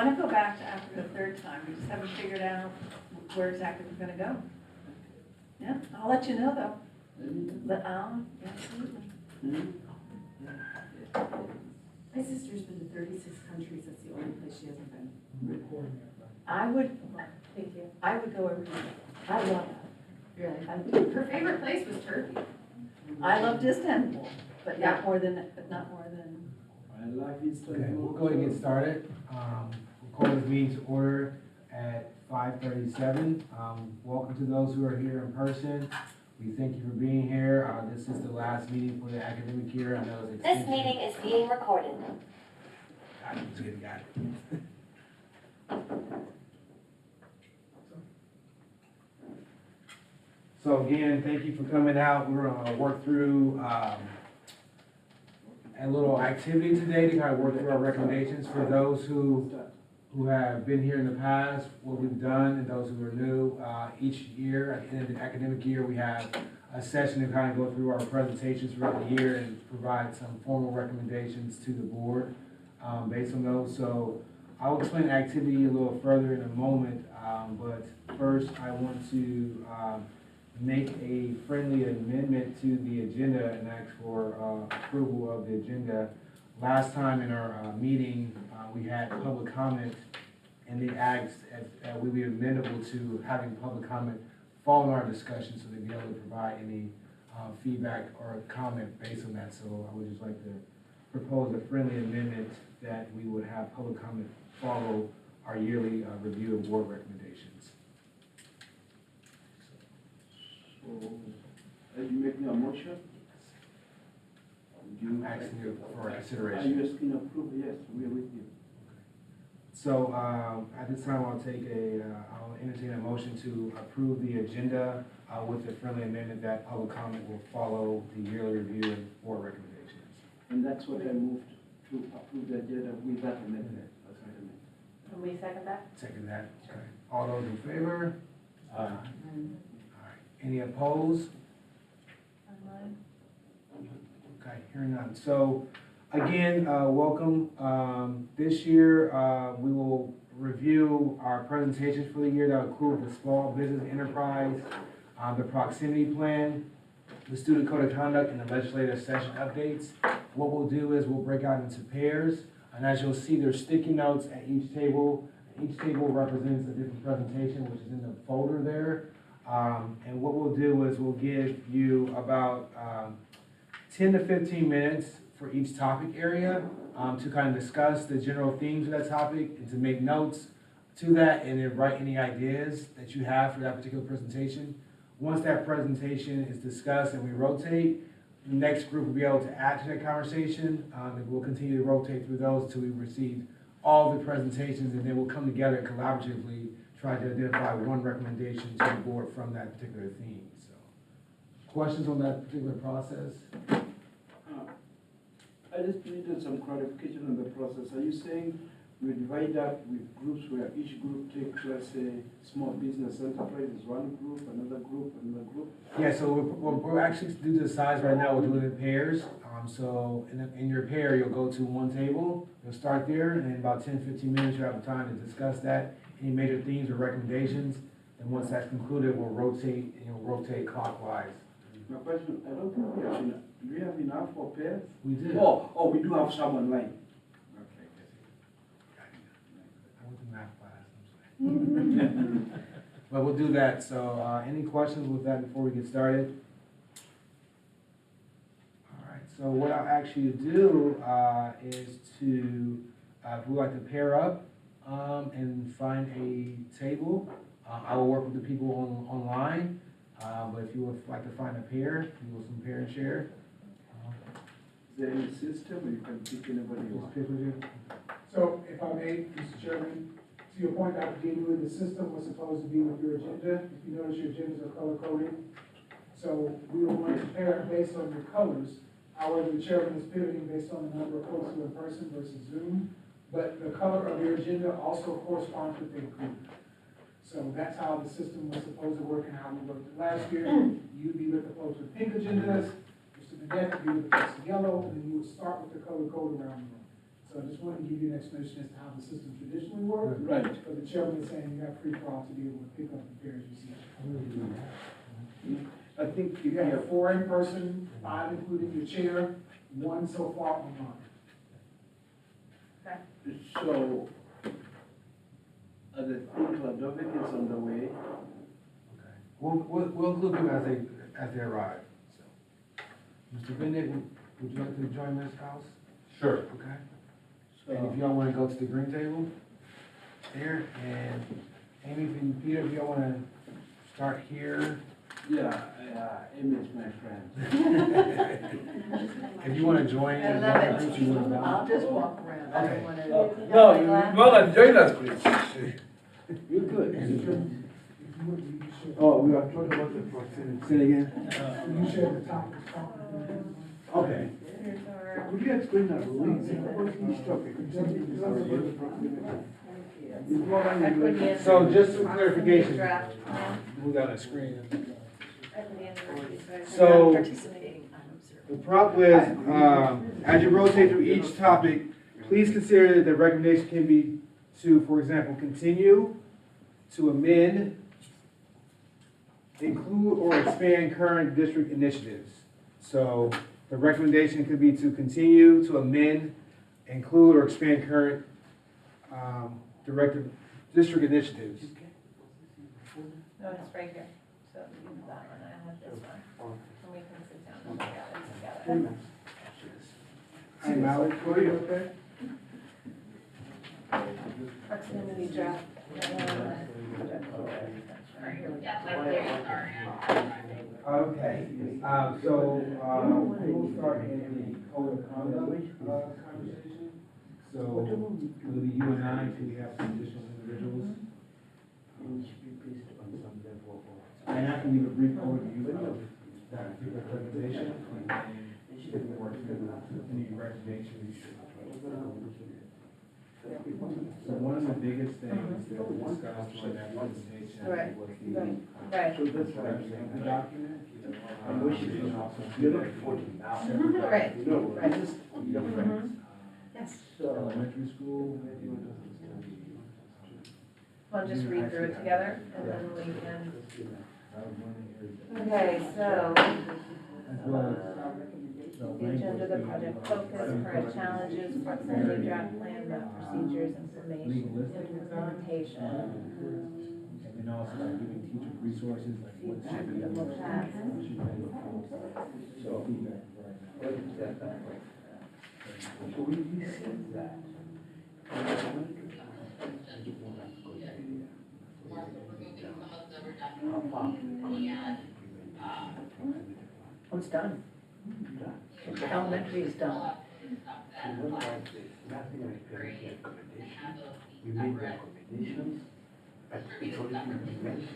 want to go back to after the third time, we just haven't figured out where exactly we're gonna go. Yeah, I'll let you know though. But, absolutely. My sister's been to 36 countries, that's the only place she hasn't been. I would Thank you. go every year. I love that. Really? I do. Her favorite place was Turkey. I loved Istanbul, but Yeah. not more than. Okay, we'll go ahead and get started. We'll call this meeting to order at 5:37. Welcome to those who are here in person. We thank you for being here. This is the last meeting for the academic year. I know it's This meeting is being recorded. Got it. So again, thank you for coming out. We're gonna work through a little activity today to kind of work through our recommendations for those who have been here in the past, what we've done, and those who are new. Each year, at the end of the academic year, we have a session to kind of go through our presentations throughout the year and provide some formal recommendations to the board based on those. So I'll explain the activity a little further in a moment, but first I want to make a friendly amendment to the agenda and ask for approval of the agenda. Last time in our meeting, we had public comment, and they asked if we would be amenable to having public comment following our discussion, so they'd be able to provide any feedback or comment based on that. So I would just like to propose a friendly amendment that we would have public comment follow our yearly review of board recommendations. So, are you making a motion? I'm asking you for Are consideration. you asking approval? Yes, we are with you. So, at this time, I'll entertain a motion to approve the agenda, with the friendly amendment that public comment will follow the yearly review and board recommendations. And that's what I moved to approve the agenda with that amendment. Can we second that? Second that, okay. All those in favor? All right. Any opposed? Okay, hearing none. So, again, welcome. This year, we will review our presentations for the year that include the small business enterprise, the proximity plan, the student code of conduct, and the legislative session updates. What we'll do is we'll break out into pairs, and as you'll see, there's sticky notes at each table. Each table represents a different presentation, which is in the folder there. And what we'll do is we'll give you about 10 to 15 minutes for each topic area to kind of discuss the general themes of that topic and to make notes to that and then write any ideas that you have for that particular presentation. Once that presentation is discussed and we rotate, the next group will be able to add to that conversation, and we'll continue to rotate through those until we receive all the presentations, and then we'll come together and collaboratively try to identify one recommendation to the board from that particular theme. So, questions on that particular process? I just needed some clarification on the process. Are you saying we divide up with groups where each group takes, let's say, small business enterprise is one group, another group, another group? Yeah, so we're actually, due to the size right now, we're doing it in pairs. So in your pair, you'll go to one table, you'll start there, and in about 10, 15 minutes, you have time to discuss that, any major themes or recommendations. And once that's concluded, we'll rotate, and you'll rotate clockwise. My question, I don't think we have enough. Do we have enough for pairs? We do. Oh, we do have some online. Okay. I went to math class, I'm sorry. But we'll do that. So any questions with that before we get started? All right, so what I'll actually do is to, we'd like to pair up and find a table. I will work with the people online, but if you would like to find a pair, you will compare and share. Is there any system where you can pick anybody you want? Just pick with you. So if I may, Mr. Chairman, to your point, Dr. Dingley, the system was supposed to be with your agenda. If you notice, your agendas are color coded. So we were going to pair based on your colors. However, the chairman is pivoting based on the number of folks who are in person versus Zoom. But the color of your agenda also corresponds with the group. So that's how the system was supposed to work and how we worked it last year. You'd be with the folks with pink agendas, Mr. Medett would be with the folks in yellow, and then you would start with the color code around the room. So I just wanted to give you an explanation as to how the system traditionally works. Right. But the chairman is saying you have free fall to be able to pick up the fares you see. I think if You you have have, 4 in person, 5 including your chair, 1 so far online. so, the thing Cladovik is on the way. Okay. We'll include them as they arrive, so. Mr. Bennett, would you like to join Ms. House? Sure. Okay. So, And if y'all wanna go to the green table, there, and Amy and Peter, if y'all wanna start here. yeah, Amy is my friend. If you wanna join, I as love a it. group, you wanna I'll bounce. just walk around, I don't wanna. No, you well, join us, please. You're good. If you would, you can share. Oh, we are talking about the proximity. Say it again. You share the topic. Okay. Here's our. Could you explain that rules? What's each topic? It's more than I put in. So just for clarification. Draft plan. Move down the screen. I put in. So- Participating, I'm observing. The prompt is, as you rotate through each topic, please consider that the recommendation can be to, for example, continue, to amend, include or expand current district initiatives. So the recommendation could be to continue, to amend, include or expand current district initiatives. No, it's right here, so you have that one, I have this one, and we can sit down and look at it together. Hi, Mallory, are you okay? Proximity draft. Right here we go. Okay, so, we'll start in the code of conduct, conversation. So, it'll be you and I, so we have some additional individuals. And I can give a brief overview of that particular presentation. Any recommendations? So one of the biggest things that we discussed during that presentation Right, was right. So that's the right. document. You're not 40 now. Right, No, right. just your friends. Yes. Elementary school. We'll just read through it together, and then we can. Okay, so, As well as the agenda, the project focus, current challenges, proximity draft plan, the procedures, implementation. And then also like giving teachers resources, like what Feedback should be. that we'll have. What should be. So feedback, right. So we said that. Oh, it's done. Elementary is done. We made recommendations, but it's only been implemented. So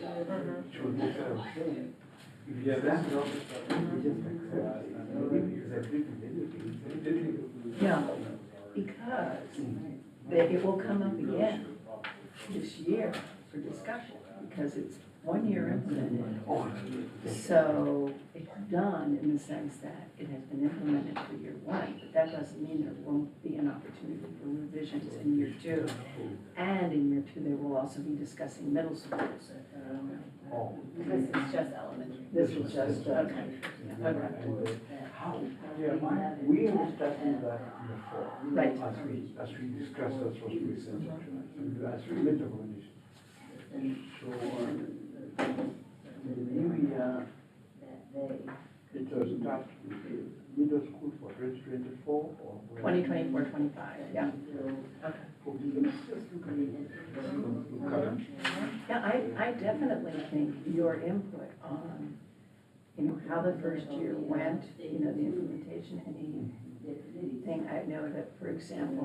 that's what I'm saying. If it's done, we just accept it. Because I think Yeah, because it will come up again this year for discussion, because it's 1 year implemented. So it's done in the sense that it has been implemented for year 1, but that doesn't mean there won't be an opportunity for revisions in year 2. And in year 2, they will also be discussing middle schools. This is just elementary. This was just, okay. how, we were discussing that before. Right. As we discussed, that's what we said. As we made recommendations. So, the new year, it was start middle school for 2024 or? 2024, 25, yeah. Yeah, I definitely think your input on, how the first year went, the implementation, anything, I know that, for example,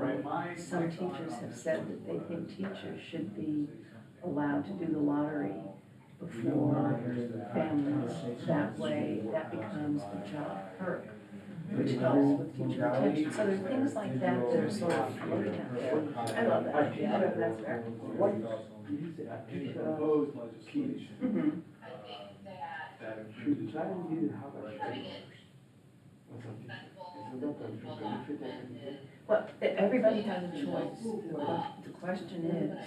some teachers have said that they think teachers should be allowed to do the lottery before families. That way, that becomes a job perk, which helps with teacher retention. So there are things like that that are sort of floating out there. I love that idea, that's fair. Proposed legislation Mhm. that should try and give how much. Or something. Well, everybody has a choice. The question is,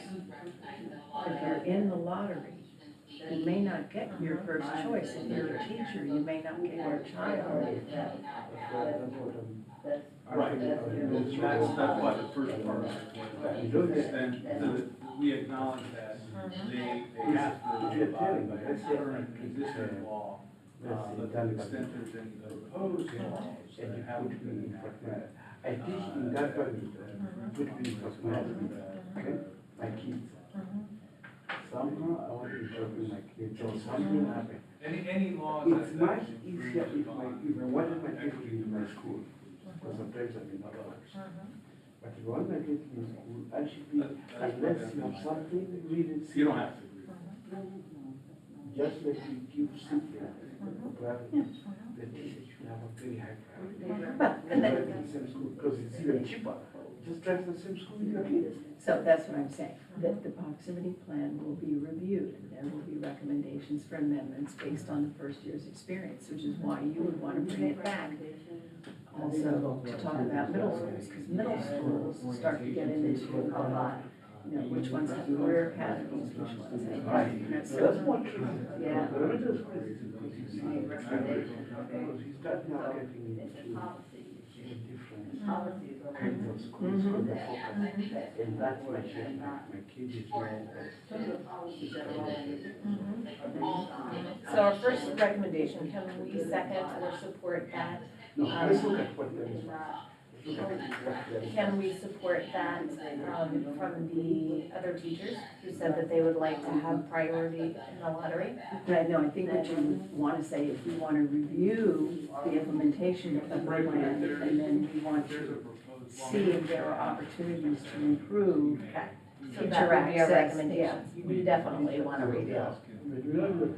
if you're in the lottery, you may not get your first choice. If you're a teacher, you may not get your child. Right, That's why the first part is to the extent that we acknowledge that they have to abide by the current existing law. But to the extent there's any proposed laws that have to be enacted. I teach in that country, between personality, okay, my kids. Somehow I want to be talking my kids, or something happened. Any laws It's that. much easier if I wanted my kids to be in my school, because sometimes I'm in other ones. But if I want my kids to be in school, I should be, unless you have something really. You don't have to agree. Just like you give something, the teacher should have a very high priority. And Drive to the same school, because it's even cheaper, just drive to the same school with your kids. So that's what I'm saying, that the proximity plan will be reviewed, and there will be recommendations for amendments based on the first year's experience, which is why you would want to bring it back. Also, to talk about middle schools, because middle schools start to get into, you know, which ones have career academies, which ones have. Right, so that's more true. Yeah. The middle school is because you see, because you start now getting into different kinds of schools with the focus. And that's my shift, my kids is more. So our first recommendation, can we second or support that? No, let's look at what there is. Let's look at what there is. Can we support that from the other teachers who said that they would like to have priority in the lottery? But no, I think what you want to say is we want to review the implementation of the plan, and then we want to see if there are opportunities to improve Okay. So teacher that would be our access. recommendation. We definitely want to review. But you know,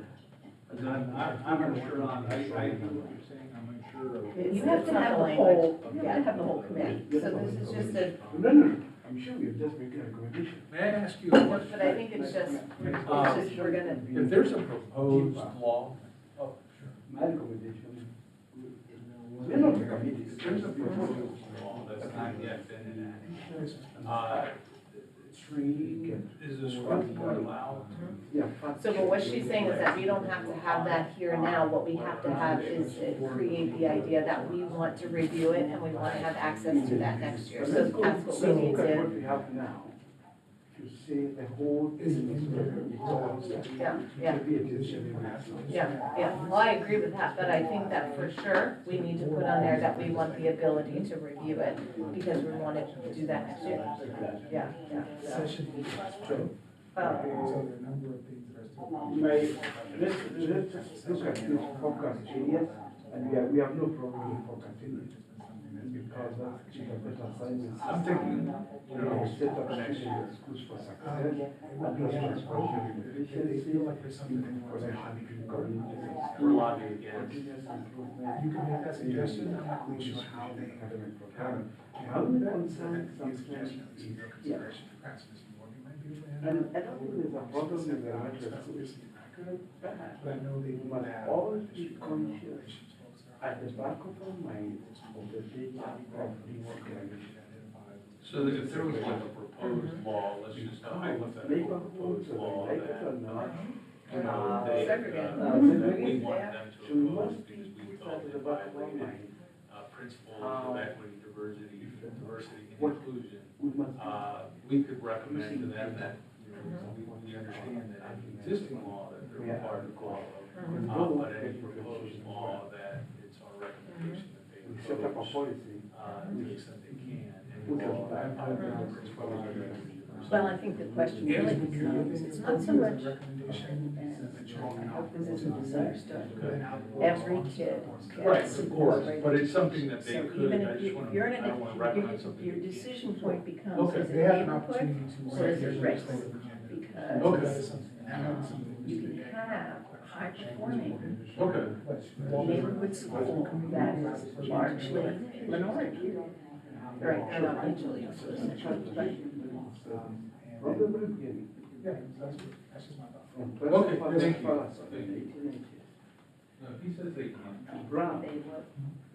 I'm unsure on, I know what you're saying, I'm unsure of. You have to have the whole, you have to have the whole committee. So this is just a, no, I'm sure we're just making a recommendation. May I ask you a question? but I think it's just, We're gonna, If there's a proposed law, oh, sure. My recommendation, we're not recommending. If there's a proposed law that's not yet been enacted, is the school board allowed to? Yeah. so but what she's saying is that we don't have to have that here now. What we have to have is create the idea that we want to review it and we want to have access to that next year. So that's what we need Look at to, what we have now. To say the whole Is it thing is in there? yeah, It yeah. should be a decision. Yeah, well, I agree with that, but I think that for sure, we need to put on there that we want the ability to review it, because we want to do that next year. Yeah, yeah. Session is true. So there are a number of things that are still. Let's just look at these focus areas, and we have no problem with focus areas. Because that's cheaper, better assignments. I'm thinking, you know, Set up schools for success, and They feel like there's something they want to connection between communities. we're lobbying against. Continuous improvement. You can make that suggestion, I'm not really sure how they, how to. My only concern sometimes is, yeah, and I don't think there's a problem with the elementary schools. But I know they We want must to have. always be conscious at the back of our mind of the danger of desegregation. So that if there was like a proposed law, let's just say hypothetical Neighborhoods, proposed whether law they like it or that, not, segregate. that we wanted them so to we oppose must because be we put felt at it the back of our violated mind. principles of equity, diversity and What- inclusion. We must be We could recommend to them that, you know, we understand that in the existing law that they're required to follow. But any proposed law that it's our recommendation that they we set up a oppose, policy. to the extent they can. And We can law that back up violates the principles of equity, diversity. Well, I think the question really becomes, it's not so much, and I hope this isn't misunderstood. Every kid Right, gets of course, equal but it's something that they So could, even I if just want you're to, in I don't want to a, recommend something. your you can't. decision point becomes, Okay. is it They have an neighborhood opportunity to. or is it race? Okay. Because you can have high performing Okay. neighborhood school that is largely minority. Right, they're not mutually exclusive, but From the very beginning. Yeah, that's just my thought. From Okay, President thank you. Falas in the 1890s. No, he says they can. Brown, they were,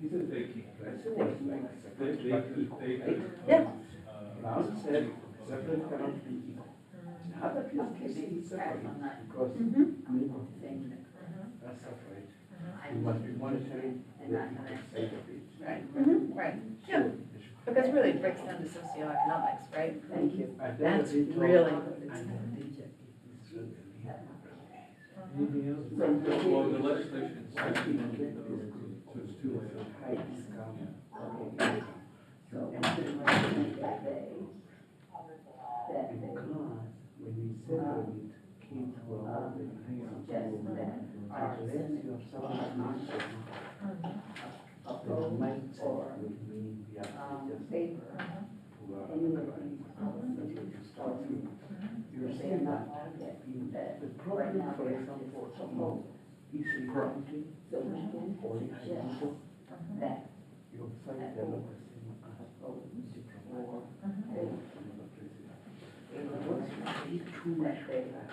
He says, They can't. I said, what's like They separate could, but they equal, could. right? Yeah. Brown said, separate cannot be equal. Other people can be separate because minimum, that's separate. You must be monitoring the equal side of it. Right, Mhm. right, So, yeah, they should- because really it breaks down to socioeconomics, right? Thank you. And then That's they told- really what it's and about. the teacher is really Anything else? Well, the legislation is I think actually, that so it's too late. high discount. Okay. So, and pretty much that day, Because when we separate kids who are older than high just school, that, unless you have someone mindset, the mindset would mean we have teachers paper, who are correct. That's what you start with. You're saying that the problem, for example, someone is accounting or is people, that, your site developers in before another president. And once you take too much of that,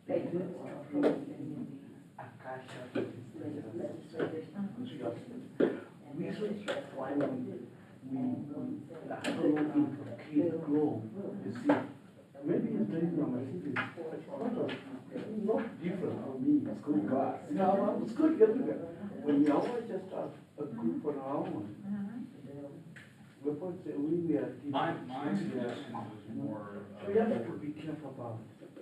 they do it Akasha we should why we grow to see maybe it's very dramatic, but it's not different from me, school class. No, it's good everywhere. When we always just have a group on our own. We are teaching. My suggestion was more, So you have to be careful about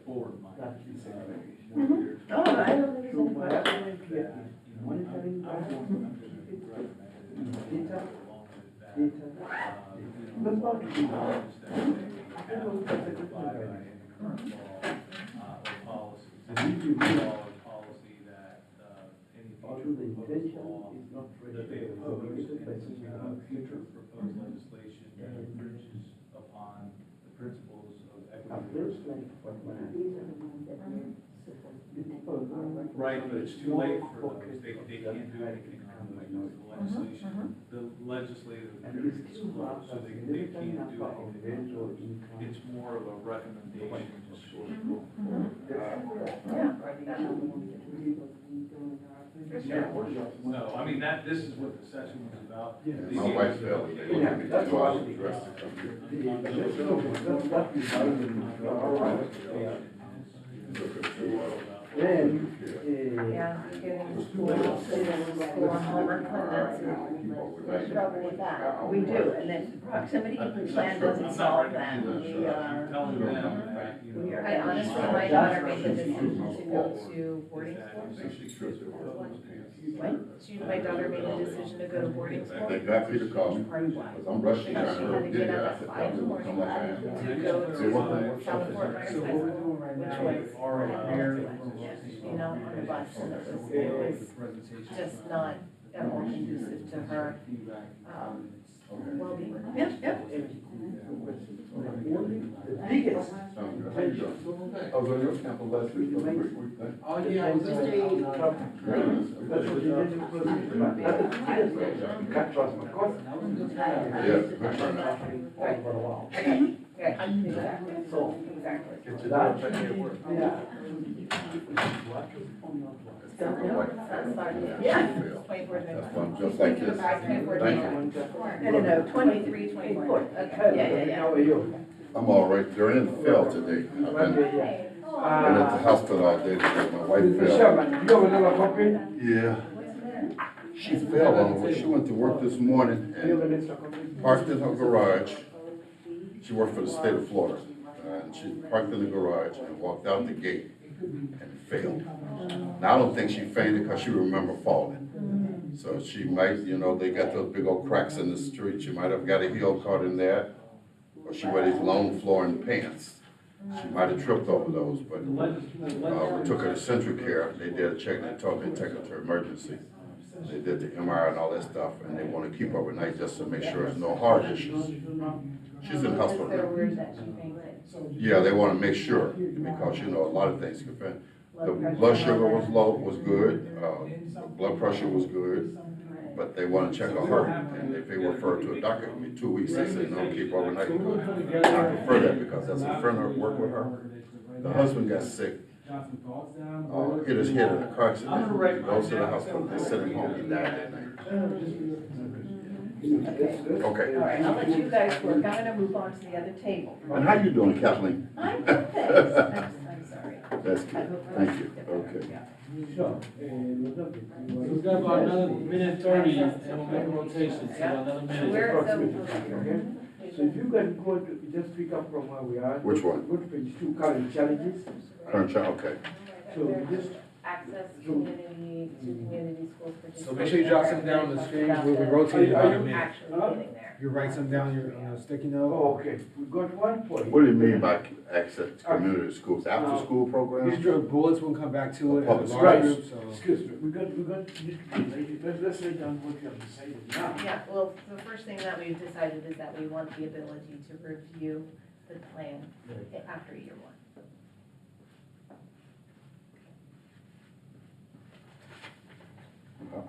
forward minded. that desegregation. oh, I don't think So there's any my question. argument here is monitoring that, data, data. Let's not do that. And if you read Policy that, any through the future intention law is not that they oppose, and future future. proposed legislation that infringes upon the principles of Now, equity. there's like what my. Right, but it's too late for them, they can't do anything on it, the legislation, the legislative And period these is two are closed, so they significant can't number do of anything. rental income. It's more of a recommendation to sort of. No, I mean, this is what the session was about. My wife felt it. Yeah, that's So I what- addressed it. That's what we value in our Look at you, Then, Yeah, getting school homework, that's trouble with that. We do, and then proximity plan doesn't solve that. We are, Telling them that, you know. I honestly, my daughter made the decision to go to boarding school. My daughter made the decision to go to boarding school. They got me to call me, because I'm rushing. I Because she had to heard, get yeah, up I at said, 5 in the come morning like I am. to go Say what to the- South Fort Myers High So School, we're doing right which now was, is already very. you know, on the bus, and it was just not at all conducive to her, well-being. Yeah, yeah. the biggest Sounds good. How you doing? I was on your campus last week. Oh, yeah, I was just that's what they did in prison. But that's the biggest thing. You can't trust my cousin. Yeah, good turnout. All for a while. Okay, So, exactly. that, yeah. Don't know, it's not starting. Yeah. Twenty-four, That's fun, just like this. Thank you. no, 23, 24. Okay, yeah. How are you? I'm all right. They're in the field today. I've been at the hospital all day because my wife Mr. fell. Sherman, you have another copy? Yeah. She fell on her way. She went to work this morning You have and an extra copy? parked in her garage. She worked for the state of Florida. And she parked in the garage and walked out the gate and fell. Now, I don't think she fainted because she remembered falling. So she might, you know, they got those big old cracks in the street. She might have got a heel caught in there. Or she wear these long flooring pants. She might have tripped over those, but we took her to Central Care. They did a check and they told me to take her to emergency. They did the MRI and all that stuff, and they want to keep her overnight just to make sure there's no heart issues. She's in hospital They're now. worried that she fainted. Yeah, they want to make sure, because you know, a lot of things can happen. The blood sugar was low, was good, the blood pressure was good, but they want to check her heart. And if they refer to a doctor, it'll be 2 weeks, they say, no, keep her overnight. I prefer that because that's a friend of work with her. The husband got sick, hit his head in a car accident. He goes to the hospital, they sent him home, he died that night. Okay. All right, I'll let you guys work, I'm gonna move on to the other table. And how you doing, Kathleen? I'm good, thanks, I'm sorry. That's I good, hope thank I- you, okay. Yeah. Sure. We've got about another minute 30, and we'll make a rotation, so another minute. Where, So if you can go to, just pick up from where we are. Which one? Go to page 2, current challenges. Current child, okay. So just, Access to community schools. So make sure you drop something down on the screen, we'll be rotating about a minute. Actually getting there. You write something down on your sticky note. oh, okay, we got 1 point. What do you mean by access to community schools, after-school These programs? bullets will come back to it as a Public large schools. group, so. Excuse me, we got, let's write down what you have decided now. Yeah, well, the first thing that we've decided is that we want the ability to review the plan after year 1.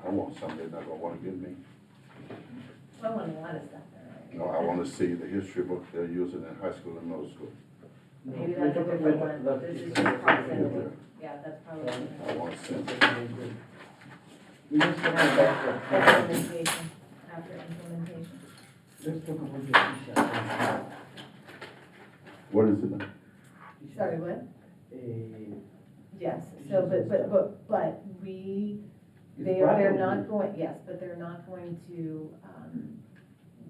I want something they're not gonna wanna give me. I want a lot of stuff there, right? No, I wanna see the history book they're using in high school and middle school. Maybe that's a different one, this is just proximity, yeah, that's probably. I wanna see. We just have that. Implementation, after implementation. Let's talk about the teacher. What is it now? Sorry, what? Eh, Yes, so, but we, they're not going, yes, but they're not going to,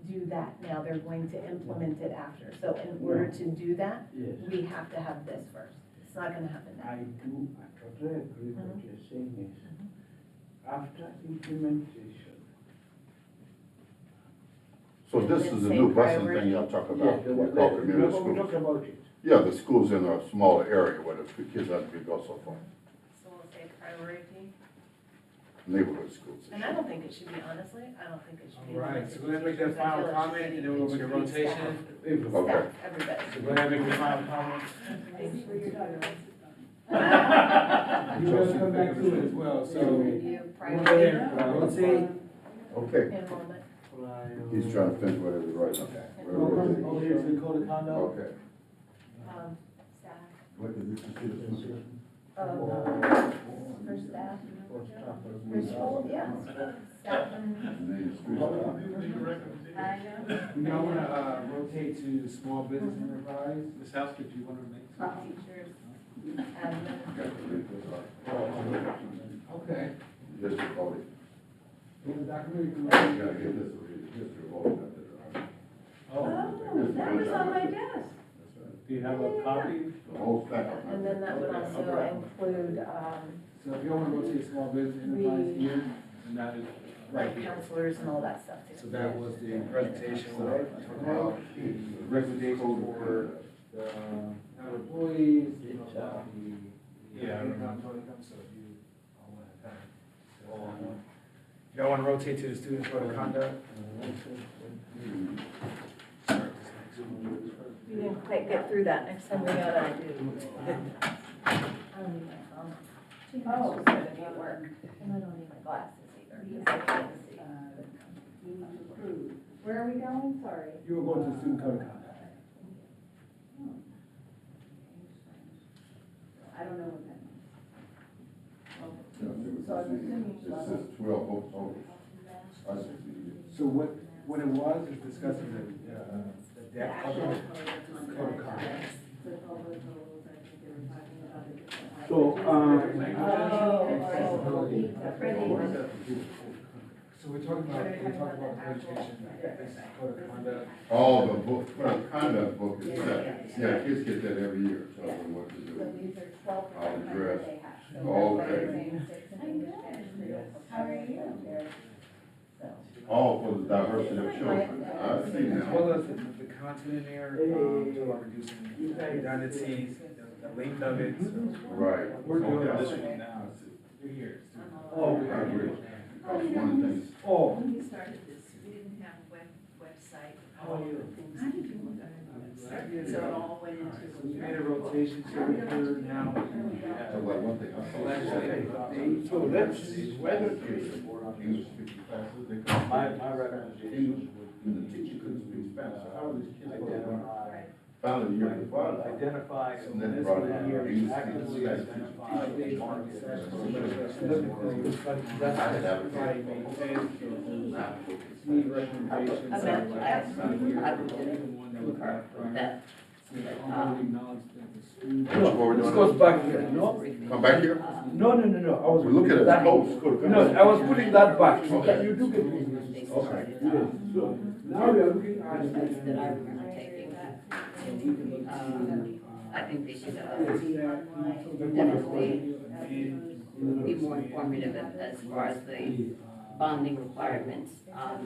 do that now, they're going to implement it after. So in order to do that, Yes, we have to have this first. It's not gonna happen now. I totally agree with what you're saying is, after implementation. So this is a new busing thing y'all talk about, we call community We schools. talked about it. Yeah, the schools in a smaller area where the kids have to go so far, So we'll say priority, neighborhood schools. and I don't think it should be, honestly, I don't think it should be. All right, so go ahead and make teachers. that I final feel it should comment, be- and then we'll it make a should be rotation. staff. Okay. Staff, everybody. So go ahead and make your final comment. You will come back to it as well, so. Review, Go priority, ahead, rotate. Okay, enrollment. he's trying to finish whatever he's writing. Enrollment. Over here to the code of conduct. Okay. Staff, What is this, you see this one? for staff, for school, yeah, staff and. And then the street. I know. We now wanna, rotate to small business enterprise. Ms. Houskett, do you want to make some? Teachers, admin. Okay. This is all it. In the document, you You can. gotta get this, history of all of that. Oh, that was on my desk. Do you have a copy? The whole stack of And then that would also include, So if you want to rotate small business enterprise here, And that is, like counselors and all that stuff too. so that was the presentation, where we talked about the recommendation for the employees, about the. Yeah. Income, total income, so if you all want to kind of, all on one. Y'all want to rotate to the students code of conduct? We didn't quite get through that, next time we gotta do. I don't need my phone. Oh, it's gonna be at work, and I don't need my glasses either, because I can't see. Where are we going? Sorry. You were going to the student code of conduct. I don't know what that means. So it says 12 votes over. I see. So what it was is discussing the depth of the code of conduct. So, So we're talking about education, this code of conduct. Oh, the book, well, conduct book is set. Yeah, kids get that every year, so I know what to So do. these are 12 I'll address. they have. So Okay. everything, 6 in English, How are you? So. All for the diversity of children. I see As now. well as the content in there, so about reducing redundancies, the length of it, so. Right. We're doing Okay. this one now, you're here. oh, I agree. Because one of the things, oh, When we started this, we didn't have a website. how are you? How did you look at it? So it all went We into. made a rotation, so we're now. so like one thing I saw. Legislative update. So let's, whether English speaking classes, they couldn't. my recommendation English, and the teacher couldn't speak Spanish, so how are these kids going to learn? Founded the year before. identify, And then this brought is it the year out. we actively identify and market. Need recommendations. I meant, I would concur with that. Which one we're This doing? goes back here, no? Come back here? No, I was. We're looking at the that- post. Good. No, I was putting that back. So Okay. you do get. Okay. So now we are looking at. That I remember taking. I think they should, definitely be more informative as far as the bonding requirements. I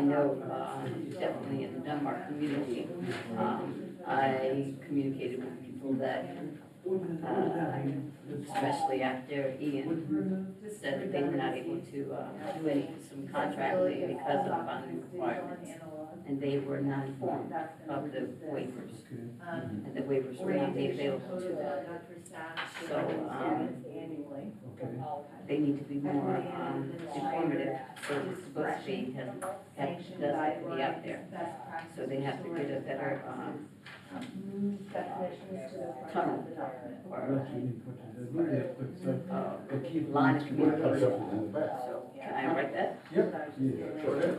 know, definitely in the Dunbar community, I communicated with people that, especially after Ian said that they were not able to, do some contracting because of bonding requirements. And they were not informed of the waivers, and the waivers were not made available to them. So, they need to be more, informative, so it's supposed to be, does have to be out there. So they have to get a better, tunnel, or, line of communication. So, can I write that? Yep. Okay.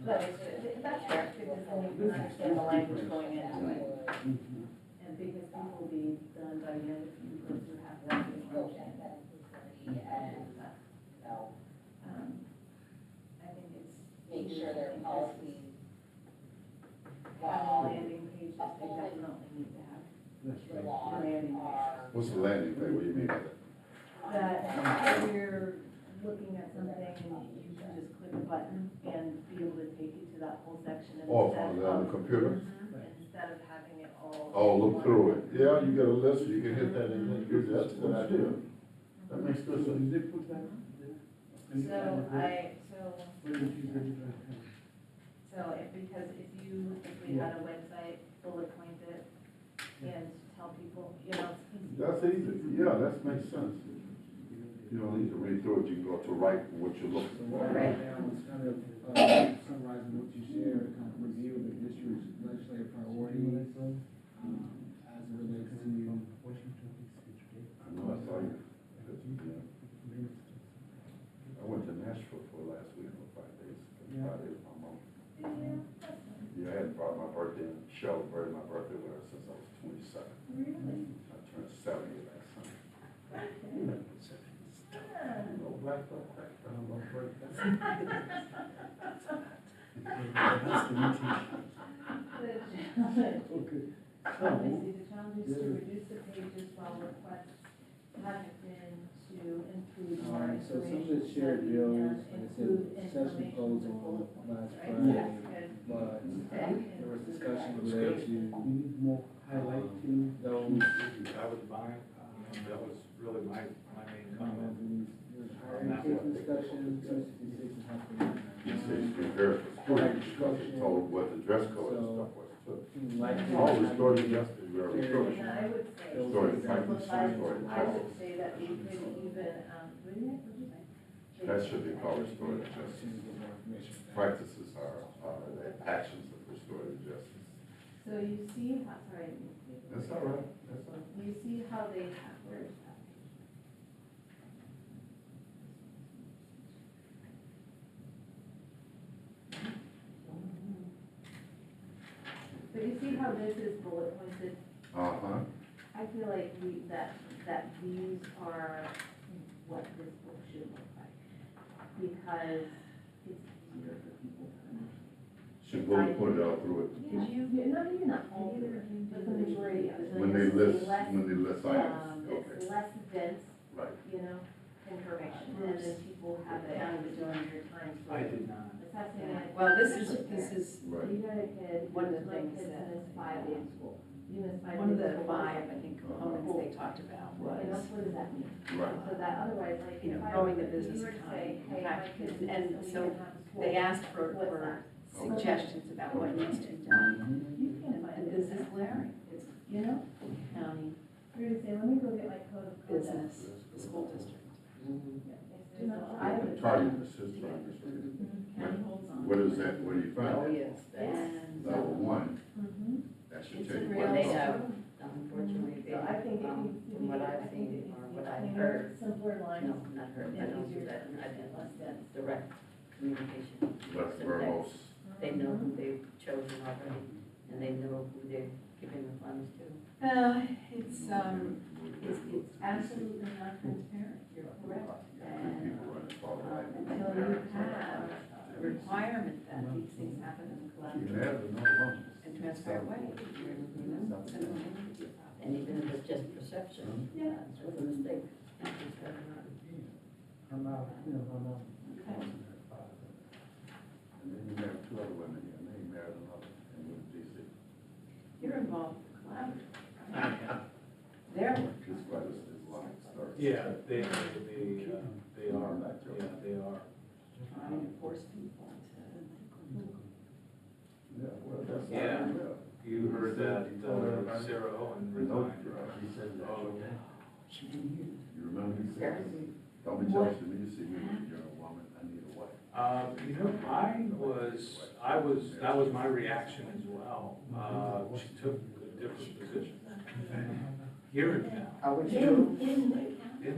That's fair, because then you can understand the language going into it. And because people will be done by the end, if you go through half of that, you understand that. I think it's. Make sure their policies. Landing pages, they definitely need to have. Landing pages. What's the landing page? What do you mean by that? That if you're looking at something and you can just click a button and be able to take you to that whole section. Oh, instead on of- the computer? Instead of having it all. Oh, look through it. Yeah, you get a list, you can hit that and then use that. That's a good idea. That makes good sense. Because if we had a website, bullet point it and tell people, you know, it's easy. That's easy. Yeah, that makes sense. You don't need to read through it. You can go to right what you're looking for. Right now, it's kind of, summarizing what you shared, kind of review the district's legislative priorities, as it relates to. I know, I saw you. I went to Nashville for last week for 5 days. Friday was my mom. Yeah, I hadn't brought my birthday, celebrated my birthday with her since I was 27. Really? I turned 70 last Sunday. No black dog, black dog, no birthday. The challenge is to reduce the pages while requests haven't been to include more information. So some of the shared bills, like I said, session closed on last Friday, but there was discussion related to More highlighting. those, That was mine, that was really my main comment. there's hiring discussion, substitute six and half an You said you prepared for school, you told what the dress code and stuff was too. like. All restored justice, we are restored. And I would say, Restored to practice, simplify, restored I would policy. say that we could even, what did you say? That should be called restored justice. Practices are the actions of restored justice. So you see how, sorry. That's all right, that's all right. You see how they have, where's that? But you see how this is bullet pointed? Uh-huh. I feel like that these are what this book should look like. Because it's easier for people to understand. Should bullet point it all through it. Did you, no, maybe not all of it, but the majority of it. When they It's list, less, when they list items, It's okay, less dense, right. you know, information, and then people have it down to during your time. I did not. Assessing it. Well, this is Right. You got a kid, one of the my things kid's that, in his 5-day school. You miss 5 one of days the school. 5, I think, components they talked about And that's, was, what does that mean? Right. So that otherwise, like, you know, if I growing were- the if you business were to say, economy, hey, my practices, kid's and in so school, they asked for what's that? suggestions about what needs to be done. You can't find And it. this is glaring, it's You know, county, you're gonna say, let me go get my code of conduct. business, the school district. It's not, I would. Targeted assist practice. County holds on. What is that, what do you Oh, find? yes, and level one, Mhm. that should It's tell a you real what. They it's- have, unfortunately, they, So I think it needs to from be, what I I've think seen it or needs to what be I've cleaner, heard, simpler lines. no, not heard, I don't do that, I did less than direct communication. Less So verbose. They know who they've chosen already, and they know who they're giving the funds to. It's absolutely not transparent, you're correct. And People run it for all the until you have a requirement that these things happen in a collaborative and transparent way, you know, so, And even if it's just perception, yeah. it's a mistake. I'm out, I'm out. Okay. And then you have two other women here, and they married another in DC. You're involved in collaborative, right? Their work. This quite a lot of stories. Yeah, they are, yeah, they are. Trying to force people to. Yeah, well, that's. Yeah. You heard that Sarah Owen resigned, right? He said that. Oh, You remember he said, don't be jealous of me, you see me, you're a woman, I need a wife. You know, that was my reaction as well. She took a different position. Here and now, How would you? in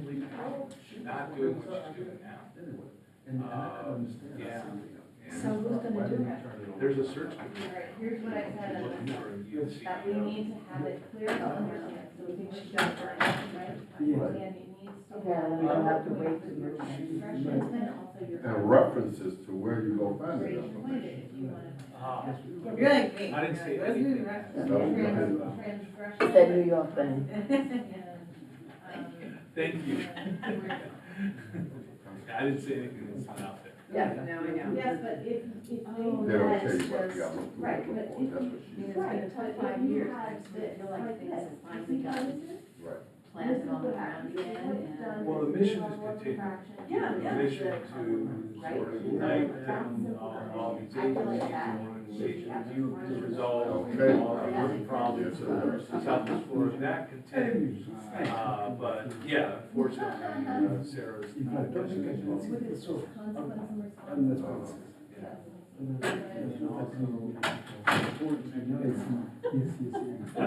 Lee County, she's not doing what she's doing now. Yeah. So who's gonna do it? There's a search committee. All right, here's what I said, Looking for a new that we CEO. need to have it clear to understand, so we should go for it, right? Yeah. And it needs to Yeah, have. we don't have to wait till you're. Expressions and also your. And references to where you go find Where it. you pointed, if you want Ah, to. You're like me. I didn't say anything. Transgression. It's that New York thing. Thank you. I didn't say anything that's not out there. Yeah, now I know. Yes, but if they. They don't tell had you what just- you gotta look through. Right, but if That's you. what she It's said. gonna take 5 years, I feel like things have finally gotten Right. planted on the ground again, and. Well, the mission is continuing. Yeah, The yeah. mission to sort of unite them, all these agencies, and review these results, Okay. all the work problems, Southwest Florida, that continues. But yeah, unfortunately, Sarah's not doing as well. With its consequence and And that's response. what- Yeah.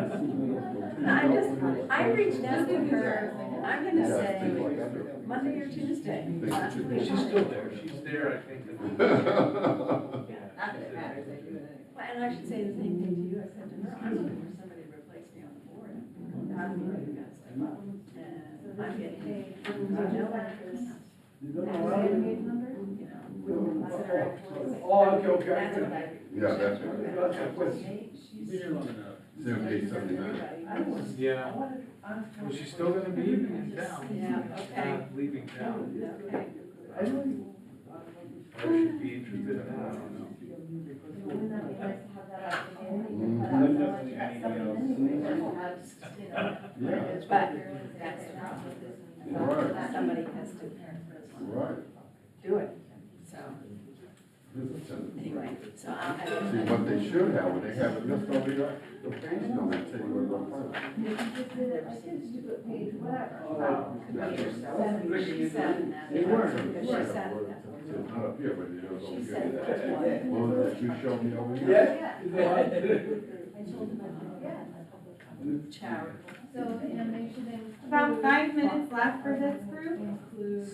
And also, I reached out to her, I'm gonna say Monday or Tuesday. last week. She's still there, she's there, I think. Not that it matters, they do it anyway. Well, and I should say the same thing to you, I said to her, I'm looking for somebody to replace me on the board. I'm really gonna step up, and I'm getting, no interest. You don't know And, why? you know, we will consider it. Oh, okay. That's what I. Yeah, that's it. She's. 78, 79. Yeah, well, she's still gonna be in town. Yeah, She's okay. not leaving town. Okay. Or she'd be interested in that, I don't know. Wouldn't that be nice to have that out there? Mhm. Put out so much stuff anyway, that will have, you know, Yeah. But that's the problem. Right. Somebody has to Right. do it, so, anyway, so I. See, what they should have, when they have it listed on the page, number, they tell you where to go find it. if you just did it like this, you put page whatever. She said that. They weren't. Because she said that. It's not up here, but it is over She here. said which one. What was that you showed me over here? Yeah. Charitable. So the animation then. About 5 minutes left for this group. Include.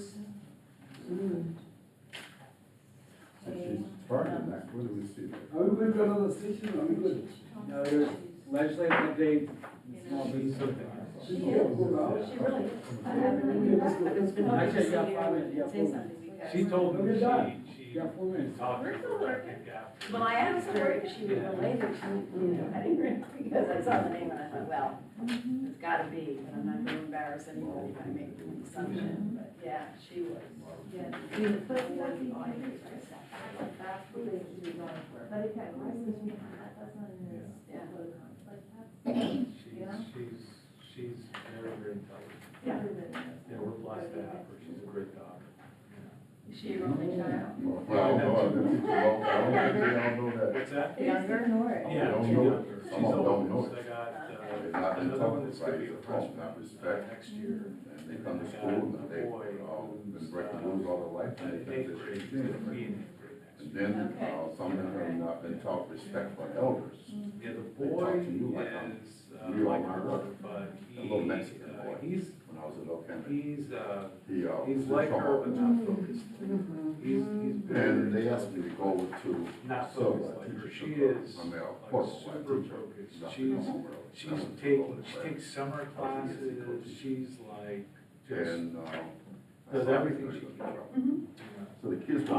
She's targeting that, where do we see that? Are we going to another station? Are we good? No, there's legislative update, small business. She is, she really is. I haven't, I've just been. Actually, you got 5 minutes, you got 4 Say minutes. something because. She told me Look at that. she You got 4 minutes. talked to We're still her, I working. think, after. Well, I asked her if she would relate it to, Heading Green, because I saw the name and I thought, well, it's gotta be, but I'm not gonna embarrass anybody by making an assumption, but yeah, she was. Yeah, I mean, but that's the that's what they should be going for. But again, why is this, that's not in this. Yeah. Like, that's. She's very, very intelligent. Yeah. Yeah, we're blessed to have her, she's a great daughter. Is she your only child? Well, no, the people don't, I don't think they all know that. What's that? Younger? Yeah, don't she's know it. younger. Some She's of them don't older. know So it. I got, They're not in another one that's gonna right, be a it's freshman, not respect. next year. And they come to school and they, been breaking rules all their life, and they think Eighth they're grade, she's gonna 18. be in eighth grade next And year. then, Okay. some of them have not been taught respect for elders. Yeah, the They boy talk to you like I'm is, real like hard her, work. but A little Mexican boy. he's, When I was a little kid. he's He's like her, but not focused. He's very. And they asked me to go to Not Silva, focused like her, teach she her is I'm a like course, super teacher. focused, Nothing she's, wrong with her. she Nothing takes summer classes, she's like, just And, does everything she can. so the kids,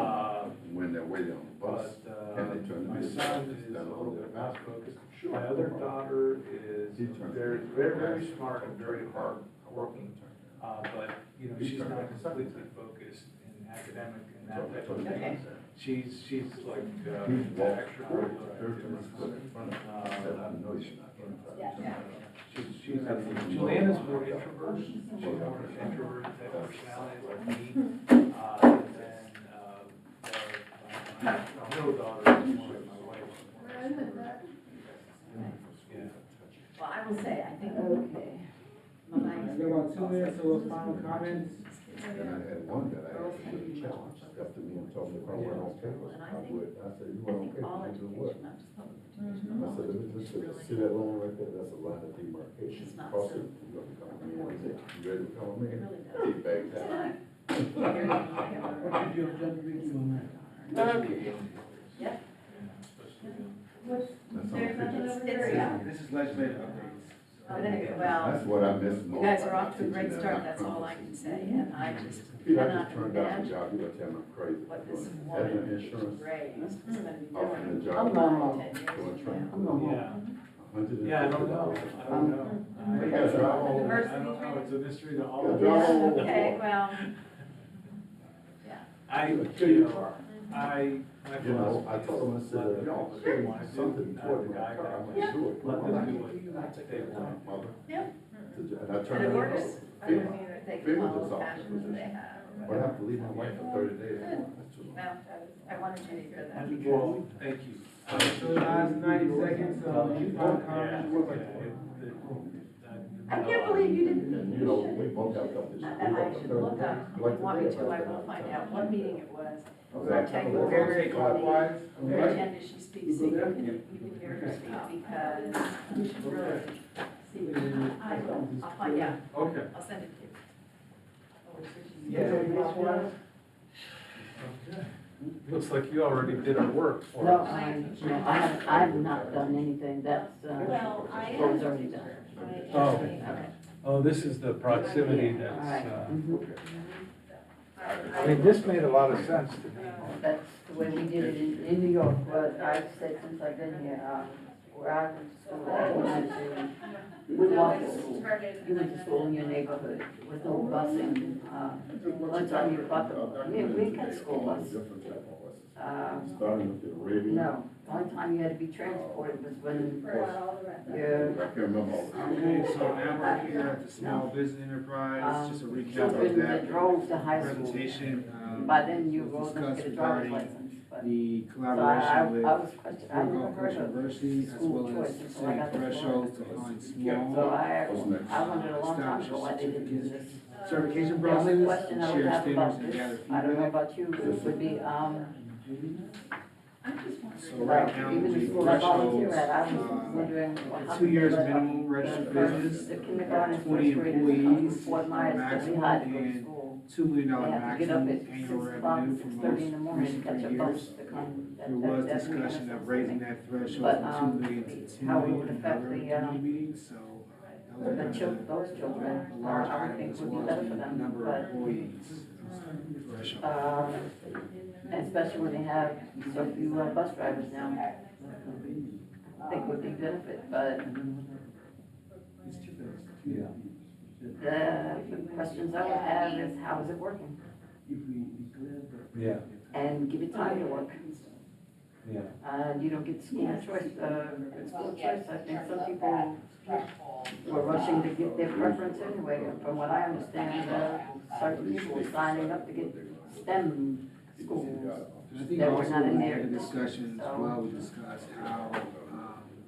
when they're waiting on the bus, But, and they turn my to son is down a little bit not faster. focused. My other daughter is very, very smart and very hard working. But, you know, she's not completely focused in academic and that type of thing. She's like, extrovert. Juliana's more introvert, she's more introvert type personality like me. And then, my middle daughter is more like my wife. Yeah. Well, I will say, I think. Okay. My We got about 2 minutes for final comments. And I had one that I asked to the challenge, after me and told me if I weren't on papers, I would, I said, you I weren't on think all papers, you do what? education, not just public I education. said, let me just see that line right there, that's a line of demarcation, It's not cross so- it, you're gonna become a man, I said, you ready to become a It man? really does. He backed down. What did you have done reading on that? Yep. That's all. This is legislative updates. Oh, there you go. Well, That's what I miss most. you guys are about off to a great teaching start, and that's not all I can say, practicing. and I just If I cannot just turned down the imagine job, you would tell me I'm crazy. what this Having woman insurance, raised is gonna be offering a doing. job, I'm doing not 10 years training. from now. Yeah. Yeah, I don't know, I don't know. I Because don't Diversity know, it's a mystery to all Yeah, of job us. all over. Okay, well, yeah. You know, I told him, I said, if y'all say something toward my car, I'm gonna do it. Let I'm them like, do what "You not take that time, mother." Yep. And I And turned it it works, over. I mean, either they can FEMA follow just the offered passions that they position. have. or But I have to whatever. leave my wife for 30 days. That's too long. Well, I wanted you to hear that Well, because. thank you. So the last 90 seconds, any final comments? I can't believe you didn't. And, you know, we both have got this. And I should look up, if you want me to, I will find out what meeting it was. I'll tell you Okay, what, clockwise. her agenda she speaks, so you can hear her speak, because you should really see. I'll find out, Okay. I'll send it to you. Yeah. Looks like you already did our work for No, us. I have not done anything, that's, Well, I am. what was already done. Oh. Okay. Oh, this is the proximity All right. that's, Mhm. I mean, this made a lot of sense to me. That's the way we did it in New York, but I've said since I've been here, where I went to school, I wanted to, we walked to school. You went to school in your neighborhood, with no busing, one time you got we got school bus. Starting with the Arabian. No, the only time you had to be transported was when I your can't remember all the. Okay, so now we're here at the small business enterprise, just a recap children of that that drove to high school. presentation. By then you was were going to get a discussed driver's regarding license, but. the So collaboration with I was questioning, I Fort never Gulf heard Coast of University, as school well as choice until I setting got to thresholds to Florida. find So small I wondered a long time ago why they didn't do this. certification The only process, question I would share have standards about and this, gather I don't know feedback. about you, would be, So right now, even the the school I volunteer thresholds, at, I was wondering, well, how 2 years come they let minimum registered the business, The kindergarten, 20 first graders come from employees, Fort Myers to maximum, Lehigh to go to and school. $2 million They have to get up maximum at annual 6 o'clock, revenue for 6:30 in the most morning to recent catch a 3 bus years. to come. There was discussion of raising that threshold But, from 2 million to 10 how it million would in affect other the, community meetings, so that was Those children, a large I would item think as would be well better as for the them, number of but, employees. Threshold. and especially when they have so few bus drivers now. I think would be benefit, but the questions I would have is how is it working? Yeah, And give it time to work. yeah. You don't get school choice, school choice, I think some people were rushing to get their preference anyway. And from what I understand, certain people were signing up to get STEM schools. I think That were also not in in there. the discussion as well, we discussed how,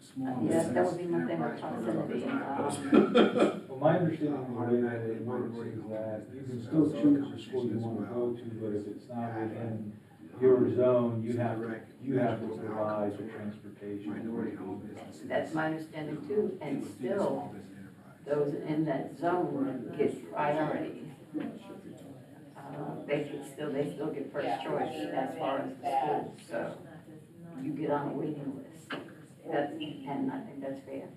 small Yes, business that would be my thing with enterprise proximity, programs. Well, my understanding of the way that it works is that you can still choose the school you want to go to, but if it's not within your zone, you have to Measures provide the outcomes for transportation. minority-owned businesses. That's my understanding too, and People through the still, small business enterprise. those in that zone get priority. They still get first choice as far as the school, so you get on a waiting list. That's, and I think that's fair.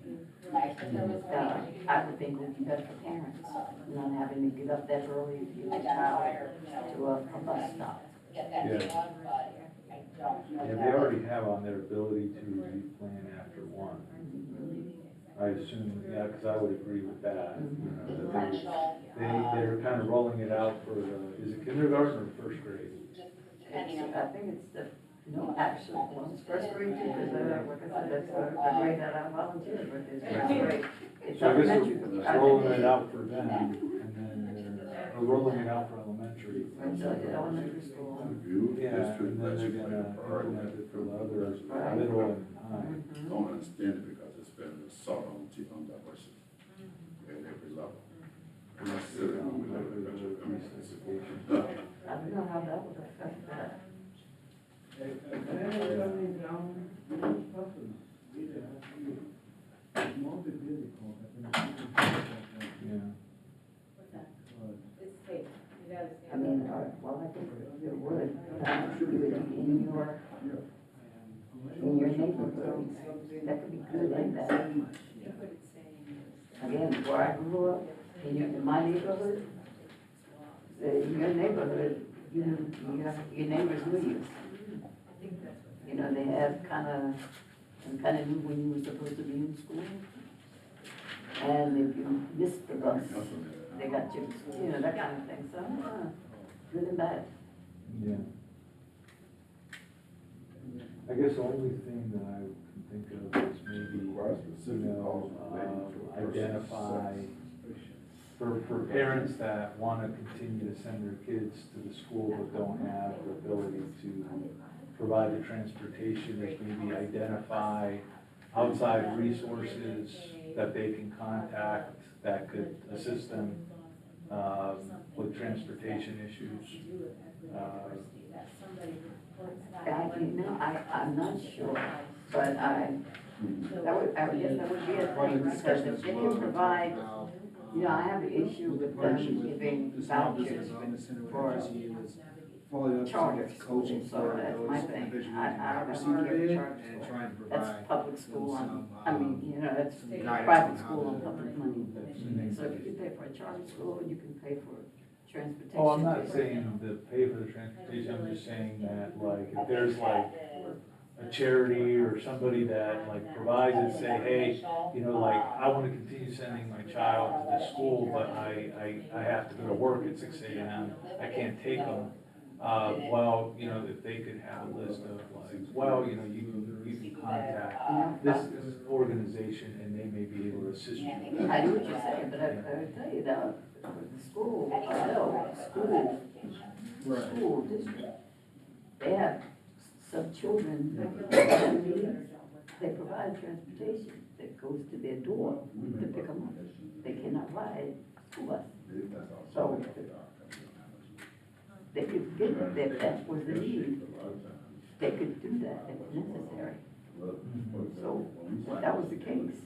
I would think it would be better for parents, not having to get up that early to get their child to a bus stop. Yeah, they already have on their ability to replan after one. I assume, yeah, because I would agree with that. You know, that they're kind of rolling it out for, is it kindergarten or first grade? I think it's the, no, actually, well, it's first grade too, because, like I said, that's a grade that I volunteered with, is first grade. It's So I guess elementary. it's rolling it out for them, and then they're rolling it out for elementary. It's elementary school. Review Yeah, district and then they're legislative gonna priority. implement it for the other, middle and high. Don't understand it because it's been a assault on diversity at every level. We're not sitting on with I don't know how that would affect that. Yeah. I mean, well, I think it would, in your neighborhood, that could be good like that. Again, where I grew up, in my neighborhood, in your neighborhood, your neighbors knew you. You know, they had kind of knew when you were supposed to be in school. And if you missed the bus, they got you, you know, that kind of thing, so, good and bad. Yeah. I guess the only thing that I can think of is maybe, you know, identify for parents that want to continue to send their kids to the school but don't have the ability to provide the transportation, is maybe identify outside resources that they can contact that could assist them with transportation issues. I'm not sure, but I guess that would be a thing, because if they can provide, you know, I have an issue with them giving vouchers for charter schools, so that's my thing. I don't want to give charter And school. trying to provide. That's public school, I mean, you know, that's guidance on private how school to- on public money. So if you can pay for a charter school, you can pay for transportation. Oh, I'm not saying to pay for the transportation, I'm just saying that, like, if there's like a charity or somebody that like provides and say, hey, you know, like, I wanna continue sending my child to this school, but I have to go to work at 6 a.m., I can't take them. Well, you know, if they could have a list of like, well, you know, you can contact this organization and they may be able to assist you. I know what you're saying, but I would tell you that the school district, they have some children that have needs. They provide transportation that goes to their door to pick them up. They cannot ride school bus. So they could get them, if that was the need, they could do that if necessary. So if that was the case,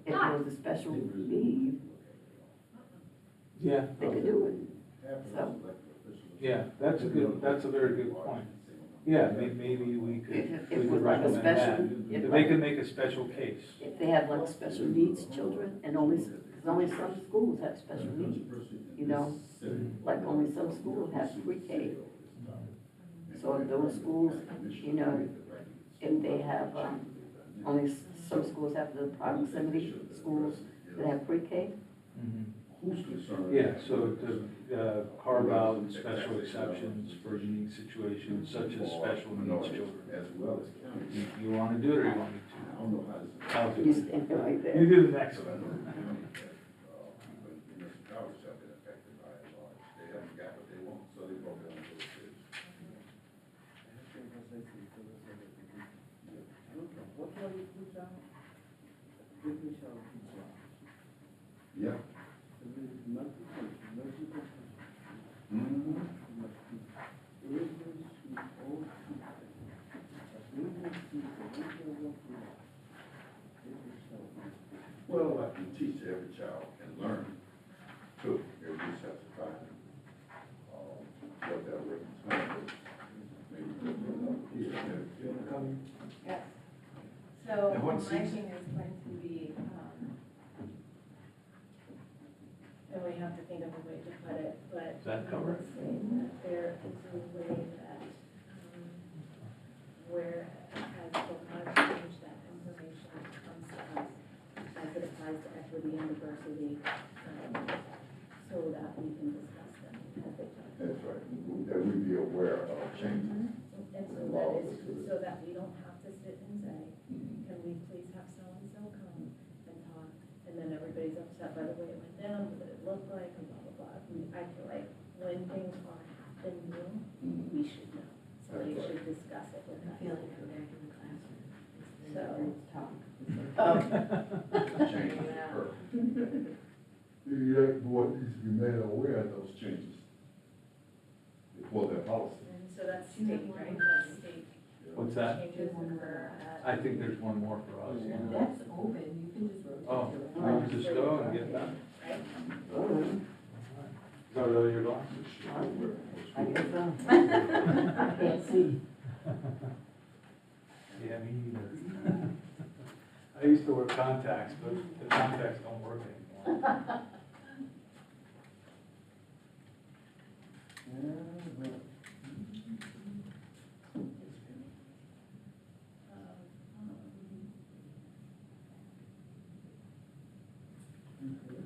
if there was a special need, Yeah, they could do it. So yeah, that's a very good point. Yeah, maybe we could, If we it could was like a recommend that. special- If they could make a special case. if they have like special needs children, and because only some schools have special needs, you know, like only some schools have pre-K. So if those schools, you know, if they have, only some schools have the proximity schools that have pre-K. Yeah, so to carve out special exceptions for unique situations such as special needs children. You wanna do it or you want me to? I'll do You it. stand right there. You do the next one. Yeah. Well, I can teach every child can learn too. Maybe we just have to find, what that working time is. Maybe put it up here, you wanna come? Yes. So And what my seats? thing is going to be, and we have to think of a way to put it, but. Is that covered? let's say that there is a way that, where as the law change that information comes to us as it applies to equity and diversity, so that we can discuss them as they come. That's right, that we be aware of changes. And so that is, so that we don't have to sit and say, can we please have so-and-so come and talk? And then everybody's upset by the way it went down, what it looked like, and blah, blah, blah. I feel like when things are happening, we should know. Somebody should discuss it with us. I feel like I'm back in the classroom. So. Talk. Changes occur. The elect board needs to be made aware of those changes before their policy. And so that's state, right? That's state What's that? changes occur at. I think there's one more for us. That's open, you can just rotate. Oh, your we can just go and get that. Right? Is that really your glasses? I guess so. I can't see. Yeah, me neither. I used to wear contacts, but the contacts don't work anymore.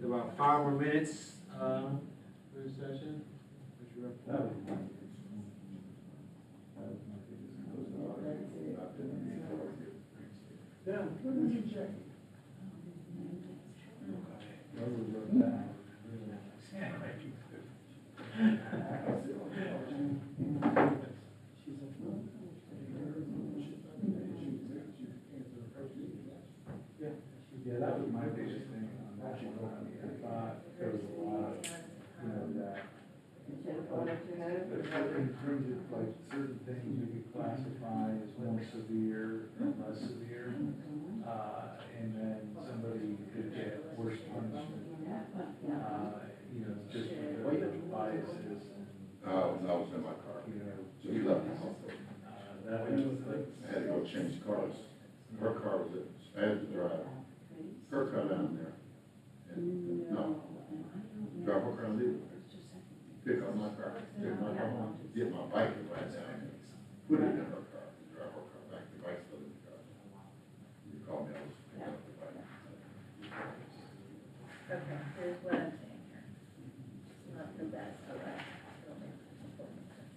About 5 more minutes, for the session. Yeah. Yeah, that was my biggest thing on that one. I thought there was a lot, that. In terms of like certain things you could classify as more severe and less severe. And then somebody could get worse punishment, just because of biases and, That was in my car. So he left me home. that was like. I had to go change cars. Her car was at, I had to drive her car down there. And, no, drive her car, leave it. Pick up my car, take my car home, get my bike and ride down, put it in her car, drive her car back, the bike's still in the car. You call me, I was picking up the bike. Okay, here's what I'm saying here. It's not the best, but it'll make important sense.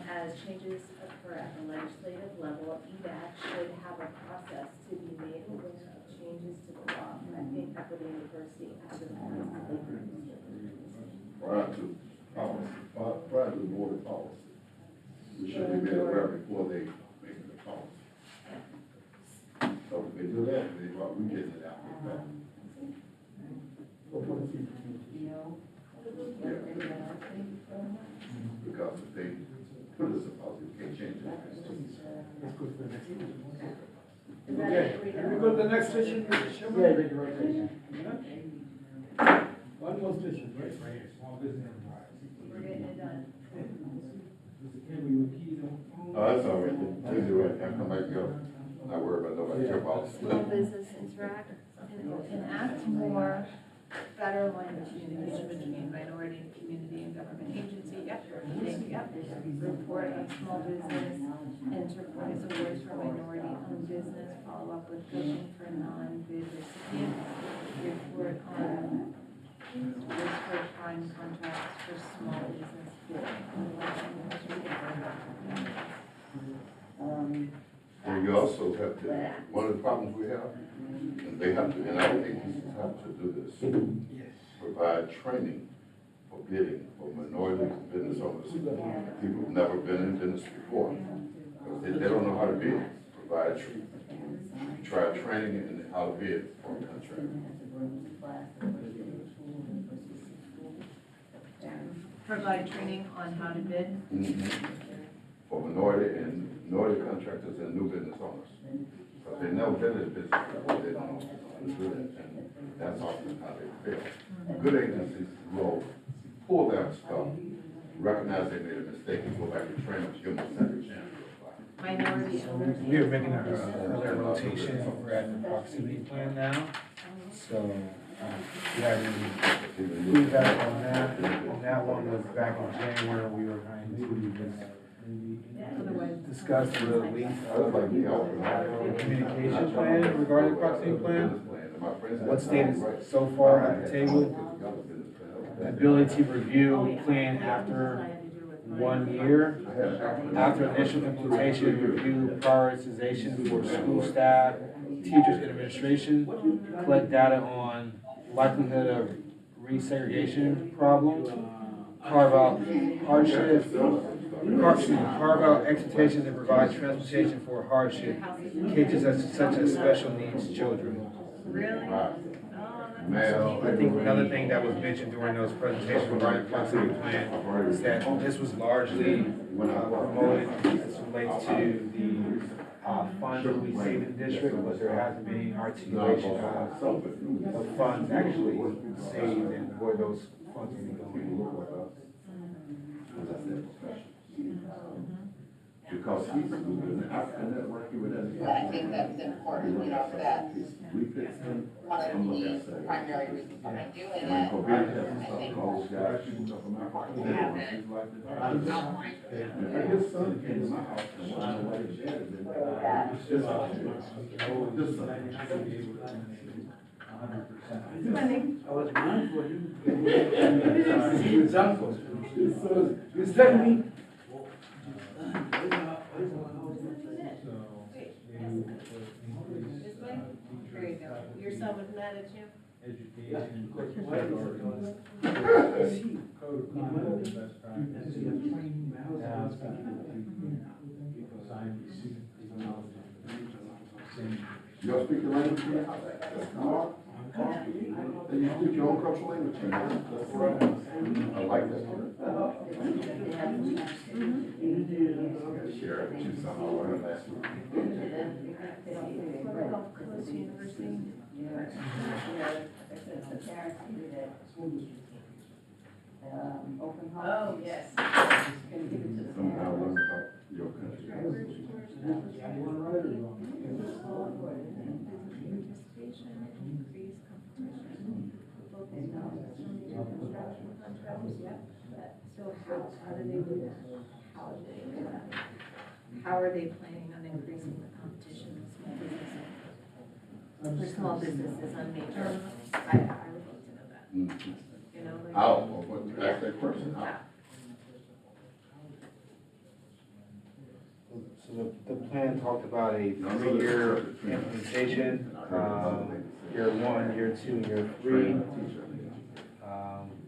As changes occur at the legislative level, EDAC should have a process to be made aware of changes to the law. I think equity and diversity as it applies to the Prior to policy, prior to the board of policy. We should be made aware before they make the policy. So if they do that, we getting it out with that. Because if they put us in policy, we can't change it. Let's go to the next one. Is that Okay, agree can we now? go to the next session, Mr. Chairman? Yeah, make a rotation. One more session, right? Right here, small business enterprise. We're getting it done. Mr. Campbell, you keys on the phone? Oh, that's all right. Please do it. I come back and go. Not worry about nobody, your policy. Small business interact, enact more federal language communication between minority and community and government agency, yep, report on small business, enterprise awards for minority-owned business, follow up with coaching for non-bid recipients, report on risk for prime contracts for small business bidding. And you also have to, one of the problems we have, and they have to, and our agencies have to do this, provide training for bidding for minority business owners, people who've never been in business before, because they don't know how to bid. Provide, try training in how to bid for a contract. Provide training on how to bid. For minority contractors and new business owners. Because they never been in business before, they don't know. often do that, and that's often how they fail. Good agencies will pull that stuff, recognize they made a mistake, and go back and train them, give them a second chance to apply. Minority owners. We are making another rotation, we're at the proximity plan now, so, we have any feedback on that. And that one was back in January, we were trying to discuss the length of the communication plan regarding the proximity plan. What state is so far at the table? The ability to review plan after 1 year, after initial implementation, review prioritization for school staff, teachers, and administration, collect data on likelihood of resegregation problem, carve out hardship, carve out expectations and provide transportation for hardship cases such as special needs children. Really? So I think another thing that was mentioned during those presentations regarding the proximity plan is that this was largely promoted as it relates to the funds that we save in the district, but there hasn't been any articulation of funds actually saved and where those funds will be going. Because he's moving, and that working with us. I think that's important, you know, that one of the primary reasons behind doing it, I think it's important to have it outlined. His son came to my house and when I went to jail, his son. I was blind for you. He was uncle. He was telling me. There you go. Your son was mad at you? Education. Y'all speak the language here? That's not. And you speak your own cultural language here. That's right. I like that. Share it with you somehow, or last week. Gulf Coast University. Oh, yes. Somehow learn about your country. So how do they do that? How do they do that? How are they planning on increasing the competition with small businesses on major? I would love to know that, you know? like- How, what, ask that question, how? So the plan talked about a 3-year implementation, year 1, year 2, year 3.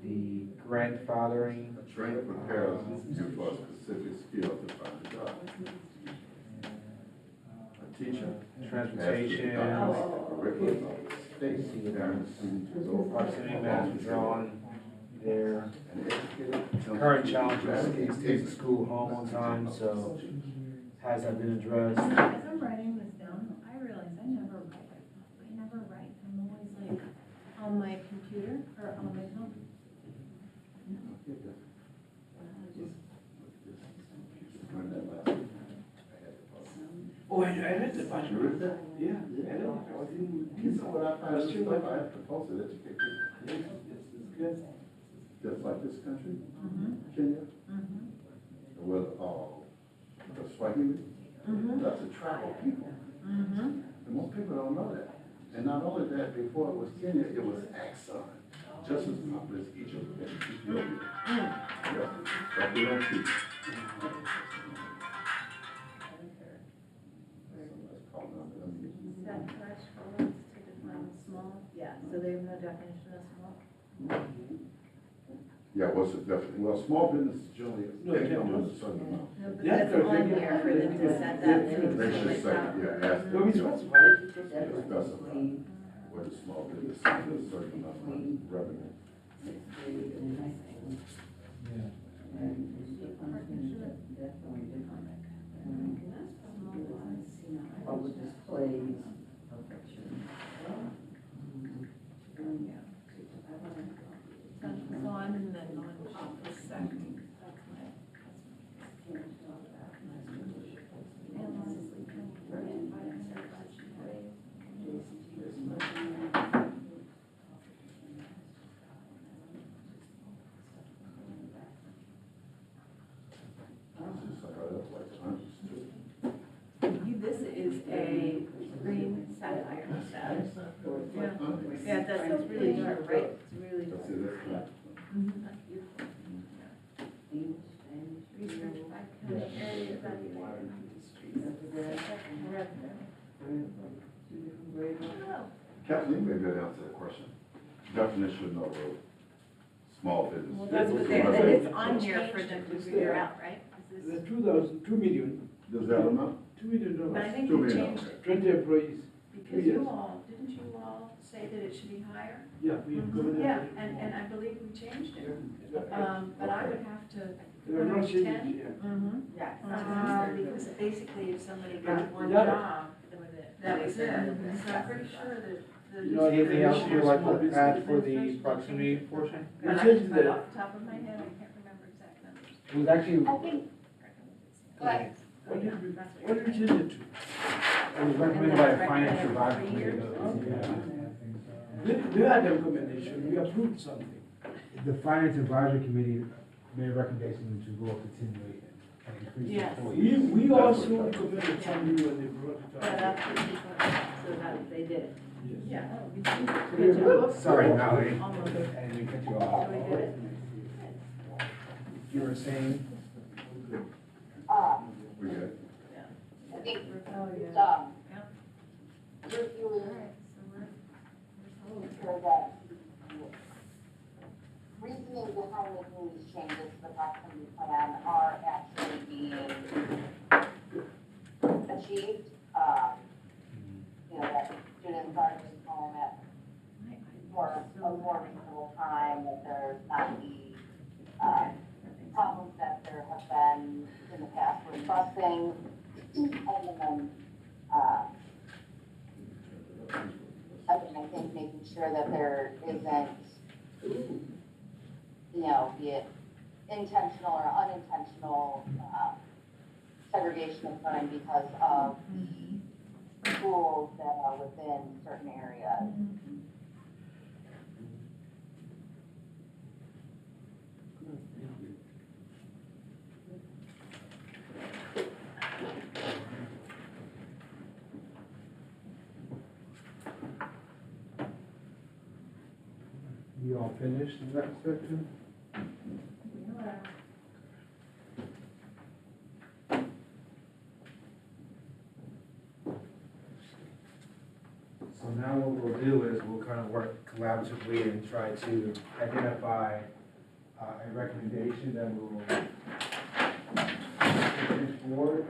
The grandfathering. A trainer prepares you for a specific skill to find a job. A teacher. Transportation. Curriculum of the state, parents, students, Proximity maps drawn there. and educated. Current challenges is the school home on time, so has that been addressed? As I'm writing this down, I realize I never write. I'm always like on my computer or on my phone. Oh, I read the budget. You read that? Yeah, I know. I was in. You know what I find this stuff, I have to post it, educate people. It's good. Just like this country, Kenya, with, the Swahili, that's a tribal people. And most people don't know that. And not only that, before it was Kenya, it was Axon, just as popular as Egypt and Ethiopia. Yeah, but we don't teach. Set thresholds to define small, yeah, so they have no definition of small. Yeah, what's the definition? Well, small business generally, they don't do a certain amount. No, but Yeah, that's because on they- there for them to set that. They should say, yeah, ask No, we them, specify. specify what is small business, is a certain amount of revenue. Public displays, is a green satire status. Yeah, it does, it's really dark, right? It's really dark. Research by county area evaluated Kathleen, maybe I'd answer that question. Definition of a small business. Well, that's what it's on here for them to figure out, right? Is The this- 2 million, Does that amount? $2 million, But I think 2 you million. changed it, 20 employees. because you all, didn't you all say that it should be higher? Yeah, we covered Yeah, everything. and I believe we changed it. Yeah. But I would have to There are put no it to changes, 10. yeah. Mm-hmm. Because basically if somebody got one Yeah. job, that was it. So I'm pretty sure that the. You know, Anything else you would like Small to business add for the administration proximity changed it. portion? But I, changed but the- off the top of my head, I can't remember exact numbers. It was actually, I think, go ahead. What did we, That's what did you change it to? it was recommended by the Finance Advisory Committee. We had a recommendation, we approved something. The Finance Advisory Committee made a recommendation to go up to 10 million and increase the Yes. employees. We also recommended something when they brought it Yeah, up. that's what you put, so that they did it. Yes. Yeah. Oh, we did. Good job. Sorry, Mallory. Almost. And we cut you So off. we did it. You were saying? We good? I think, Oh, yeah. reviewing, Alright, so we're making sure that reasoning behind making these changes to the proximity plan are actually being achieved. You know, that students are getting home at a more reasonable time, that there's not the, problems that there have been in the past with busing, and then, again, I think making sure that there isn't, you know, be it intentional or unintentional, segregation occurring because of the schools that are within certain areas. You all finished in that section? So now what we'll do is we'll kind of work collaboratively and try to identify a recommendation that will push forward.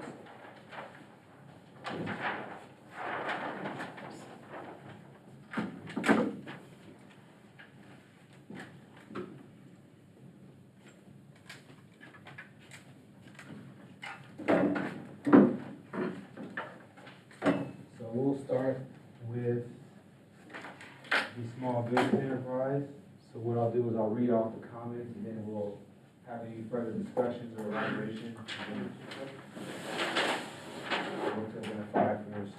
So we'll start with the small business enterprise. So what I'll do is I'll read off the comments and then we'll have any further discussions or elaboration. We'll to identify first.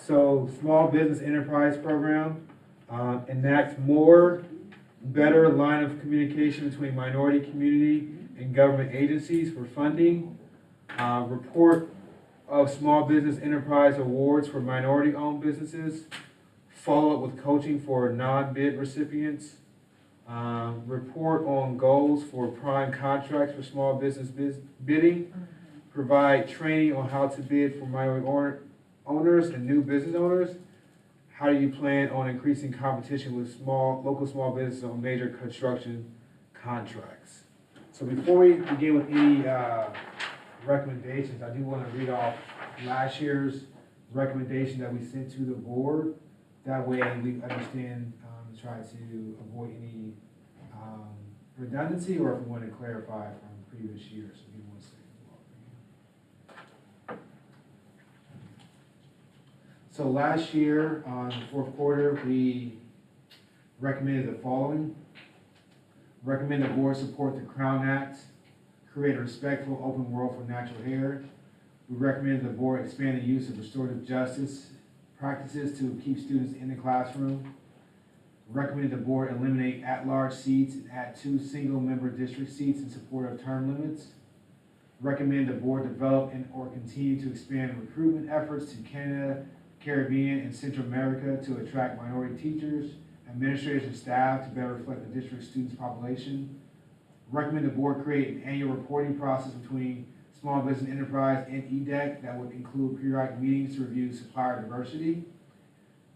So small business enterprise program enacts more, better line of communication between minority community and government agencies for funding. Report of small business enterprise awards for minority-owned businesses. Follow up with coaching for non-bid recipients. Report on goals for prime contracts for small business bidding. Provide training on how to bid for minority owners and new business owners. How do you plan on increasing competition with local small businesses on major construction contracts? So before we begin with any recommendations, I do want to read off last year's recommendation that we sent to the board. That way we understand, try to avoid any redundancy, or if we want to clarify from previous years. So give me 1 second. So last year, in the fourth quarter, we recommended the following. Recommend the board support the Crown Act, create a respectful open world for natural hair. We recommend the board expand the use of restorative justice practices to keep students in the classroom. Recommend the board eliminate at-large seats and add 2 single-member district seats in support of term limits. recommend the board develop and or continue to expand recruitment efforts to Canada, Caribbean, and Central America to attract minority teachers, administrators, and staff to better reflect the district's students' population. Recommend the board create an annual reporting process between small business enterprise and EDEC that would include periodic meetings to review supplier diversity.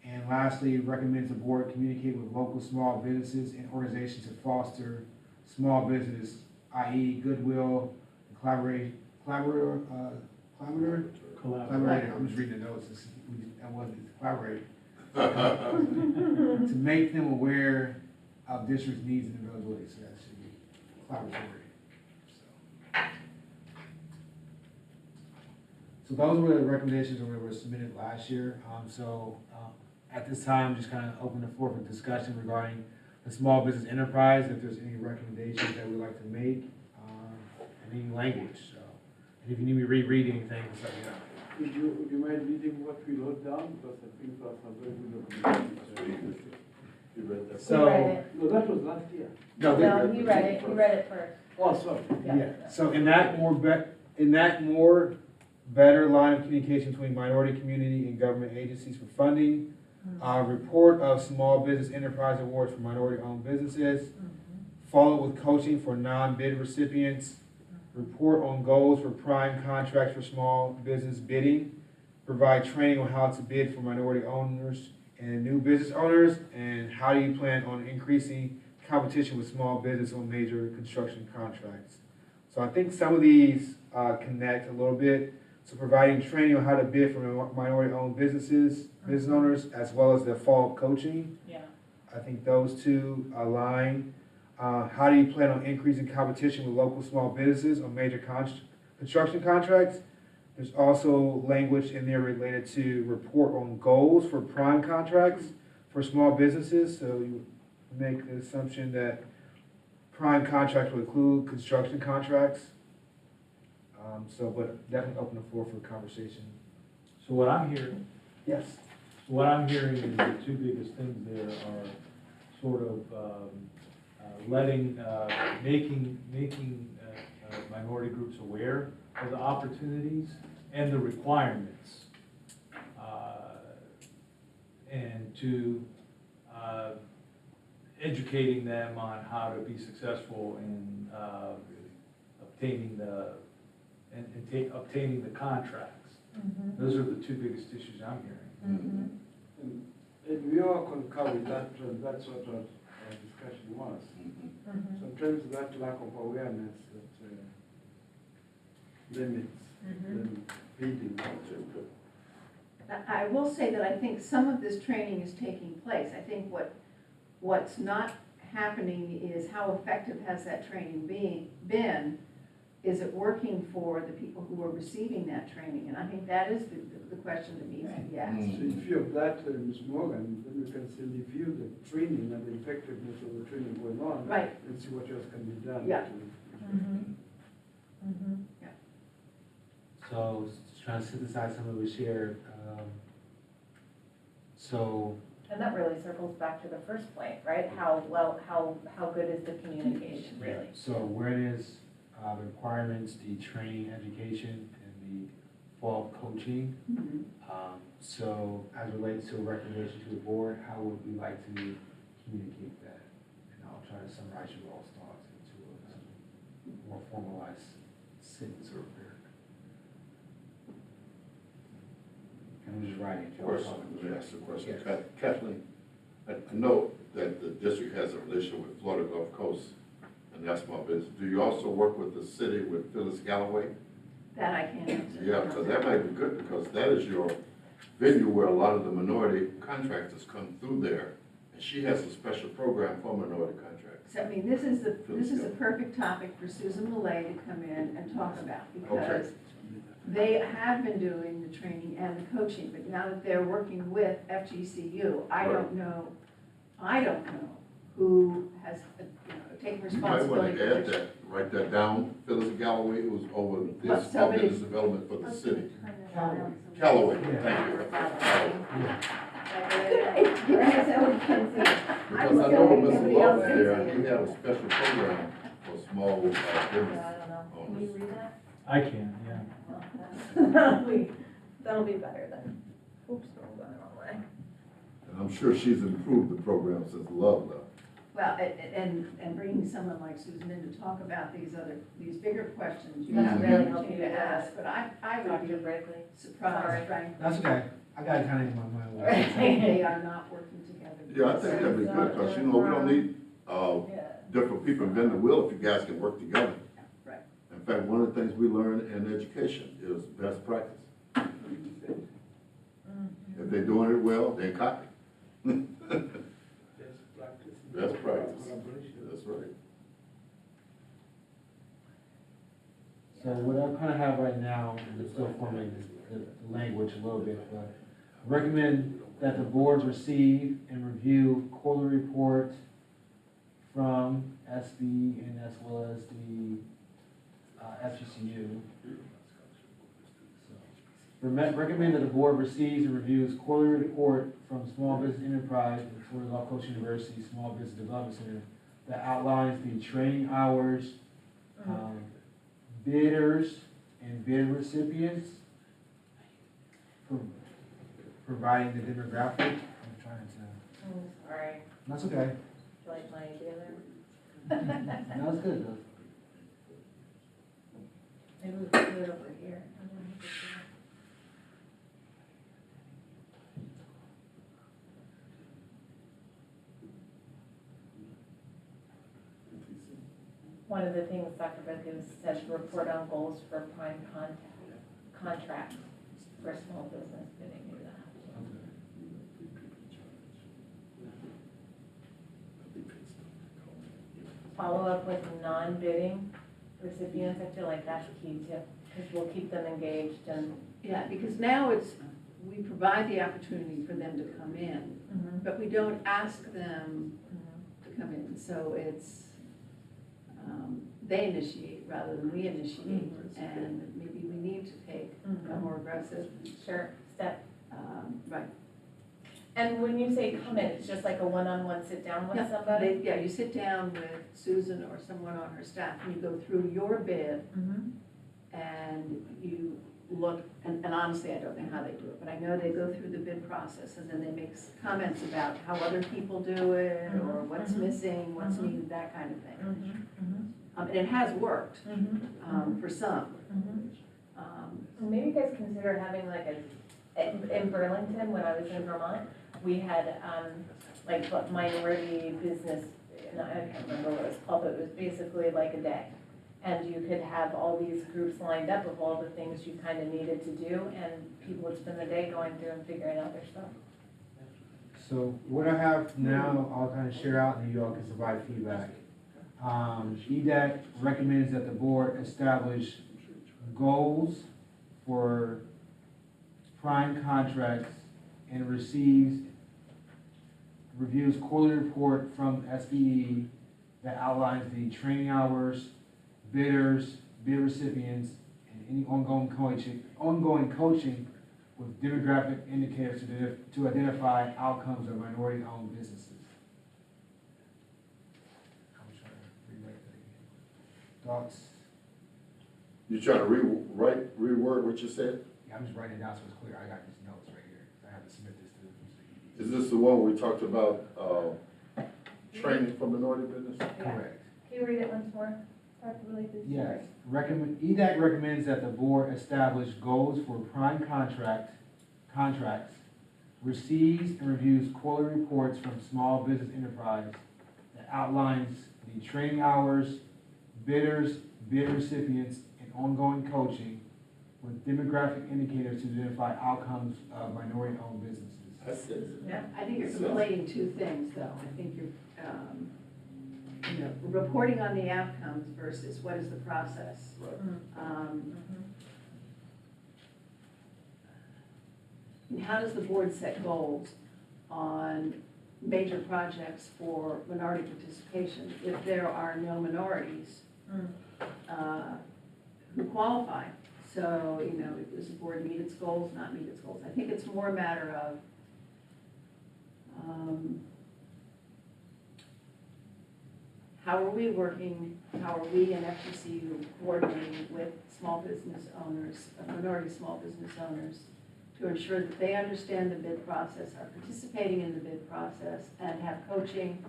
And lastly, recommends the board communicate with local small businesses and organizations to foster small business, i.e. goodwill, collaborator. I'm just reading the notes. That wasn't collaborate. To make them aware of district's needs and availability. So that should be collaboratory. So those were the recommendations that were submitted last year. At this time, just kind of open the floor for discussion regarding the small business enterprise, if there's any recommendations that we'd like to make, and any language. So, and if you need me to reread anything, just let me know. Would you mind reading what we wrote down, because I think that's a very good recommendations. You read that? So, No, that was last year. No, he read it first. Oh, sorry. yeah. So in that more better line of communication between minority community and government agencies for funding, report of small business enterprise awards for minority-owned businesses, follow with coaching for non-bid recipients, report on goals for prime contracts for small business bidding, provide training on how to bid for minority owners and new business owners, and how do you plan on increasing competition with small business on major construction contracts. So I think some of these connect a little bit. So providing training on how to bid for minority-owned business owners, as well as the follow-up coaching. Yeah. I think those two align. How do you plan on increasing competition with local small businesses on major construction contracts? There's also language in there related to report on goals for prime contracts for small businesses. So you make the assumption that prime contracts will include construction contracts. But definitely open the floor for conversation. So what I'm hearing, Yes. what I'm hearing is the two biggest things there are sort of making minority groups aware of the opportunities and the requirements, and to educating them on how to be successful in obtaining the contracts. Those are the two biggest issues I'm hearing. And we all concur with that, that's what our discussion was. Sometimes that lack of awareness that limits them bidding. I will say that I think some of this training is taking place. I think what's not happening is how effective has that training been? Is it working for the people who are receiving that training? And I think that is the question that needs to be asked. So if you have that, Ms. Morgan, then you can still review the training and the effectiveness of the training going on. Right. And see what else can be done. Yeah. So just trying to synthesize some of what we shared. And that really circles back to the first point, right? How good is the communication, really? So awareness, the requirements, the training, education, and the fall coaching. So as it relates to a recommendation to the board, how would we like to communicate that? And I'll try to summarize your all's thoughts into a more formalized sentence or paragraph. And I'm just writing. Question, let me ask you a question. Yes. Kathleen, I know that the district has a relationship with Florida Gulf Coast, and that's my business. Do you also work with the city, with Phyllis Galloway? That I can't answer. Yeah, because that might be good, because that is your venue where a lot of the minority contractors come through there. And she has a special program for minority contractors. So, I mean, this is the perfect topic for Susan Millay to come in and talk about, because they have been doing the training and the coaching, but now that they're working with FGCU, I don't know who has taken You might want responsibility. to add that, write that down. Phyllis Galloway, who's over this small business development for the city. Callaway, thank you. Because I know Mr. Love there, he had a special program for small business Can you owners. read that? I I can, yeah. That'll be better than, oops, I'm going the wrong way. And I'm sure she's improved the program since Love left. Well, and bringing someone like Susan in to talk about these bigger questions, you That's have really to helpful continue to ask, but I would Dr. be Bradley. surprised, Sorry. frankly. That's okay. I got it kind of in my mind. They are not working together. Yeah, I think that'd be good, because, you know, we don't need, Yeah. different people inventing the wheel if you guys can work together. Right. In fact, one of the things we learn in education is best practice. If they're doing it well, they copy. Best practice. Best practice. Collaboration. That's right. So what I kind of have right now, and I'm still forming the language a little bit, but recommend that the boards receive and review quarterly report from SB and as well as the FGCU. Recommend that the board receives and reviews quarterly report from Small Business Enterprise and Florida Gulf Coast University Small Business Development Center that outlines the training hours, bidders and bid recipients, providing the demographic. I'm trying to. Sorry, That's okay. do you like my idea there? No, it's good though. Maybe we can do it over here. One of the things Dr. Bradley said to report on goals for prime contracts for small business bidding, do that. Follow up with non-bidding recipients, I feel like that's key too, because we'll keep them engaged and. Yeah, because now we provide the opportunity for them to come in, but we don't ask them to come in, so it's, they initiate rather than we initiate, and maybe we need to take a more aggressive, Sure, step. right. And when you say come in, it's just like a one-on-one sit down with somebody? Yeah, you sit down with Susan or someone on her staff, and you go through your bid, and you look, and honestly, I don't know how they do it, but I know they go through the bid process, and then they make comments about how other people do it, or what's missing, what's needed, that kind of thing. And it has worked, for some. Maybe you guys consider having like in Burlington, when I was in Vermont, we had, like what minority business, and I can't remember what it was called, but it was basically like a day. And you could have all these groups lined up of all the things you kind of needed to do, and people would spend the day going through and figuring out their stuff. So what I have now, I'll kind of share out and you all can provide feedback. EDAC recommends that the board establish goals for prime contracts and reviews quarterly report from SBE that outlines the training hours, bidders, bid recipients, and any ongoing coaching with demographic indicators to identify outcomes of minority-owned businesses. I'm trying to rewrite that again. Thoughts? You trying to reword what you said? Yeah, I'm just writing it down so it's clear. I got these notes right here. I have to submit this to the. Is this the one we talked about, training for minority business? Correct. Can you read it once more? Yes. EDAC recommends that the board establish goals for prime contracts, receives and reviews quarterly reports from small business enterprise that outlines the training hours, bidders, bid recipients, and ongoing coaching with demographic indicators to identify outcomes of minority-owned businesses. That's it. Yeah, I think you're conflating two things, though. I think you're, reporting on the outcomes versus what is the process. And how does the board set goals on major projects for minority participation if there are no minorities who qualify? So, does the board meet its goals, not meet its goals? I think it's more a matter of how are we working, how are we in FGCU coordinating with small business owners, minority small business owners, to ensure that they understand the bid process, are participating in the bid process, and have coaching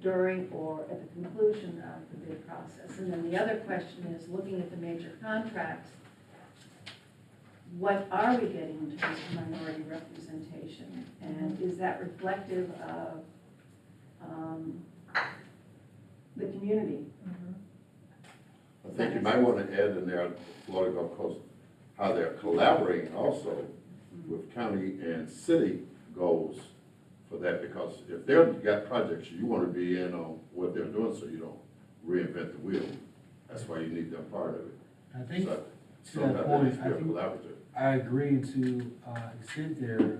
during or at the conclusion of the bid process. And then the other question is, looking at the major contracts, what are we getting in terms of minority representation? And is that reflective of the community? I think you might want to add in there, Florida Gulf Coast, how they're collaborating also with county and city goals for that, because if they've got projects, you want to be in on what they're doing so you don't reinvent the wheel. That's why you need them part of it. I think, So to that that point, needs to I be a think collaborative. I agree to extent there.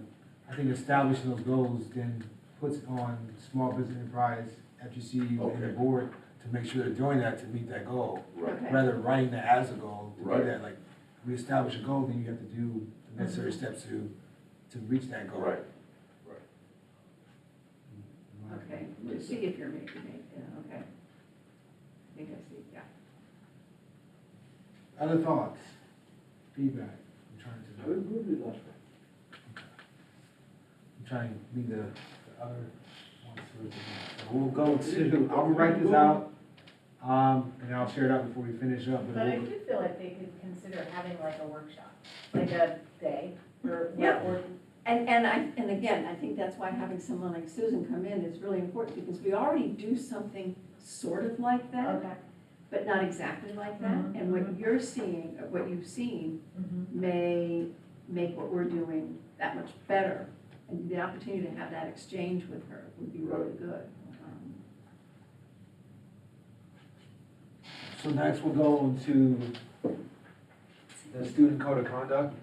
I think establishing those goals then puts on small business enterprise, FGC, and the Okay. board to make sure they're doing that to meet that goal. Right. Okay. Rather than writing that as a goal, to Right. do that, like, we establish a goal, then you have to do the necessary steps to reach that goal. Right. Okay, to see if you're making it, yeah, okay. I think I see, yeah. Other thoughts, feedback? I'm trying Very to, good with that. I'm trying to be the other ones. So we'll go to, I'll write this out, and I'll share it out before we finish up. But I do feel like they could consider having like a workshop, like a day, or. Yeah. or- And again, I think that's why having someone like Susan come in is really important, because we already do something sort of like that, Okay. but not exactly like that. Mhm, And what you're seeing, what you've seen, Mhm. may make what we're doing that much better. And the opportunity to have that exchange with her would be really good. So next we'll go on to the student code of conduct.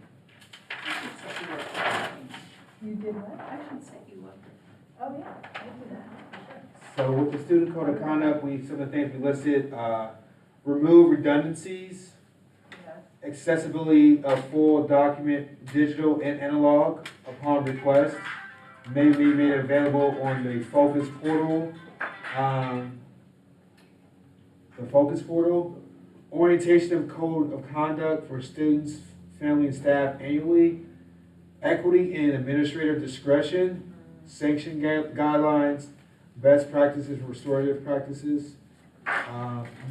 You did what? I should set you up. Oh, yeah, I do that, So with the student code of conduct, some of the things we listed, remove redundancies, yes. accessibility of full document, digital and analog upon request, may be made available on the Focus portal. The Focus portal, orientation of code of conduct for students, family and staff annually, equity and administrative discretion, sanction guidelines, best practices, restorative practices,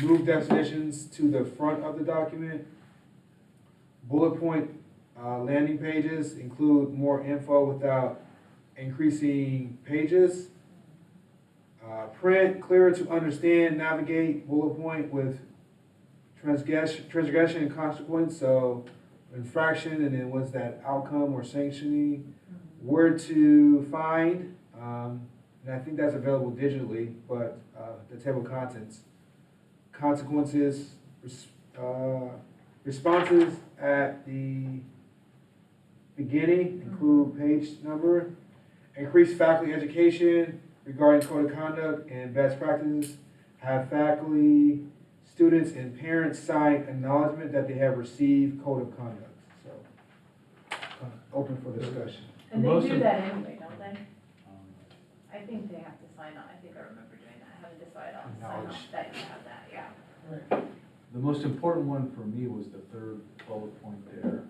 move definitions to the front of the document, bullet point landing pages, include more info without increasing pages, print clearer to understand, navigate, bullet point with transgression and consequence, so infraction, and then what's that outcome or sanctioning, where to find, and I think that's available digitally, but the table of contents, consequences, responses at the beginning, include page number, increase faculty education regarding code of conduct and best practices, have faculty, students, and parents sign acknowledgement that they have received code of conduct. So, open for discussion. And they Most do of- that anyway, don't they? I think they have to sign on, I think I remember doing that, having to sign on Acknowledge. that you have that, yeah. The most important one for me was the third bullet point there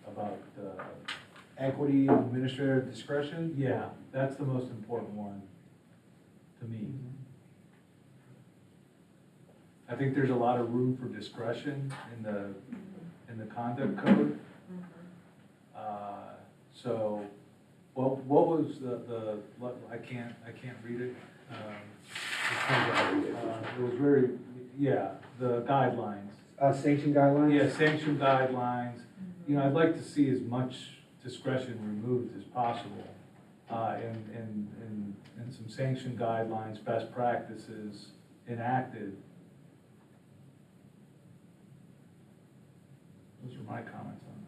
about, Equity and administrative discretion. yeah, that's the most important one to me. I think there's a lot of room for discretion in the conduct code. So, what was I can't read it. It was very, yeah, the guidelines. Sanction guidelines? Yeah, sanction guidelines. You know, I'd like to see as much discretion removed as possible. And some sanction guidelines, best practices enacted. Those are my comments on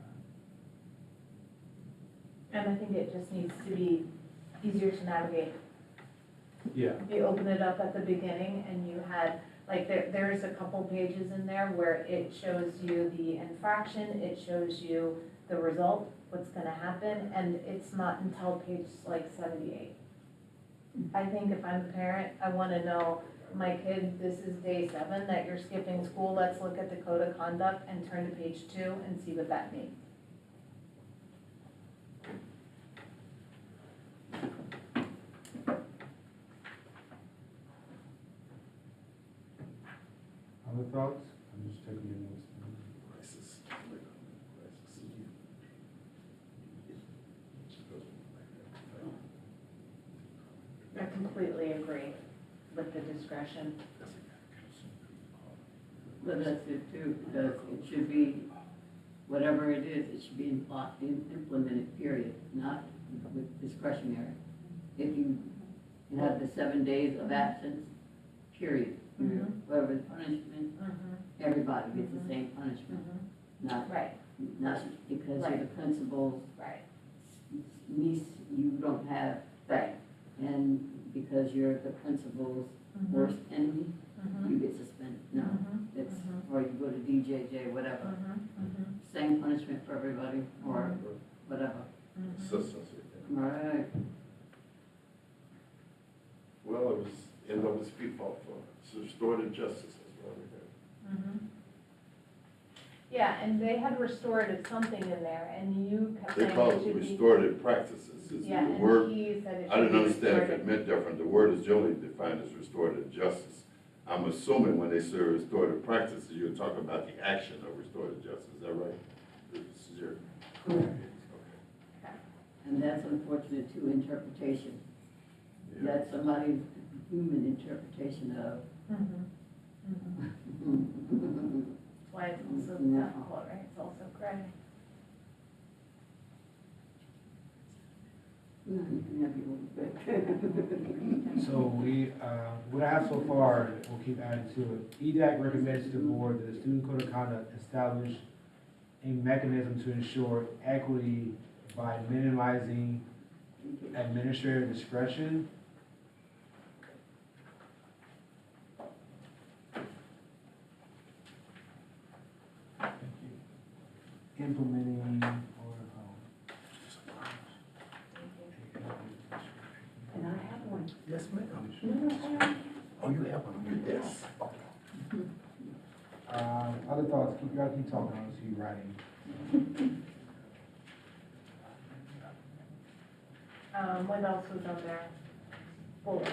that. And I think it just needs to be easier to navigate. Yeah, If you open it up at the beginning and you had, like, there's a couple pages in there where it shows you the infraction, it shows you the result, what's gonna happen, and it's not until page like 78. I think if I'm the parent, I wanna know my kid, this is day 7 that you're skipping school, let's look at the code of conduct and turn to page 2 and see what that means. Other thoughts? I'm just taking your notes. I completely agree with the discretion. But that's it too, because it should be, whatever it is, it should be implemented, period, not with discretionary. If you have the 7 days of absence, period, whatever the punishment, everybody gets the same punishment. Not, Right, not because you're the principal's right, niece, you don't have right. and because you're the principal's worst enemy, you get suspended. No, it's, or you go to DJJ, whatever. Same punishment for everybody, or whatever. Consistency. Right. Well, it was, ended up with people for restorative justice as well. Yeah, and they had restorative something in there, and you kept saying They call it it should be. restorative practices. Is Yeah, the and word, he said it I should didn't be understand if it restorative. meant different. The word is generally defined as restorative justice. I'm assuming when they say restorative practices, you're talking about the action of restorative justice. Is that right? This is your. And that's unfortunate too, interpretation. Yeah. That's somebody's human interpretation of. That's why it's also difficult, right? It's also gray. So what I have so far, we'll keep adding to it. EDAC recommends to the board that the student code of conduct establish a mechanism to ensure equity by minimizing administrative discretion. Implementing or, And I have one. Yes, ma'am. Oh, you have one on your desk. other thoughts, you gotta keep talking, I don't see you writing. What else was on there? Bullet.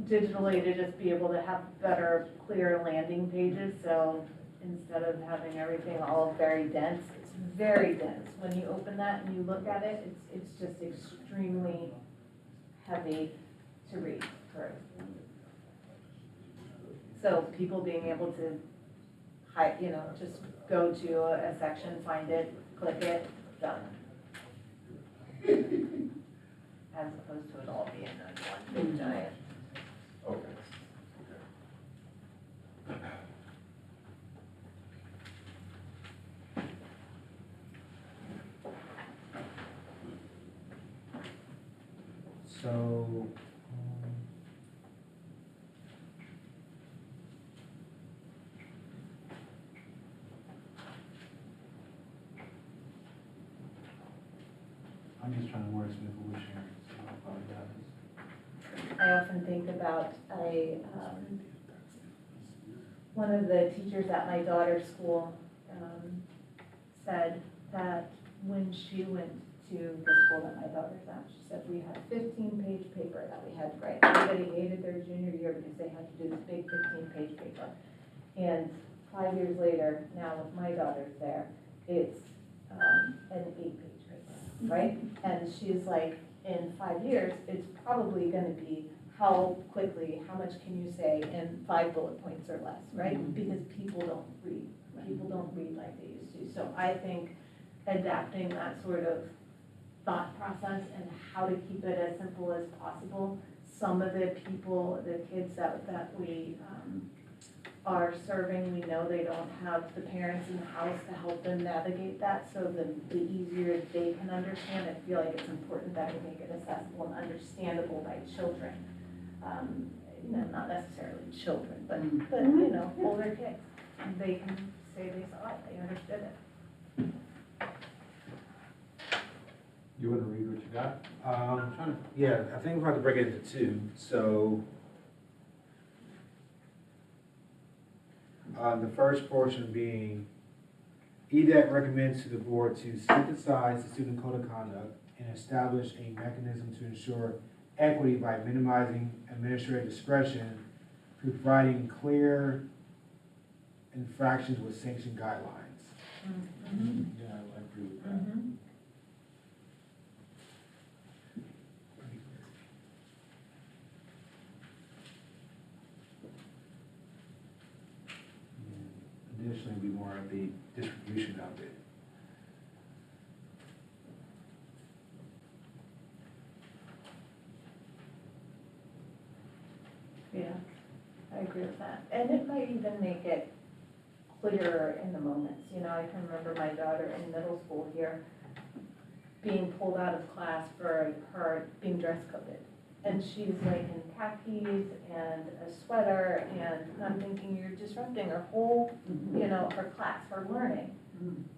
Digitally, to just be able to have better, clear landing pages, so instead of having everything all very dense, it's very dense. When you open that and you look at it, it's just extremely heavy to read through. So people being able to just go to a section, find it, click it, done. As opposed to it all being one big giant. Okay. So, I'm just trying to wordsmith what we're sharing, so I apologize. I often think about one of the teachers at my daughter's school said that when she went to the school that my daughter's at, she said we had 15-page paper that we had to write. Everybody hated their junior year because they had to do this big 15-page paper. And 5 years later, now with my daughter's there, it's an 8-page paper, right? And she's like, in 5 years, it's probably gonna be how quickly, how much can you say in 5 bullet points or less, right? Because people don't read. People don't read like they used to. So I think adapting that sort of thought process and how to keep it as simple as possible. Some of the people, the kids that we are serving, we know they don't have the parents in the house to help them navigate that, so the easier they can understand. I feel like it's important that we make it accessible and understandable by children. Not necessarily children, but older kids. They can say they saw it, they understood it. You wanna read what you Scott? Yeah, I think we're going to break it into two. So, the first portion being, EDAC recommends to the board to synthesize the student code of conduct and establish a mechanism to ensure equity by minimizing administrative discretion through providing clear infractions with sanction guidelines. Yeah, I agree with that. Additionally, be more of the distribution of it. Yeah, I agree with that. And it might even make it clearer in the moments. You know, I can remember my daughter in middle school here being pulled out of class for her being dress coded. And she's like in khakis and a sweater, and I'm thinking you're disrupting her whole, you know, her class, her learning.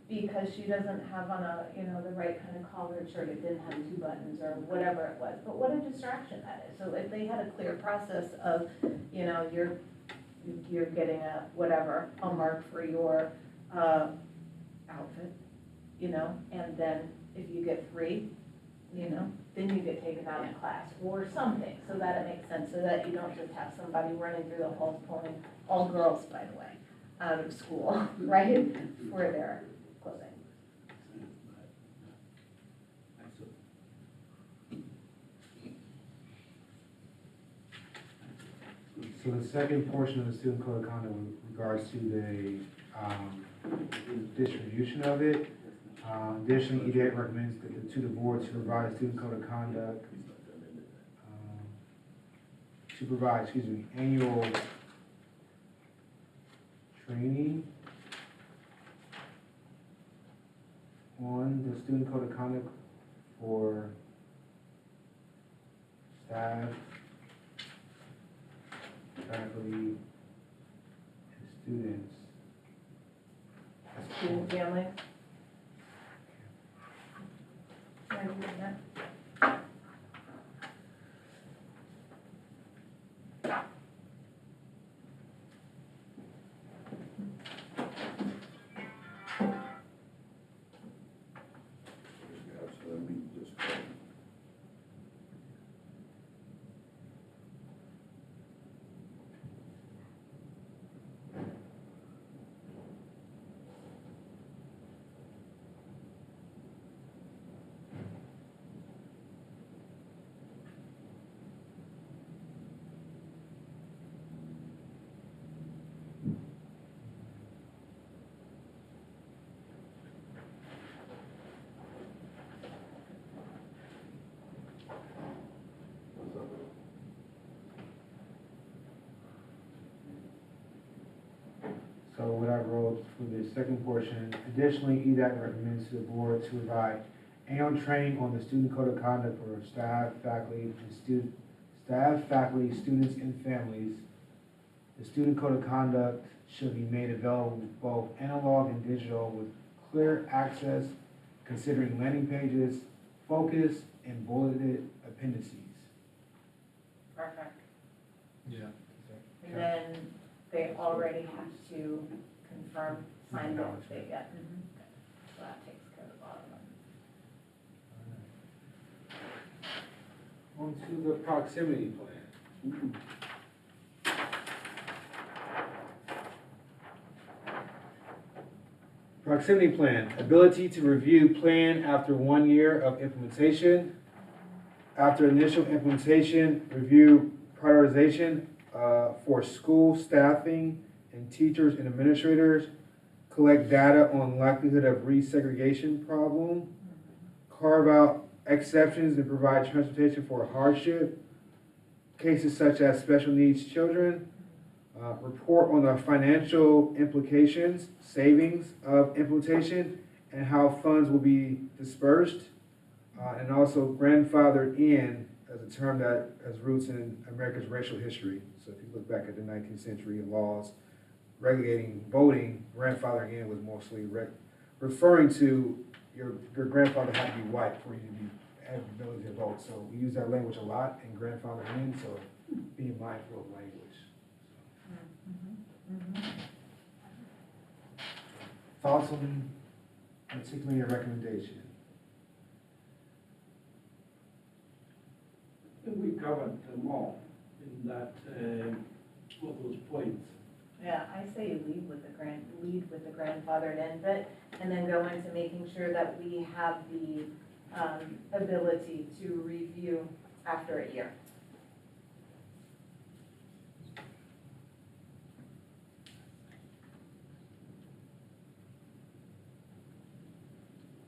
Because she doesn't have on a, you know, the right kind of collared shirt, it didn't have 2 buttons or whatever it was. But what a distraction that is. So if they had a clear process of, you know, you're getting a whatever, a mark for your outfit, you know, and then if you get 3, you know, then you get taken out of class or something, so that it makes sense, so that you don't just have somebody running through the halls pulling, all girls, by the way, out of school, right, for their clothing. So the second portion of the student code of conduct with regards to the distribution of it. Additionally, EDAC recommends to the board to provide student code of conduct, annual training on the student code of conduct for staff, faculty, and students. Student families. Can I read that? So let me just. So what I wrote for the second portion, additionally, EDAC recommends to the board to provide annual training on the student code of conduct for staff, faculty, students, and families. The student code of conduct should be made available both analog and digital with clear access, considering landing pages, focus, and bulleted appendices. Perfect. Yeah. And then they already have to confirm, sign what they get. So that takes care of a lot of them. On to the proximity plan. Proximity plan, ability to review plan after 1 year of implementation. After initial implementation, review prioritization for school staffing and teachers and administrators. Collect data on likelihood of resegregation problem. Carve out exceptions and provide transportation for hardship. Cases such as special needs children. Report on the financial implications, savings of implementation, and how funds will be dispersed. And also grandfathered in as a term that has roots in America's racial history. So if you look back at the 19th century laws regulating voting, grandfathering in was mostly referring to your grandfather had to be white for you to be have the ability to vote. So we use that language a lot in grandfather in, so being mindful of language. Thoughts on particularly your recommendation? I think we covered them all in that, all those points. Yeah, I say lead with the grandfathered in bit, and then go into making sure that we have the, ability to review after a year.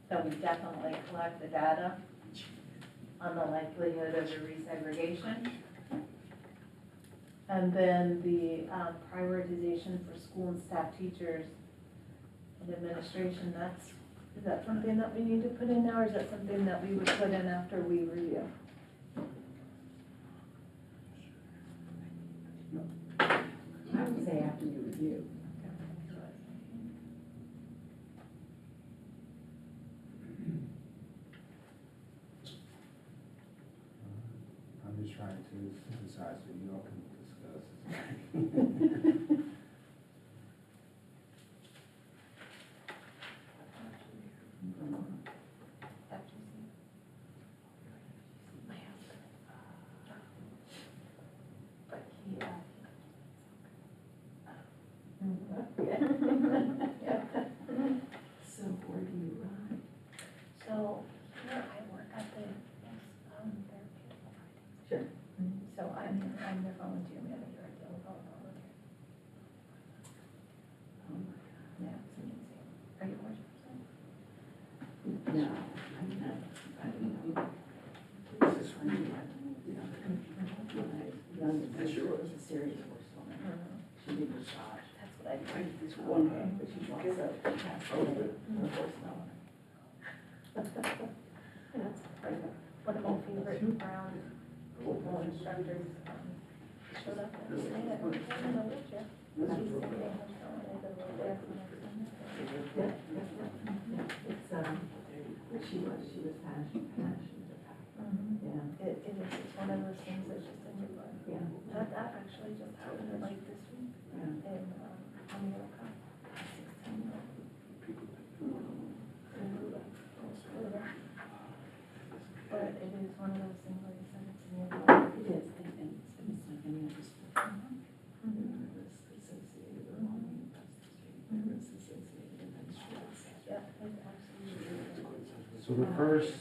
So we definitely collect the data on the likelihood of the resegregation. And then the prioritization for school and staff teachers and administration, is that something that we need to put in now, or is that something that we would put in after we review? I would say after you review. I'm just trying to synthesize so you all can discuss. So where do you run? So here I work at the therapeutic provider. Sure. So I'm the volunteer manager at the Volunteer. Oh my Yeah, it's amazing. Are you watching? God. No, I'm not, I don't know. This is funny, you know, my youngest sister was a serious horse woman. She did massage. That's what I do. This one, but she's also passed away from a horse melon. That's one of my favorite brown football instructors, showed up and said, I don't know which year. She's sitting there, and I go there. It's, she was passionate about it. Yeah. It is, it's one of those things that's just in your blood. Yeah. That actually just happened like this week in, on the World Cup. 16-year-old. But it is one of those things, like I said, it's in your blood. It is, and it's like any other sport. Risk associated with longing, risk associated with stress. Yeah, it absolutely is. So the first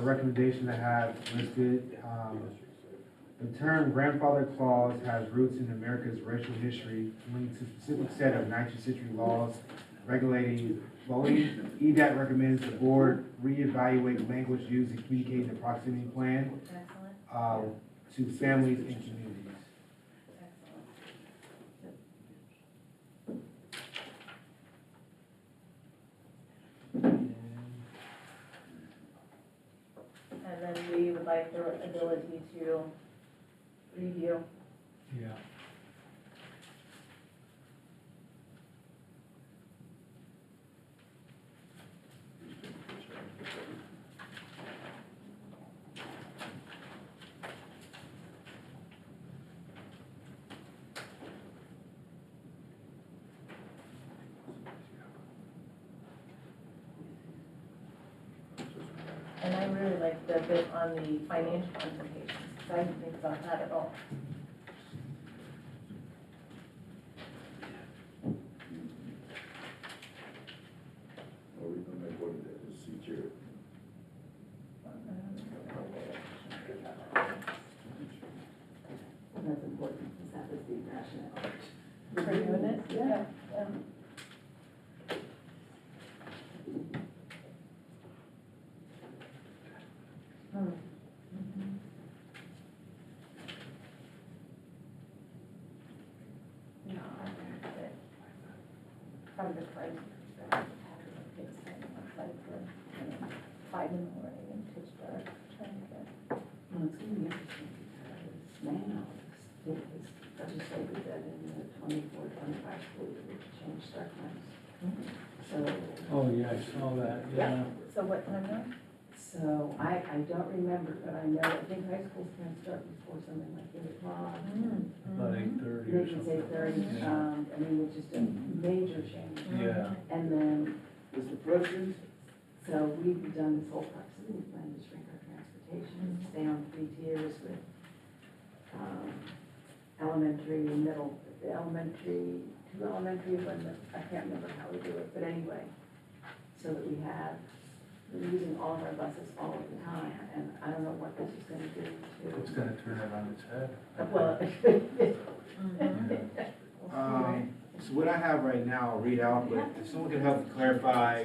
recommendation I have listed, the term grandfather clause has roots in America's racial history, linked to a specific set of 19th century laws regulating voting. EDAT recommends the board reevaluate language used in communicating the proximity plan Excellent, to families and communities. excellent. And then we would like the ability to review. Yeah. And I really like the bit on the financial implications, because I didn't think about that at all. Or we can make one that is secure. That's important, because that was the rationale. For doing it? Yeah. Yeah. No, I think that from the price perspective, it's like for, five in the morning in Pittsburgh, trying to get. Well, it's gonna be interesting because now, the legislature that in the 24-25 school year, we changed start times. So, Oh, yeah, I saw that, yeah. So what time now? So I don't remember, but I know, I think high schools can start before something like 8 o'clock. About 8:30 or It's something. 8:30, I mean, it's just a major change. Yeah. And then, Mr. President, so we've done this whole proximity plan to shrink our transportation, stay on 3 tiers with, elementary, middle, elementary, 2 elementary, I can't remember how we do it, but anyway. So that we're using all of our buses all of the time, and I don't know what this is gonna do to. It's gonna turn it on its head. Well, So what I have right now, I'll read out, but if someone can help clarify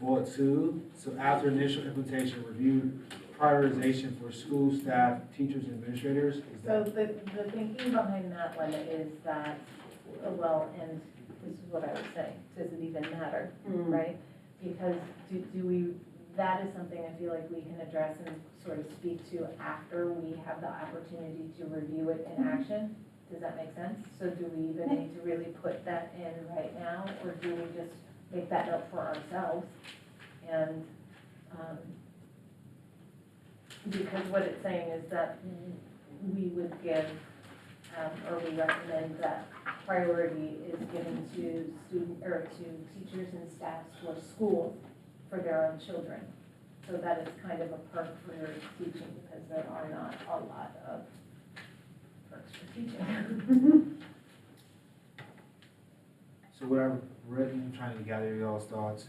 bullet 2. So after initial implementation, review prioritization for school staff, teachers, and administrators. Is So that the thinking behind that one is that, well, and this is what I would say, does it even matter, right? Because do we, that is something I feel like we can address and sort of speak to after we have the opportunity to review it in action. Does that make sense? So do we even need to really put that in right now, or do we just make that note for ourselves? And, because what it's saying is that we would give, or we recommend that priority is given to to teachers and staffs for schools for their own children. So that is kind of a perk for your teaching, because there are not a lot of perks for teaching. So what I've written, trying to gather y'all's thoughts.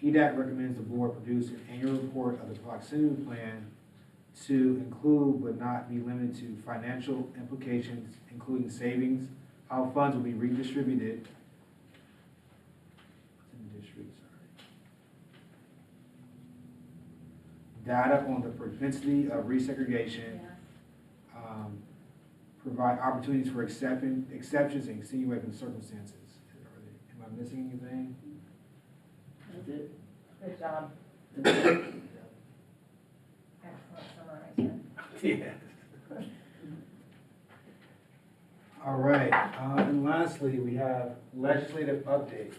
EDAC recommends the board produce an annual report of the proximity plan to include but not be limited to financial implications, including savings, how funds will be redistributed. Data on the propensity of resegregation. Provide opportunities for exceptions and extenuating circumstances. Am I missing anything? That's it. Good job. Excellent summarizer. Yeah. All right, and lastly, we have legislative updates.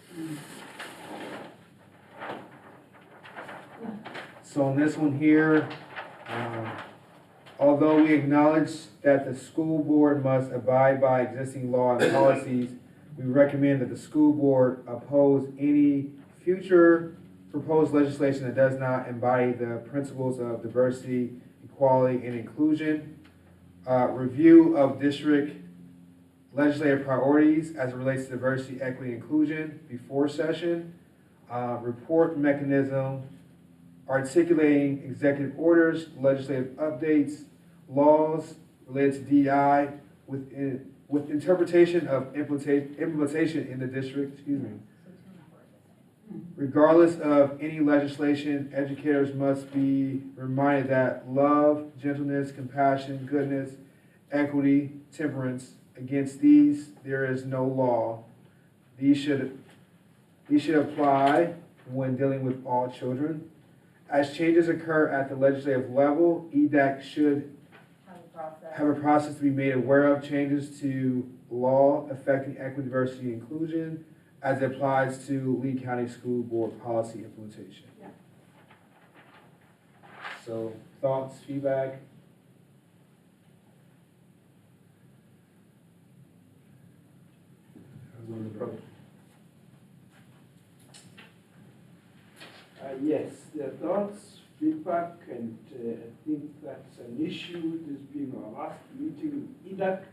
So on this one here, although we acknowledge that the school board must abide by existing law and policies, we recommend that the school board oppose any future proposed legislation that does not embody the principles of diversity, equality, and inclusion. Review of district legislative priorities as it relates to diversity, equity, and inclusion before session. Report mechanism, articulating executive orders, legislative updates, laws related to DI with interpretation of implementation in the district, Regardless of any legislation, educators must be reminded that love, gentleness, compassion, goodness, equity, temperance, against these there is no law. These should apply when dealing with all children. As changes occur at the legislative level, EDAC should have a process to be made aware of changes to law affecting equity, diversity, and inclusion as it applies to Lee County School Board policy implementation. Yeah. So, thoughts, feedback? Yes, their thoughts, feedback, and I think that's an issue, this being our last meeting in EDAC, to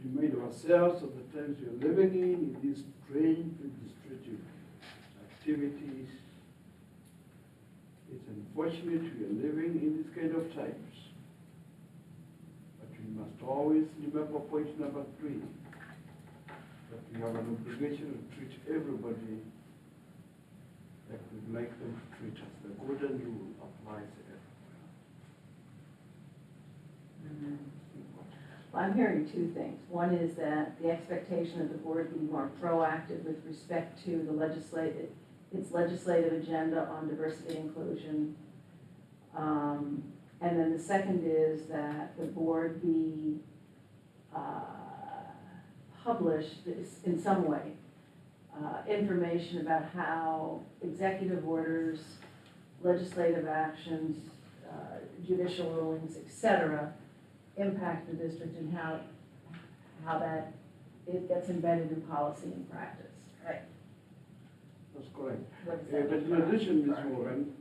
remind ourselves of the times we are living in these strange redistributive activities. It's unfortunate we are living in these kind of times. But we must always remember point number 3, that we have an obligation to treat everybody like we'd like them to treat us. The golden rule applies everywhere. Well, I'm hearing 2 things. One is that the expectation of the board be more proactive with respect to the its legislative agenda on diversity and inclusion. And then the second is that the board be published this in some way, information about how executive orders legislative actions, judicial rulings, et cetera, impact the district and how that, it gets embedded in policy and practice. Right. That's correct. What does But that in mean? addition, Ms. Warren,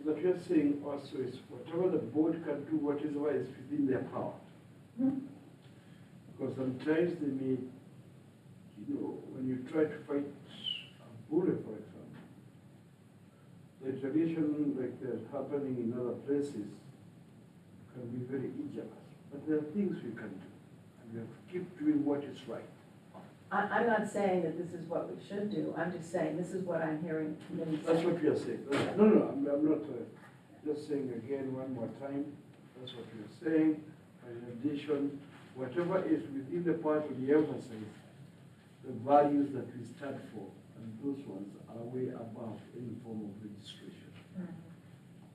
what you're saying also is whatever the board can do, whatever is within their power. Hmm. Because sometimes they may, you know, when you try to fight a bully, for example, the tradition like that's happening in other places can be very injurious. But there are things we can do, and we have to keep doing what is right. I'm not saying that this is what we should do, I'm just saying this is what I'm hearing committee That's say. what we are saying. No, I'm not, just saying again one more time, that's what we are saying. In addition, whatever is within the part of the emphasis, the values that we stand for, and those ones are way above any form of registration.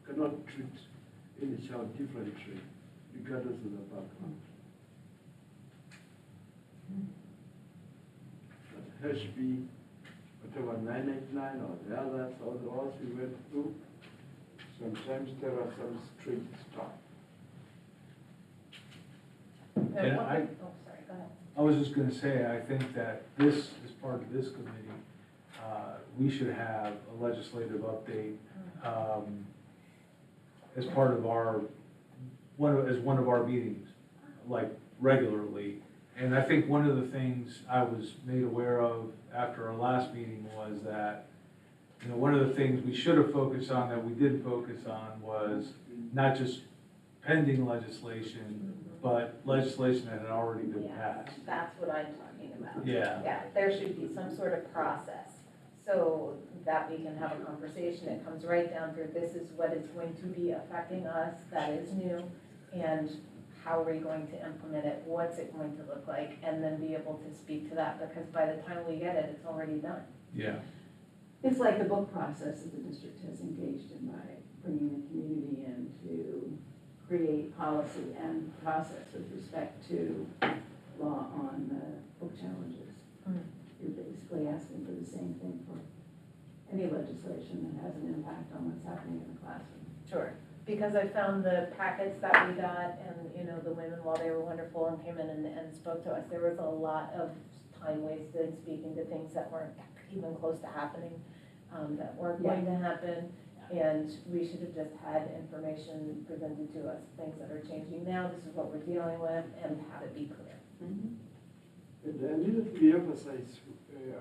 Cannot treat any child differently, regardless of the background. But HB, whatever 989 or the others, or the ones we went through, sometimes there are some straight stuff. And Oh, sorry, go ahead. I was just gonna say, I think that this, as part of this committee, we should have a legislative update, as part of our, as one of our meetings, like regularly. And I think one of the things I was made aware of after our last meeting was that, you know, one of the things we should have focused on that we didn't focus on was not just pending legislation, but legislation that had already been passed. That's what I'm talking about. Yeah. Yeah, there should be some sort of process, so that we can have a conversation. It comes right down to, this is what is going to be affecting us, that is new, and how are we going to implement it, what's it going to look like, and then be able to speak to that, because by the time we get it, it's already done. Yeah. It's like the book process that the district has engaged in by bringing the community in to create policy and process with respect to law on book challenges. You're basically asking for the same thing for any legislation that has an impact on what's happening in the classroom. Sure, because I found the packets that we got, and, you know, the women, while they were wonderful and came in and spoke to us, there was a lot of time wasted speaking to things that weren't even close to happening, that weren't going to happen. And we should have just had information presented to us, things that are changing now, this is what we're dealing with, and have it be clear. And I needed to re-emphasize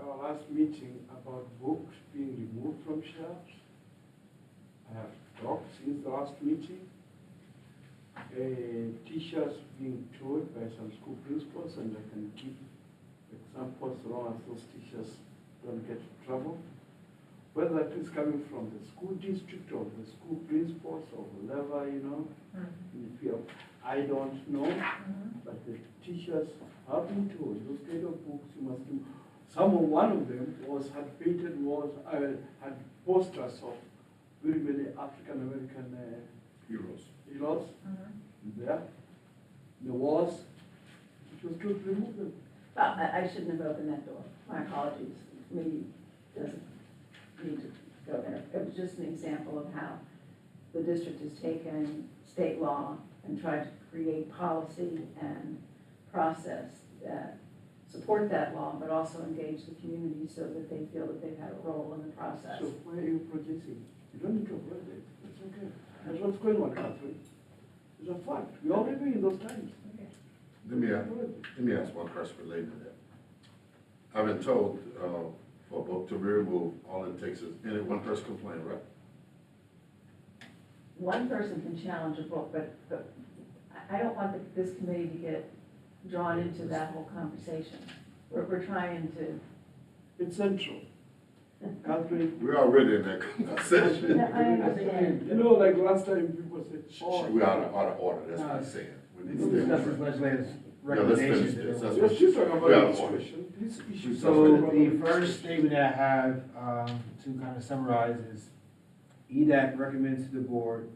our last meeting about books being removed from shelves. I have talked since the last meeting. Teachers being told by some school principals, and I can give examples so long as those teachers don't get in trouble. Whether that is coming from the school district or the school principals or whoever, you know, in the field, I don't know, but the teachers have been told those kind of books you must do. One of them had painted walls, had posters of very many African American heroes there. The walls, it was told to remove them. Well, I shouldn't have opened that door. My apologies. Maybe doesn't need to go there. It was just an example of how the district has taken state law and tried to create policy and process that support that law, but also engage the community so that they feel that they've had a role in the process. So why are you projecting? You don't need to avoid it. It's okay. That's what's going on, Catherine. It's a fact. We're all living in those times. Let me ask one question related to that. I've been told, for a book to be removed, all it takes is any one person complain, right? One person can challenge a book, but I don't want this committee to get drawn into that whole conversation. We're trying to. It's central. Catherine. We're already in that conversation. Yeah, I understand. You know, like last time people said, We're out of order, that's what I'm saying. We need to stay on Discuss track. this legislative Yeah, let's finish recommendations. this. Bill. let's just talk Yeah, about registration. These issues. So the first statement I have, to kind of summarize is, EDAC recommends to the board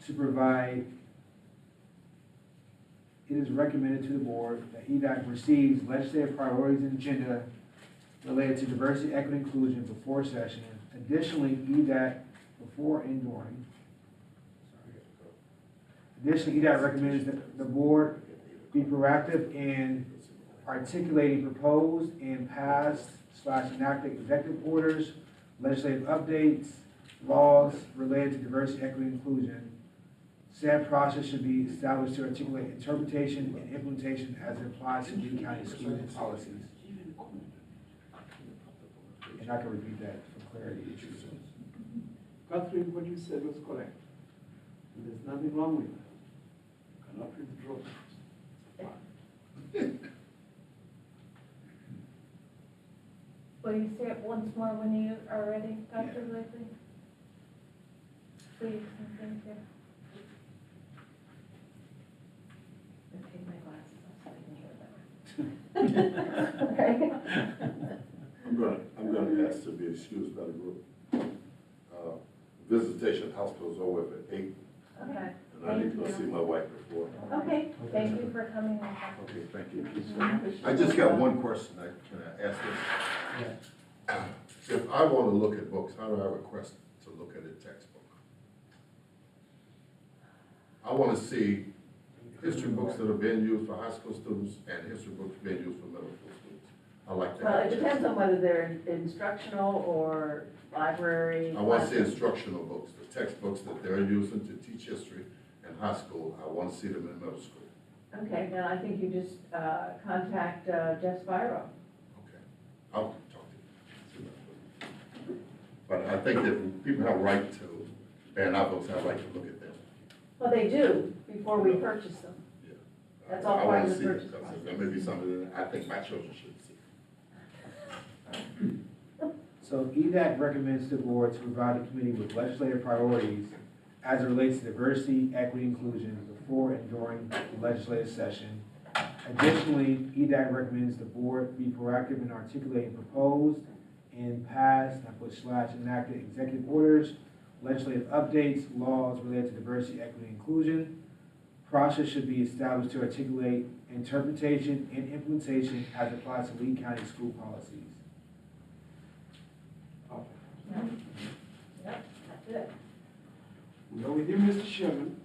to provide, it is recommended to the board that EDAC receives legislative priorities and agenda related to diversity, equity, inclusion before session. Additionally, EDAC before and during. Additionally, EDAC recommends that the board be proactive in articulating proposed and passed/enacted executive orders, legislative updates, laws related to diversity, equity, and inclusion. Said process should be established to articulate interpretation and implementation as it applies to Lee County school policies. And I can repeat that for clarity. Catherine, what you said was correct. And there's nothing wrong with that. You cannot withdraw. Will you say it once more when you are ready, Dr. Blakely? Please, and thank you. I take my glasses off so I can hear better. I'm gonna ask to be excused by the group. Visitation hospitals over at 8, Okay, and I need to go see my wife before. okay, thank you for coming. Okay, thank you. I just got one question, can I ask this? If I want to look at books, how do I request to look at a textbook? I want to see history books that are being used for high school students and history books being used for middle school students. I like that. Well, it depends on whether they're instructional or library. I want to see instructional books, the textbooks that they're using to teach history in high school. I want to see them in middle school. Okay, then I think you just contact Jeff Spiro. Okay, I'll talk to you. But I think that people have a right to, and our books have a right to look at them. Well, they do before we purchase them. Yeah. That's all I part wanna of the see it, purchase 'cause process. there may be something that I think my children should see. So EDAC recommends to the board to provide the committee with legislative priorities as it relates to diversity, equity, inclusion before and during the legislative session. Additionally, EDAC recommends the board be proactive in articulating proposed and passed, I put slash enacted executive orders, legislative updates, laws related to diversity, equity, and inclusion. Process should be established to articulate interpretation and implementation as it applies to Lee County school policies. Yep, that's it. We are with you, Mr. Chairman.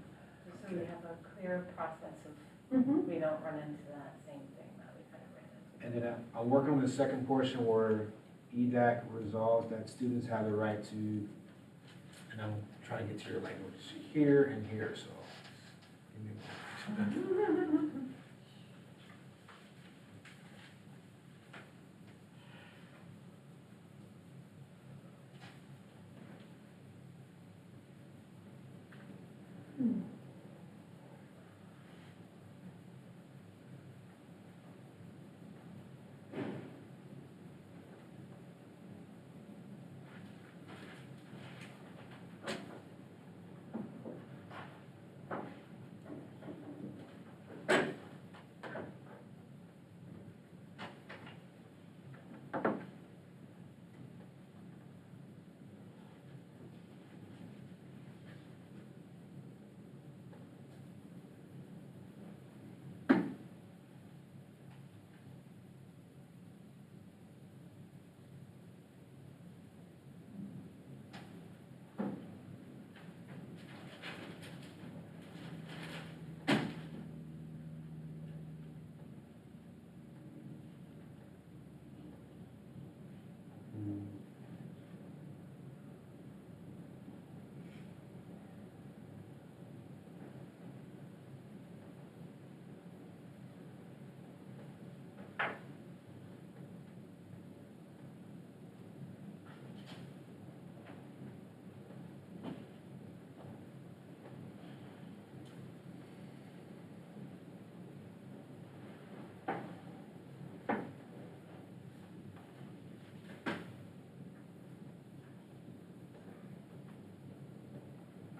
Just so we have a clear process of, we don't run into that same thing that we kind of ran into. And then I'm working on the second portion where EDAC resolves that students have the right to, and I'm trying to get to your language here and here, so. Give me one second.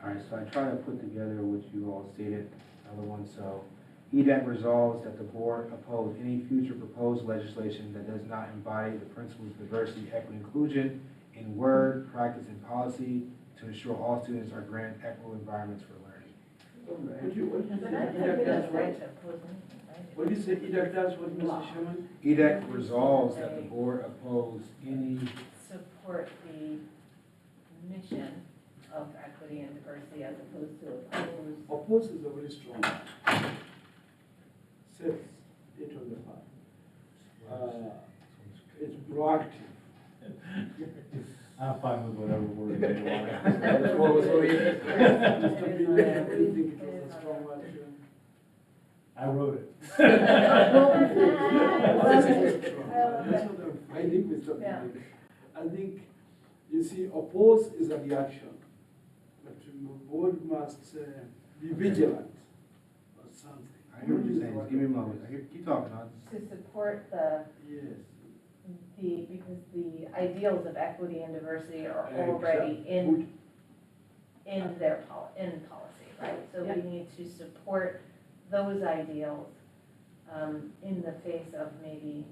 All right, so I try to put together what you all stated, another one. So EDAC resolves that the board oppose any future proposed legislation that does not embody the principles of diversity, equity, and inclusion in word, practice, and policy to ensure all students are granted equitable environments for learning. What you But I say, think EDAC that's does right what? to oppose anything, right? What do you say, EDAC does what, Mr. Chairman? EDAC resolves that the board oppose any Support the mission of equity and diversity as opposed to oppose. Oppose is a very strong word. Says it on the part. It's proactive. I'm fine with whatever word they want. What was what you- Mr. Billett, do you think it was a strong word? I wrote it. I think, Mr. Yeah. Billett, I think, you see, oppose is a reaction, but the board must be vigilant or something. I hear what you're saying, just give me a moment, keep talking, To support the, Yes. because the ideals of equity and diversity are Exactly. already in their policy, right? So we need to support those ideals, in the face of maybe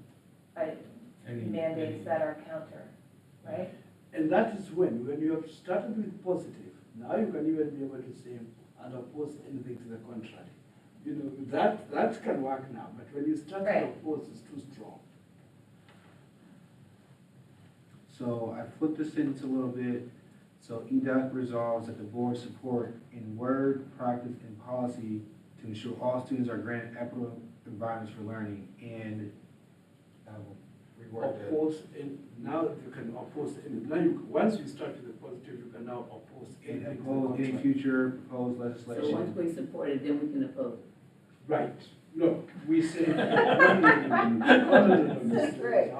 mandates that are counter, right? And that is when you have started with positive, now you can even be able to say and oppose anything to the contrary. You know, that can work now, but when you start to Right. oppose, it's too strong. So I flipped the sentence a little bit. So EDOC resolves that the board support in word, practice, and policy to ensure all students are granted equitable environments for learning, and reword that. Oppose, and now you can oppose, and now you, once you start with the positive, you can now oppose And anything to the oppose any contrary. future proposed So once legislation. we support it, then we can oppose. Right, no, we say, no, That's right.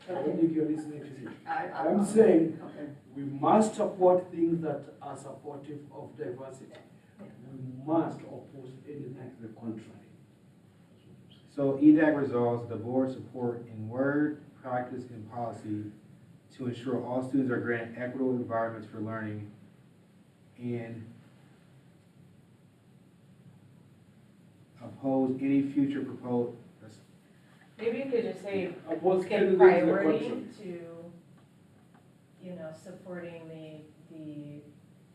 I don't think you're listening to me. I'm saying Okay. we must support things that are supportive of diversity. We must oppose anything to the contrary. So EDAC resolves that the board support in word, practice, and policy to ensure all students are granted equitable environments for learning, and oppose any future proposed. Maybe you could just say, Oppose give anything to the priority contrary. to, supporting the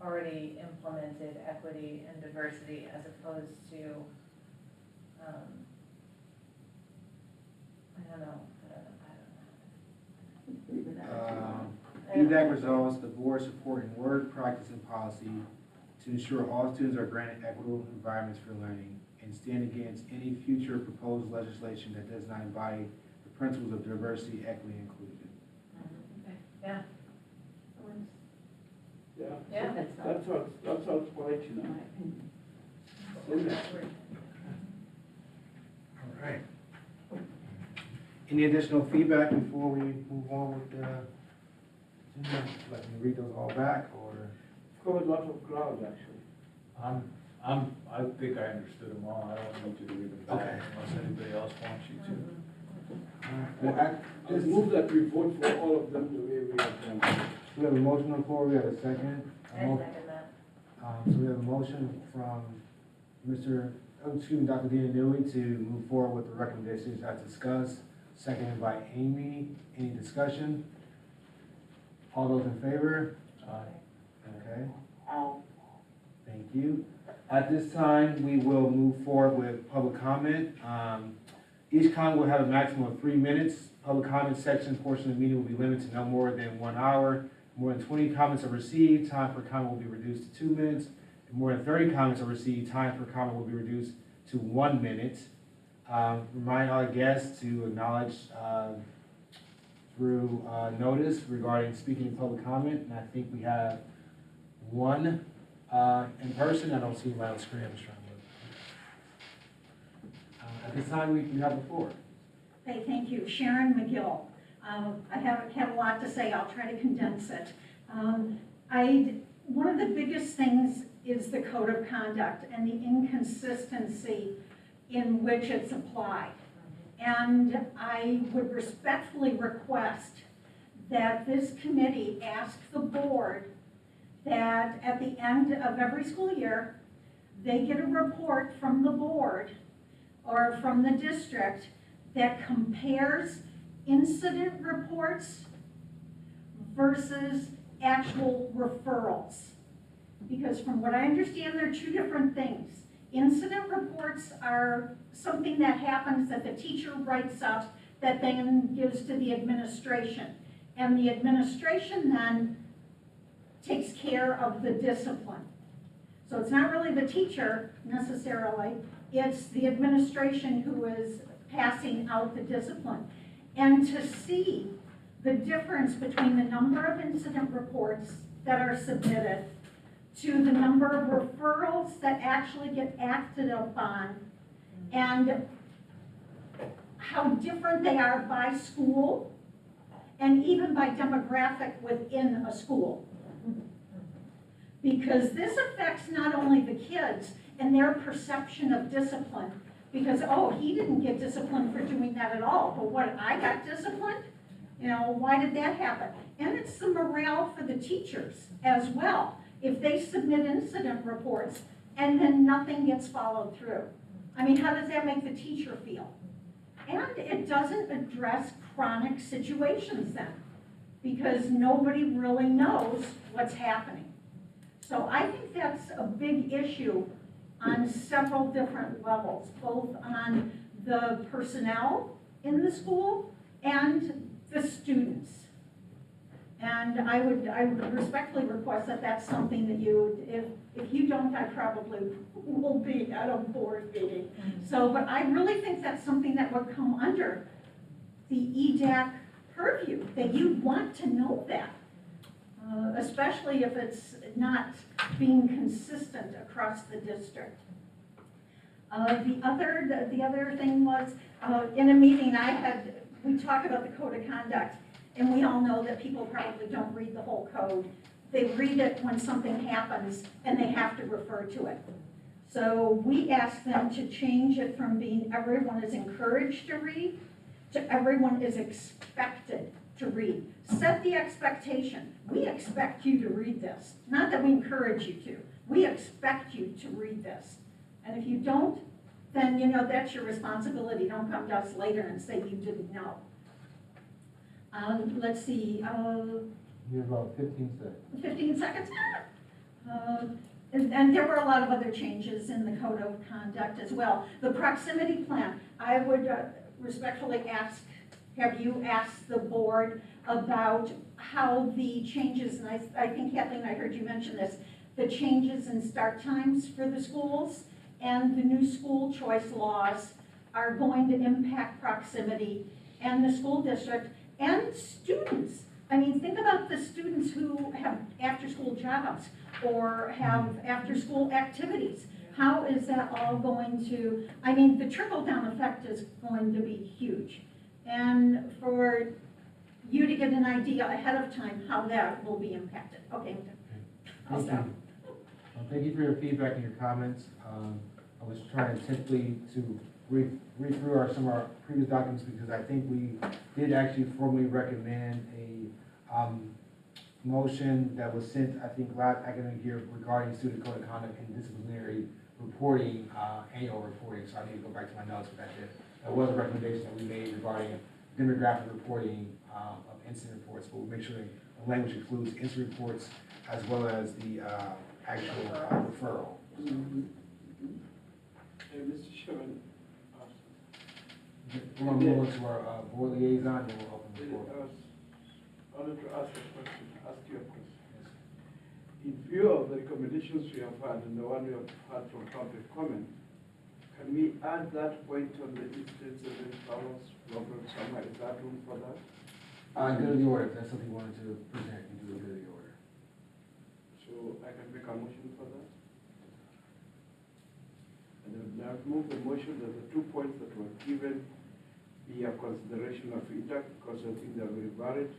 already implemented equity and diversity as opposed to, I don't know. EDAC resolves the board support in word, practice, and policy to ensure all students are granted equitable environments for learning, and stand against any future proposed legislation that does not embody the principles of diversity, equity, and inclusion. Yeah. Yeah, Yeah. that's all polite, you know. Send that. All right. Any additional feedback before we move on with the agenda? Let me read those all back, or? Covered a lot of ground, actually. I think I understood them all. I don't need you to read them back Okay. unless anybody else wants you to. Well, Just move that we vote for all of them the way we have done. we have a motion on the floor, we have a second. I second that. So we have a motion from Dr. Dina Newey to move forward with the recommendations as discussed, seconded by Amy. Any discussion? All those in favor? Okay, thank you. At this time, we will move forward with public comment. Each comment will have a maximum of 3 minutes. Public comment section portion of the meeting will be limited to no more than 1 hour. More than 20 comments are received, time per comment will be reduced to 2 minutes. If more than 30 comments are received, time per comment will be reduced to 1 minute. Remind our guests to acknowledge through notice regarding speaking in public comment, and I think we have one in person. I don't see anybody on the screen. I'm just trying to look. At this time, we have the floor. Hey, thank you. Sharon McGill. I have a lot to say. I'll try to condense it. One of the biggest things is the code of conduct and the inconsistency in which it's applied. And I would respectfully request that this committee ask the board that at the end of every school year, they get a report from the board or from the district that compares incident reports versus actual referrals. Because from what I understand, they're two different things. Incident reports are something that happens that the teacher writes up that then gives to the administration. And the administration then takes care of the discipline. So it's not really the teacher necessarily, it's the administration who is passing out the discipline. And to see the difference between the number of incident reports that are submitted to the number of referrals that actually get acted upon, and how different they are by school, and even by demographic within a school. Because this affects not only the kids and their perception of discipline, because, oh, he didn't get disciplined for doing that at all, but what, I got disciplined? You know, why did that happen? And it's the morale for the teachers as well. If they submit incident reports and then nothing gets followed through. I mean, how does that make the teacher feel? And it doesn't address chronic situations then, because nobody really knows what's happening. So I think that's a big issue on several different levels, both on the personnel in the school and the students. And I would respectfully request that that's something that you, if you don't, I probably will be at a board meeting. So, but I really think that's something that would come under the EDAC purview, that you want to know that. Especially if it's not being consistent across the district. The other thing was, in a meeting we talked about the code of conduct, and we all know that people probably don't read the whole code. They read it when something happens, and they have to refer to it. So we asked them to change it from being everyone is encouraged to read, to everyone is expected to read. Set the expectation. We expect you to read this. Not that we encourage you to. We expect you to read this. And if you don't, then you know that's your responsibility. Don't come to us later and say you didn't know. Let's see. You have about 15 seconds. 15 seconds. And there were a lot of other changes in the code of conduct as well. The proximity plan. I would respectfully ask, have you asked the board about how the changes, and I think Kathleen, I heard you mention this, the changes in start times for the schools and the new school choice laws are going to impact proximity and the school district and students. I mean, think about the students who have after-school jobs or have after-school activities. How is that all going to, I mean, the trickle-down effect is going to be huge. And for you to get an idea ahead of time how that will be impacted. Okay, I'll stop. Thank you for your feedback and your comments. I was trying intently to read through some of our previous documents because I think we did actually formally recommend a motion that was sent, I think, last academic year regarding student code of conduct and disciplinary reporting, annual reporting. So I need to go back to my notes for that. That was a recommendation that we made regarding demographic reporting of incident reports, but we'll make sure the language includes incident reports as well as the actual referral. Mr. Chairman. We're going to move on to our board liaison, and we'll open the floor. I wanted to ask you a question. In view of the recommendations we have had and the one we have had from public comment, can we add that point on the incidents and then powers program somewhere? Is that room for that? Go to the order. If that's something you wanted to present, you do go to the order. So I can make a motion for that? And then now move the motion that the 2 points that were given be a consideration of EDAC because I think they're very varied.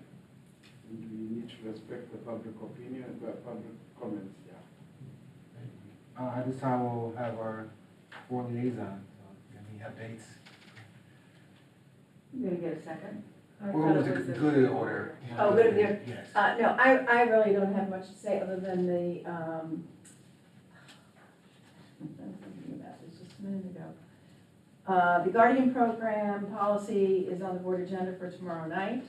And we need to respect the public opinion, the public comments, yeah. At this time, we'll have our board liaison. So, any updates? You gonna get a second? Or was it go to the order? Oh, go to the order. Yes. No, I really don't have much to say other than the, I was thinking about this just a minute ago. The Guardian Program policy is on the board agenda for tomorrow night.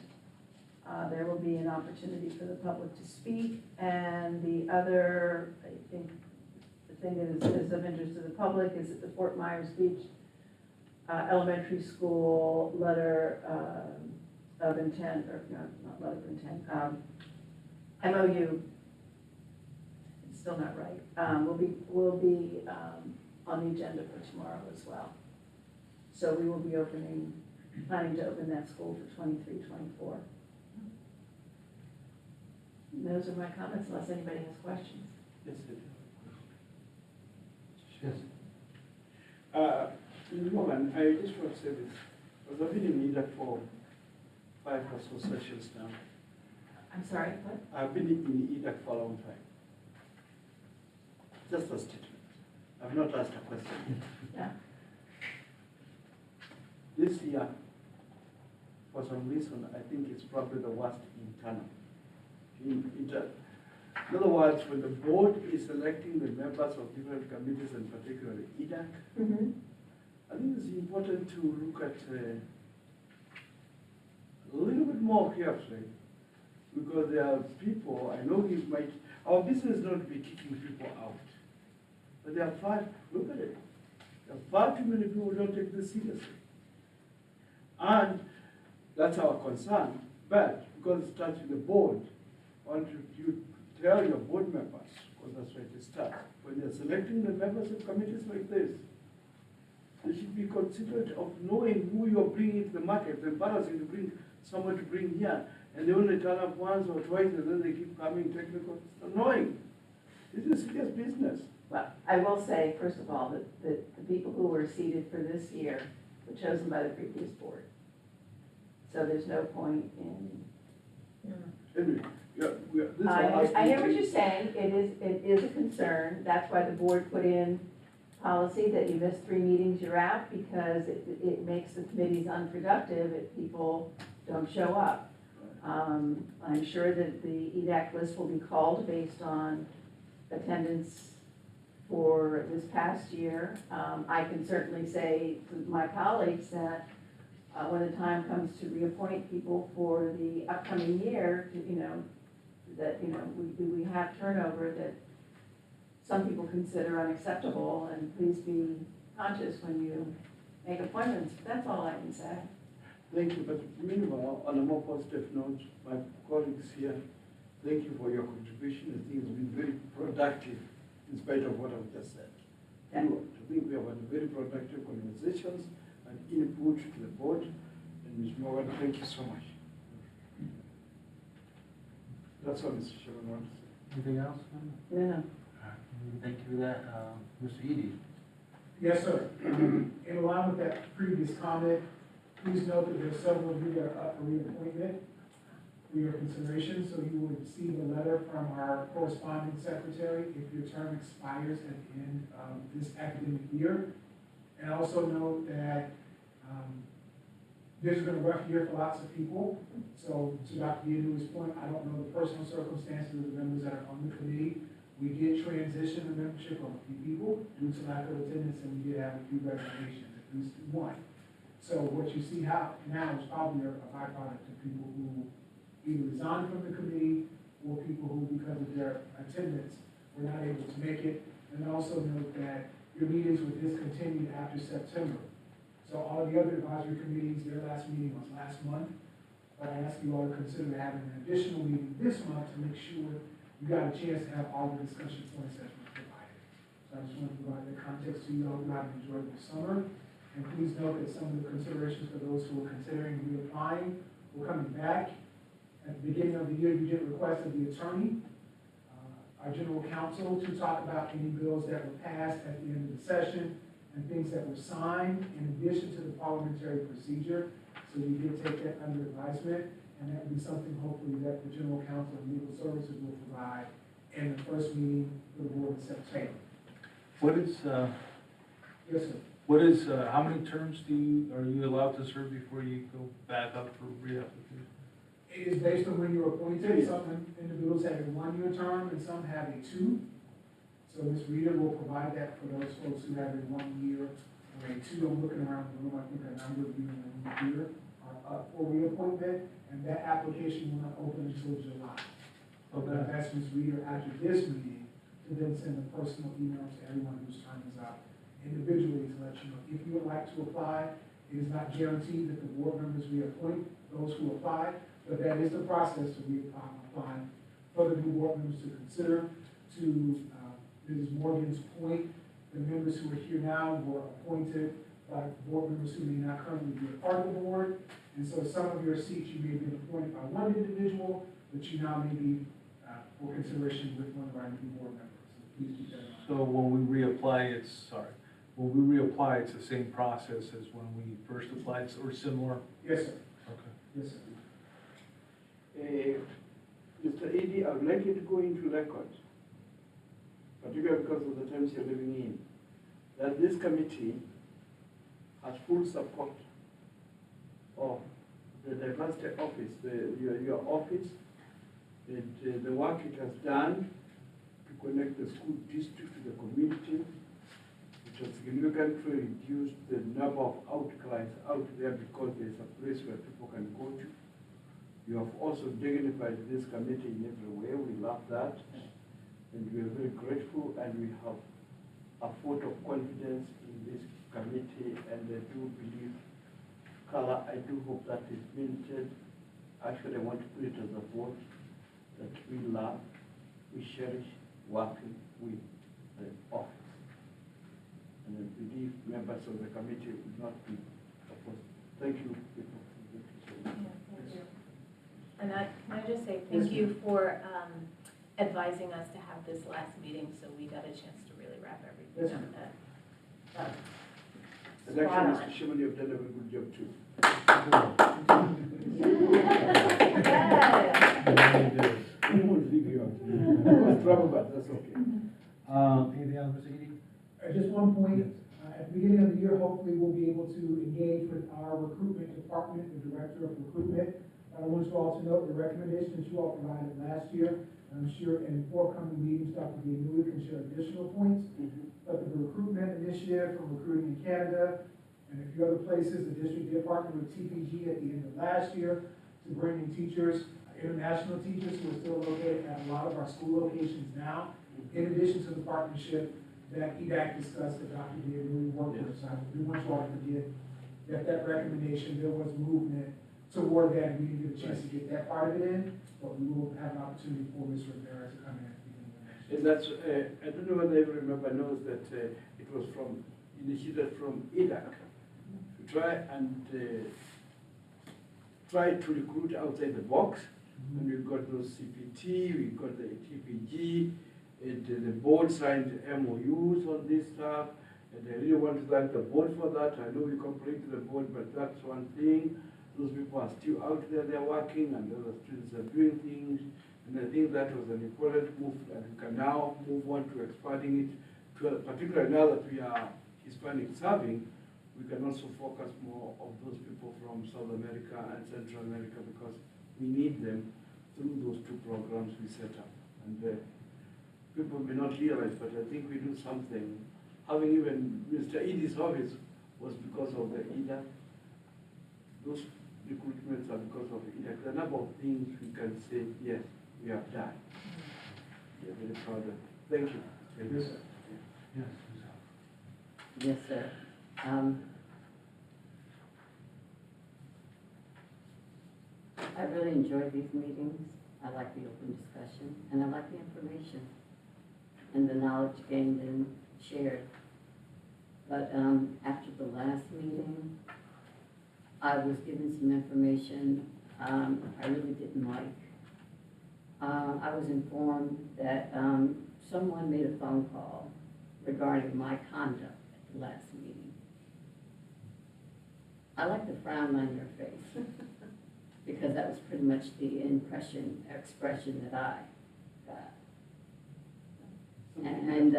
There will be an opportunity for the public to speak, and the other, I think, the thing that is of interest to the public is that the Fort Myers Beach Elementary School letter of intent, or not letter of intent, MOU still not right. Will be on the agenda for tomorrow as well. So we will be planning to open that school for 23-24. Those are my comments, unless anybody has questions. Yes, Yes. Woman, I just want to say this, because I've been in EDAC for 5 or so sessions now. I'm sorry, what? I've been in EDAC for a long time. Just a statement. I've not asked a question. Yeah. This year, for some reason, I think it's probably the worst internal. In other words, when the board is electing the members of different committees, and particularly EDAC, Mm-hmm. I think it's important to look at a little bit more carefully, because there are people, I know our business is not to be kicking people out, but there are look at it, there are far too many people who don't take this seriously. And that's our concern, but because it starts with the board, why don't you tell your board members, because that's where it starts, when they're selecting the members of committees like this, they should be considerate of knowing who you're bringing to the market. It's embarrassing to bring someone to bring here, and they only turn up once or twice, and then they keep coming technical. It's annoying. This is serious business. Well, I will say, first of all, that the people who were seated for this year were chosen by the previous board. So there's no point in. Anyway, I hear what you're saying. It is a concern. That's why the board put in policy that you miss 3 meetings, you're out, because it makes the committees unproductive if people don't show up. I'm sure that the EDAC list will be called based on attendance for this past year. I can certainly say to my colleagues that when the time comes to reappoint people for the upcoming year, that we have turnover that some people consider unacceptable, and please be conscious when you make appointments. That's all I can say. Thank you, but meanwhile, on a more positive note, my colleagues here, thank you for your contribution. I think it's been very productive in spite of what I've just said. Yeah. I think we have had very productive conversations and input to the board. And Ms. Morgan, thank you so much. That's all, Mr. Chairman, I want to say. Anything else? No. Thank you for that. Mr. Edie? Yes, sir. In line with that previous comment, please note that there are several of you that are up for reappointment for your consideration, so you will receive a letter from our corresponding secretary if your term expires at the end of this academic year. And also note that this has been a rough year for lots of people. So to Dr. Yanu's point, I don't know the personal circumstances of the members that are on the committee. We did transition the membership of a few people due to lack of attendance, and we did have a few resignations, at least one. So what you see now is probably a byproduct of people who either resigned from the committee or people who, because of their attendance, were not able to make it. And also note that your meetings were discontinued after September. So all of the other advisory committees, their last meeting was last month. But I ask you all to consider having an additional meeting this month to make sure you got a chance to have all the discussion points that were provided. So I just want to provide that context to you all. Glad you enjoyed the summer. And please note that some of the considerations for those who are considering reapplying or coming back. At the beginning of the year, you did request of the attorney, our general counsel, to talk about any bills that were passed at the end of the session and things that were signed in addition to the parliamentary procedure. So we did take that under advisement. And that would be something hopefully that the general counsel and legal services will provide in the first meeting for the board in September. What is, Yes, sir. what is, how many terms are you allowed to serve before you go back up for reapplication? It is based on when you're appointed. Some individuals have a 1-year term and some have a 2. So Ms. Rita will provide that for those folks who have a 1 year or a 2. I'm looking around the room, I think a number of you in the room here are up for reappointment. And that application will not open until July. Okay. But I've asked Ms. Reader after this meeting to then send a personal email to everyone whose term is up individually to let you know if you would like to apply. It is not guaranteed that the board members reappoint those who apply, but that is the process to reapply for the new board members to consider to Mrs. Morgan's point, the members who are here now were appointed by board members who may not currently be a part of the board. And so some of your seats, you may have been appointed by one individual, but you now may be for consideration with one of our new board members. So please keep that in mind. So when we reapply, when we reapply, it's the same process as when we first applied, or similar? Yes, sir. Okay. Yes, sir. Mr. Edie, I would like you to go into record, particularly because of the times you're living in, that this committee has full support of the diversity office, your office, the work it has done to connect the school district to the community, which has significantly reduced the number of outcries out there because there's a place where people can go to. You have also dignified this committee in every way. We love that. And we are very grateful, and we have a vote of confidence in this committee, and I do believe, Carla, I do hope that is minted. Actually, I want to put it as a vote that we love, we cherish working with the office. And I believe members of the committee would not be opposed. Thank you, people. Thank you so much. Thank you. And can I just say thank you for advising us to have this last meeting, so we got a chance to really wrap everything up. And actually, Mr. Shimon, you've done a very good job too. I won't leave you out. I was trouble, but that's okay. Anything else, Mr. Edie? Just one point, at the beginning of the year, hopefully we'll be able to engage with our recruitment department, the director of recruitment. I want you all to note the recommendations you all provided last year. I'm sure in forthcoming meetings, Dr. Giannulli can share additional points. But the recruitment initiative from Recruiting in Canada and a few other places, the district did partner with TPG at the end of last year to bring in teachers, international teachers who are still located at a lot of our school locations now, in addition to the partnership that EDAC discussed that Dr. Giannulli worked with. So I do want you all to forget that recommendation, there was movement toward that, we didn't get a chance to get that part of it in, but we will have an opportunity for Ms. Rivera to come in at the beginning of next year. And that's, I don't know whether everyone remember knows that it was initiated from EDAC to try and try to recruit outside the box. And we've got those CPT, we've got the TPG, and the board signed MOUs on this stuff. And I really want to thank the board for that. I know we complained to the board, but that's one thing. Those people are still out there, they're working, and other students are doing things. And I think that was an important move, and we can now move on to expanding it, to, particularly now that we are Hispanic serving, we can also focus more of those people from South America and Central America, because we need them through those two programs we set up. And people may not realize, but I think we do something. Having even Mr. Edie's office was because of the EDA. Those recruitments are because of EDA. The number of things we can say, yes, we have done. We are very proud of it. Thank you. Thank you. Yes. Yes, sir. I really enjoy these meetings. I like the open discussion, and I like the information and the knowledge gained and shared. But after the last meeting, I was given some information I really didn't like. I was informed that someone made a phone call regarding my conduct at the last meeting. I like the frown on your face because that was pretty much the expression that I got. And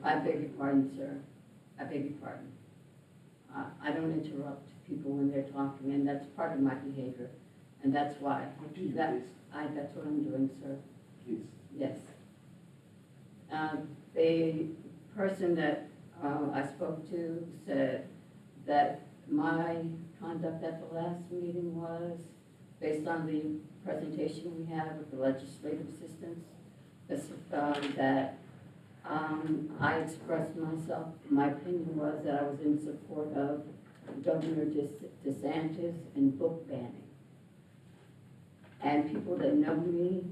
I beg your pardon, sir. I beg your pardon. I don't interrupt people when they're talking, and that's part of my behavior. And that's why. That's what I'm doing, sir. Please. Yes. The person that I spoke to said that my conduct at the last meeting was, based on the presentation we had with the legislative assistants, that I expressed myself, my opinion was that I was in support of Governor DeSantis and book banning. And people that know me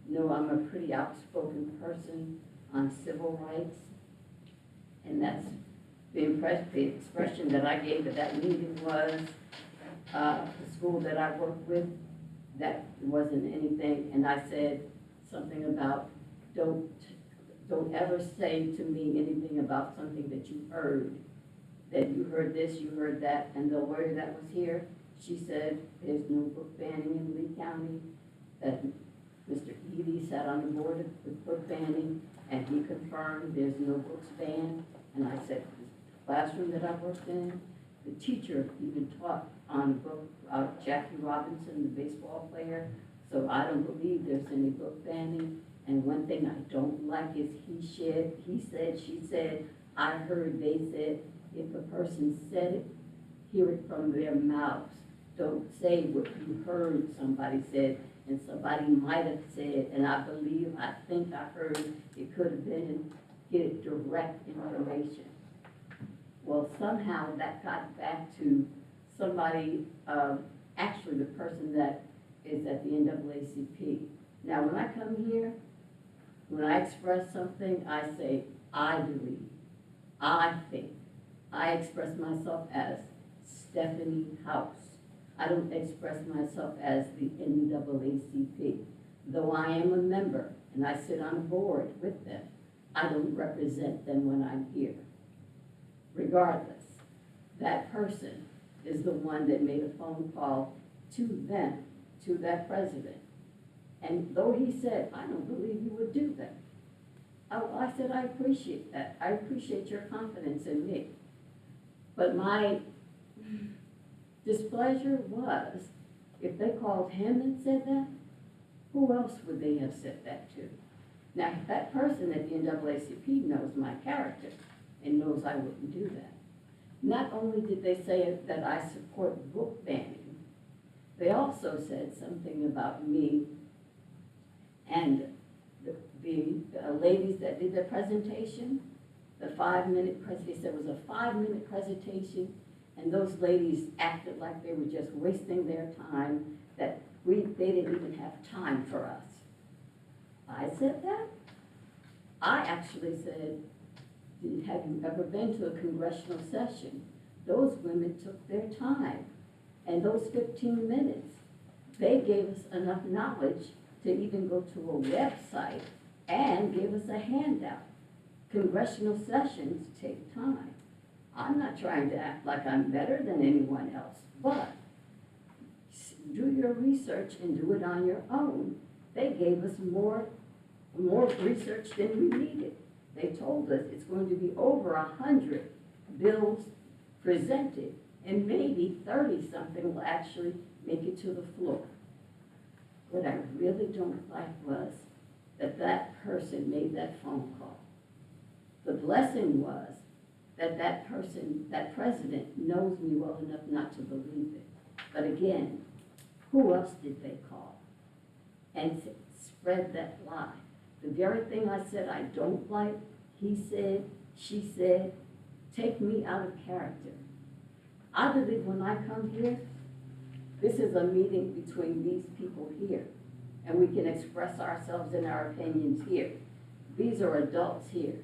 know I'm a pretty outspoken person, on civil rights. And that's the expression that I gave at that meeting was, the school that I work with, that wasn't anything, and I said something about, don't ever say to me anything about something that you heard, that you heard this, you heard that, and the lawyer that was here, she said, there's no book banning in Lee County, that Mr. Ely sat on the board of book banning, and he confirmed there's no books banned, and I said, the classroom that I worked in, the teacher even taught on the book, Jackie Robinson, the baseball player, so I don't believe there's any book banning. And one thing I don't like is he said, she said, I heard, they said. If a person said it, hear it from their mouths. Don't say what you heard somebody said, and somebody might have said, and I think I heard, it could have been, get direct information. Well, somehow that got back to somebody, actually the person that is at the NAACP. Now, when I come here, when I express something, I say, I believe, I think. I express myself as Stephanie House. I don't express myself as the NAACP. Though I am a member and I sit on a board with them, I don't represent them when I'm here. Regardless, that person is the one that made a phone call to them, to that president. And though he said, I don't believe you would do that. I said, I appreciate that. I appreciate your confidence in me. But my displeasure was, if they called him and said that, who else would they have said that to? Now, if that person at the NAACP knows my character and knows I wouldn't do that. Not only did they say that I support book banning, they also said something about me and the ladies that did the presentation, the 5-minute presentation, they said it was a 5-minute presentation, and those ladies acted like they were just wasting their time, that they didn't even have time for us. I said that? I actually said, have you ever been to a congressional session? Those women took their time, and those 15 minutes, they gave us enough knowledge to even go to a website and give us a handout. Congressional sessions take time. I'm not trying to act like I'm better than anyone else, but do your research and do it on your own. They gave us more research than we needed. They told us it's going to be over 100 bills presented, and maybe 30-something will actually make it to the floor. What I really don't like was that that person made that phone call. The blessing was that that person, that president, knows me well enough not to believe it. But again, who else did they call? And spread that lie. The very thing I said I don't like, he said, she said, take me out of character. I believe when I come here, this is a meeting between these people here, and we can express ourselves and our opinions here. These are adults here.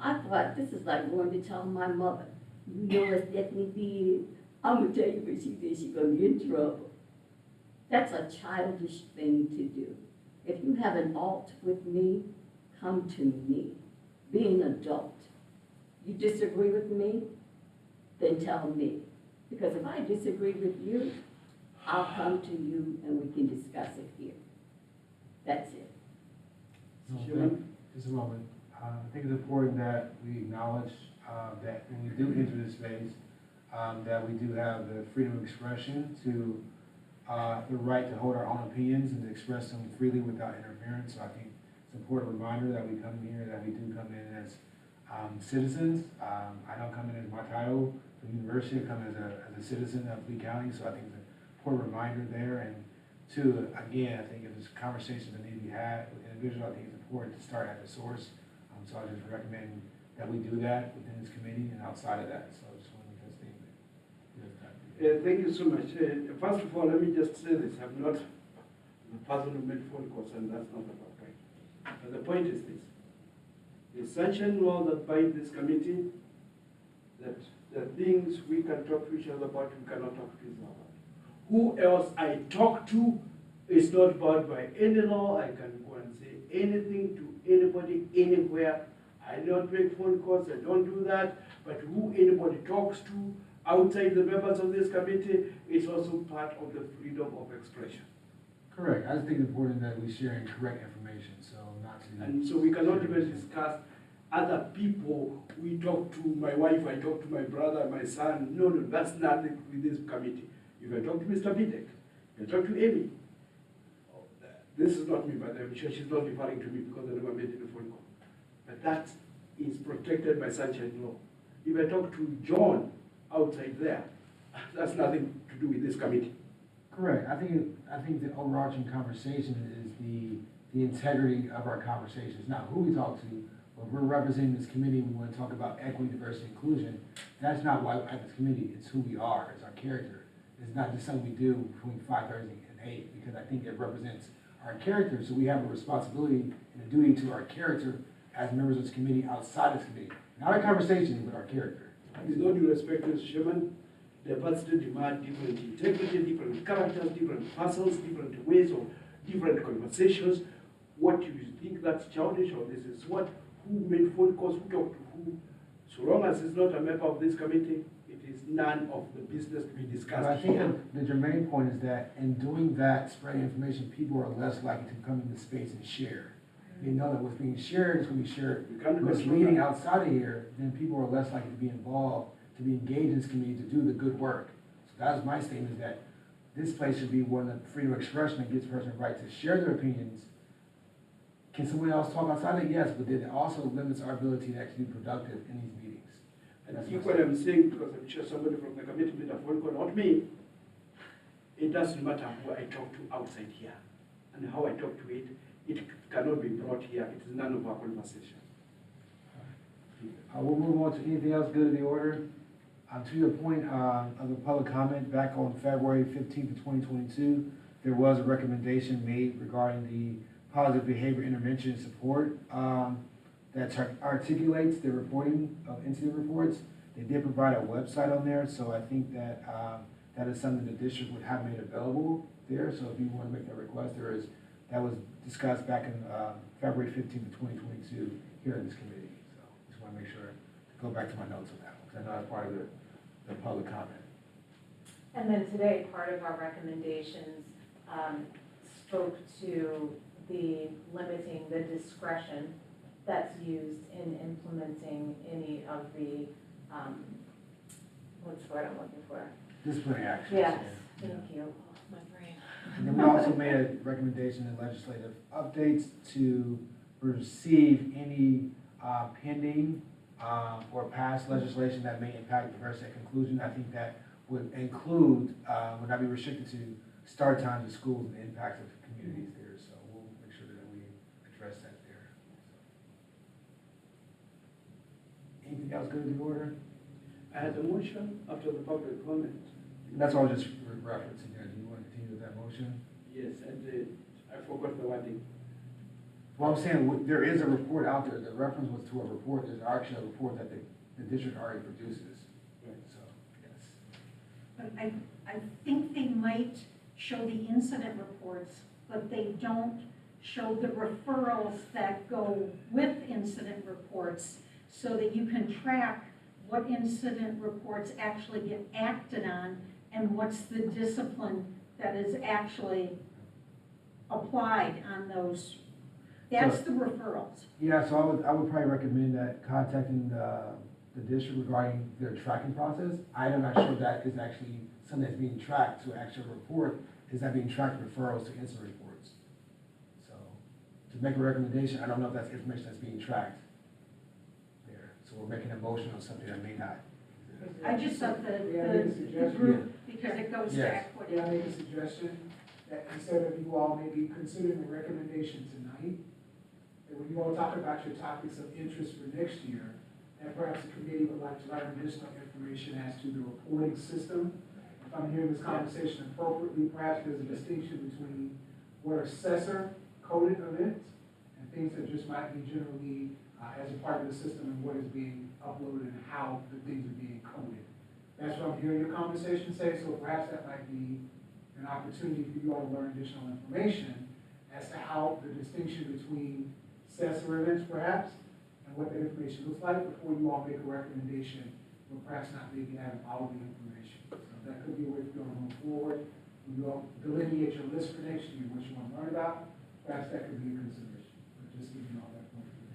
I thought this is like going to tell my mother, you know what Stephanie did? I'm gonna tell you what she did, she's gonna get in trouble. That's a childish thing to do. If you have an alt with me, come to me. Be an adult. You disagree with me? Then tell me. Because if I disagree with you, I'll come to you and we can discuss it here. That's it. Just a moment. I think it's important that we acknowledge that when we do enter this space, that we do have the freedom of expression to the right to hold our own opinions and to express them freely without interference. So I think it's an important reminder that we come here, that we do come in as citizens. I don't come in as my title from the university, I come as a citizen of Lee County, so I think it's an important reminder there. And two, again, I think if there's conversations that need to be had with individuals, I think it's important to start at the source. So I just recommend that we do that within this committee and outside of that. So I just want to make that statement. Thank you so much. First of all, let me just say this. I'm not the person who made phone calls, and that's not the point. But the point is this. the sunshine law that binds this committee, that the things we can talk to each other about, we cannot talk to each other about. Who else I talk to is not bound by any law. I can go and say anything to anybody, anywhere. I don't make phone calls, I don't do that, but who anybody talks to outside the members of this committee is also part of the freedom of expression. Correct, I just think it's important that we share correct information, so not to. And so we cannot even discuss other people. We talk to my wife, I talk to my brother, my son. No, that's nothing with this committee. You can talk to Mr. Bidek, you can talk to Amy. This is not me, but I'm sure she's not referring to me because I never made any phone call. But that is protected by sunshine law. If I talk to John outside there, that's nothing to do with this committee. Correct, I think the overarching conversation is the integrity of our conversations, not who we talk to. When we're representing this committee, we want to talk about equity, diversity, inclusion. That's not why we're at this committee, it's who we are, it's our character. It's not just something we do between 5:30 and 8, because I think it represents our character, so we have a responsibility and a duty to our character as members of this committee, outside this committee. Not our conversation, but our character. With all due respect, Mr. Chairman, diversity demand different integrity, different characters, different persons, different ways of different conversations. What you think that's childish, or this is what, who made phone calls, who talked to who. So long as it's not a member of this committee, it is none of the business to be discussed. But I think the germane point is that in doing that, spreading information, people are less likely to come into space and share. They know that what's being shared is going to be shared. Misleading outside of here, then people are less likely to be involved, to be engaged in this community, to do the good work. So that was my statement, is that this place should be one of freedom of expression that gives a person the right to share their opinions. Can someone else talk outside of it? Yes, but then it also limits our ability to actually be productive in these meetings. And I think what I'm saying, because I'm sure somebody from the committee made a phone call, not me, it doesn't matter who I talk to outside here and how I talk to it. It cannot be brought here. It is none of our conversation. We'll move on to anything else good in the order. To your point of the public comment, back on February 15th of 2022, there was a recommendation made regarding the positive behavior intervention support that articulates the reporting of incident reports. They did provide a website on there, so I think that that is something the district would have made available there. So if you want to make that request, that was discussed back in February 15th of 2022 here in this committee. So just want to make sure to go back to my notes on that one, because I know that's part of the public comment. And then today, part of our recommendations spoke to the limiting the discretion that's used in implementing any of the, what's the word I'm looking for? Disciplinary actions. Yes, Yeah. thank you. My brain. And then we also made a recommendation in legislative updates to receive any pending or past legislation that may impact diversity at conclusion. I think that would include, would not be restricted to start times of schools and the impacts of communities there. So we'll make sure that we address that there. Anything else good in the order? I had a motion after the public comment. That's all just referencing there. Do you want to continue with that motion? Yes, and I forgot the wording. Well, I'm saying there is a report out there. The reference was to a report. There's actually a report that the district already produces. Right. So, yes. But I think they might show the incident reports, but they don't show the referrals that go with incident reports, so that you can track what incident reports actually get acted on and what's the discipline that is actually applied on those. That's the referrals. Yeah, so I would probably recommend that contacting the district regarding their tracking process. I am not sure that is actually something that's being tracked to actual report. Is that being tracked referrals to incident reports? So to make a recommendation, I don't know if that's information that's being tracked there. So we're making a motion on something that may not. I just thought May I make a the suggestion? group, because it goes to Yes. equity. May I make a suggestion that instead of you all maybe considering the recommendation tonight, that when you all talk about your topics of interest for next year, that perhaps the committee would like to learn additional information as to the reporting system. If I'm hearing this conversation appropriately, perhaps there's a distinction between what are assessor coded events and things that just might be generally, as a part of the system and what is being uploaded and how the things are being coded. That's what I'm hearing your conversation say, so perhaps that might be an opportunity for you all to learn additional information as to how the distinction between sets or events perhaps, and what that information looks like before you all make a recommendation, or perhaps not maybe having all of the information. So that could be a way for you all to move forward. When you all delineate your list for next year, what you want to learn about, perhaps that could be a consideration. But just giving all that point of view.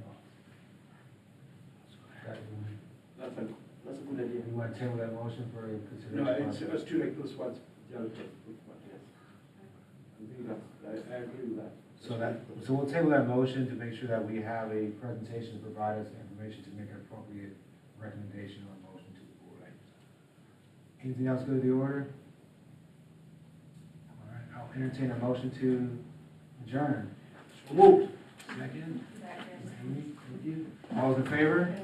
That's a good idea. You want to table that motion for consideration? No, it's true, like those ones, Jared just put one, yes. I think I agree with that. So we'll table that motion to make sure that we have a presentation to provide us information to make an appropriate recommendation or motion to the board. Anything else go to the order? All right, I'll entertain a motion to adjourn. So moved. Second? Thank you. All those in favor?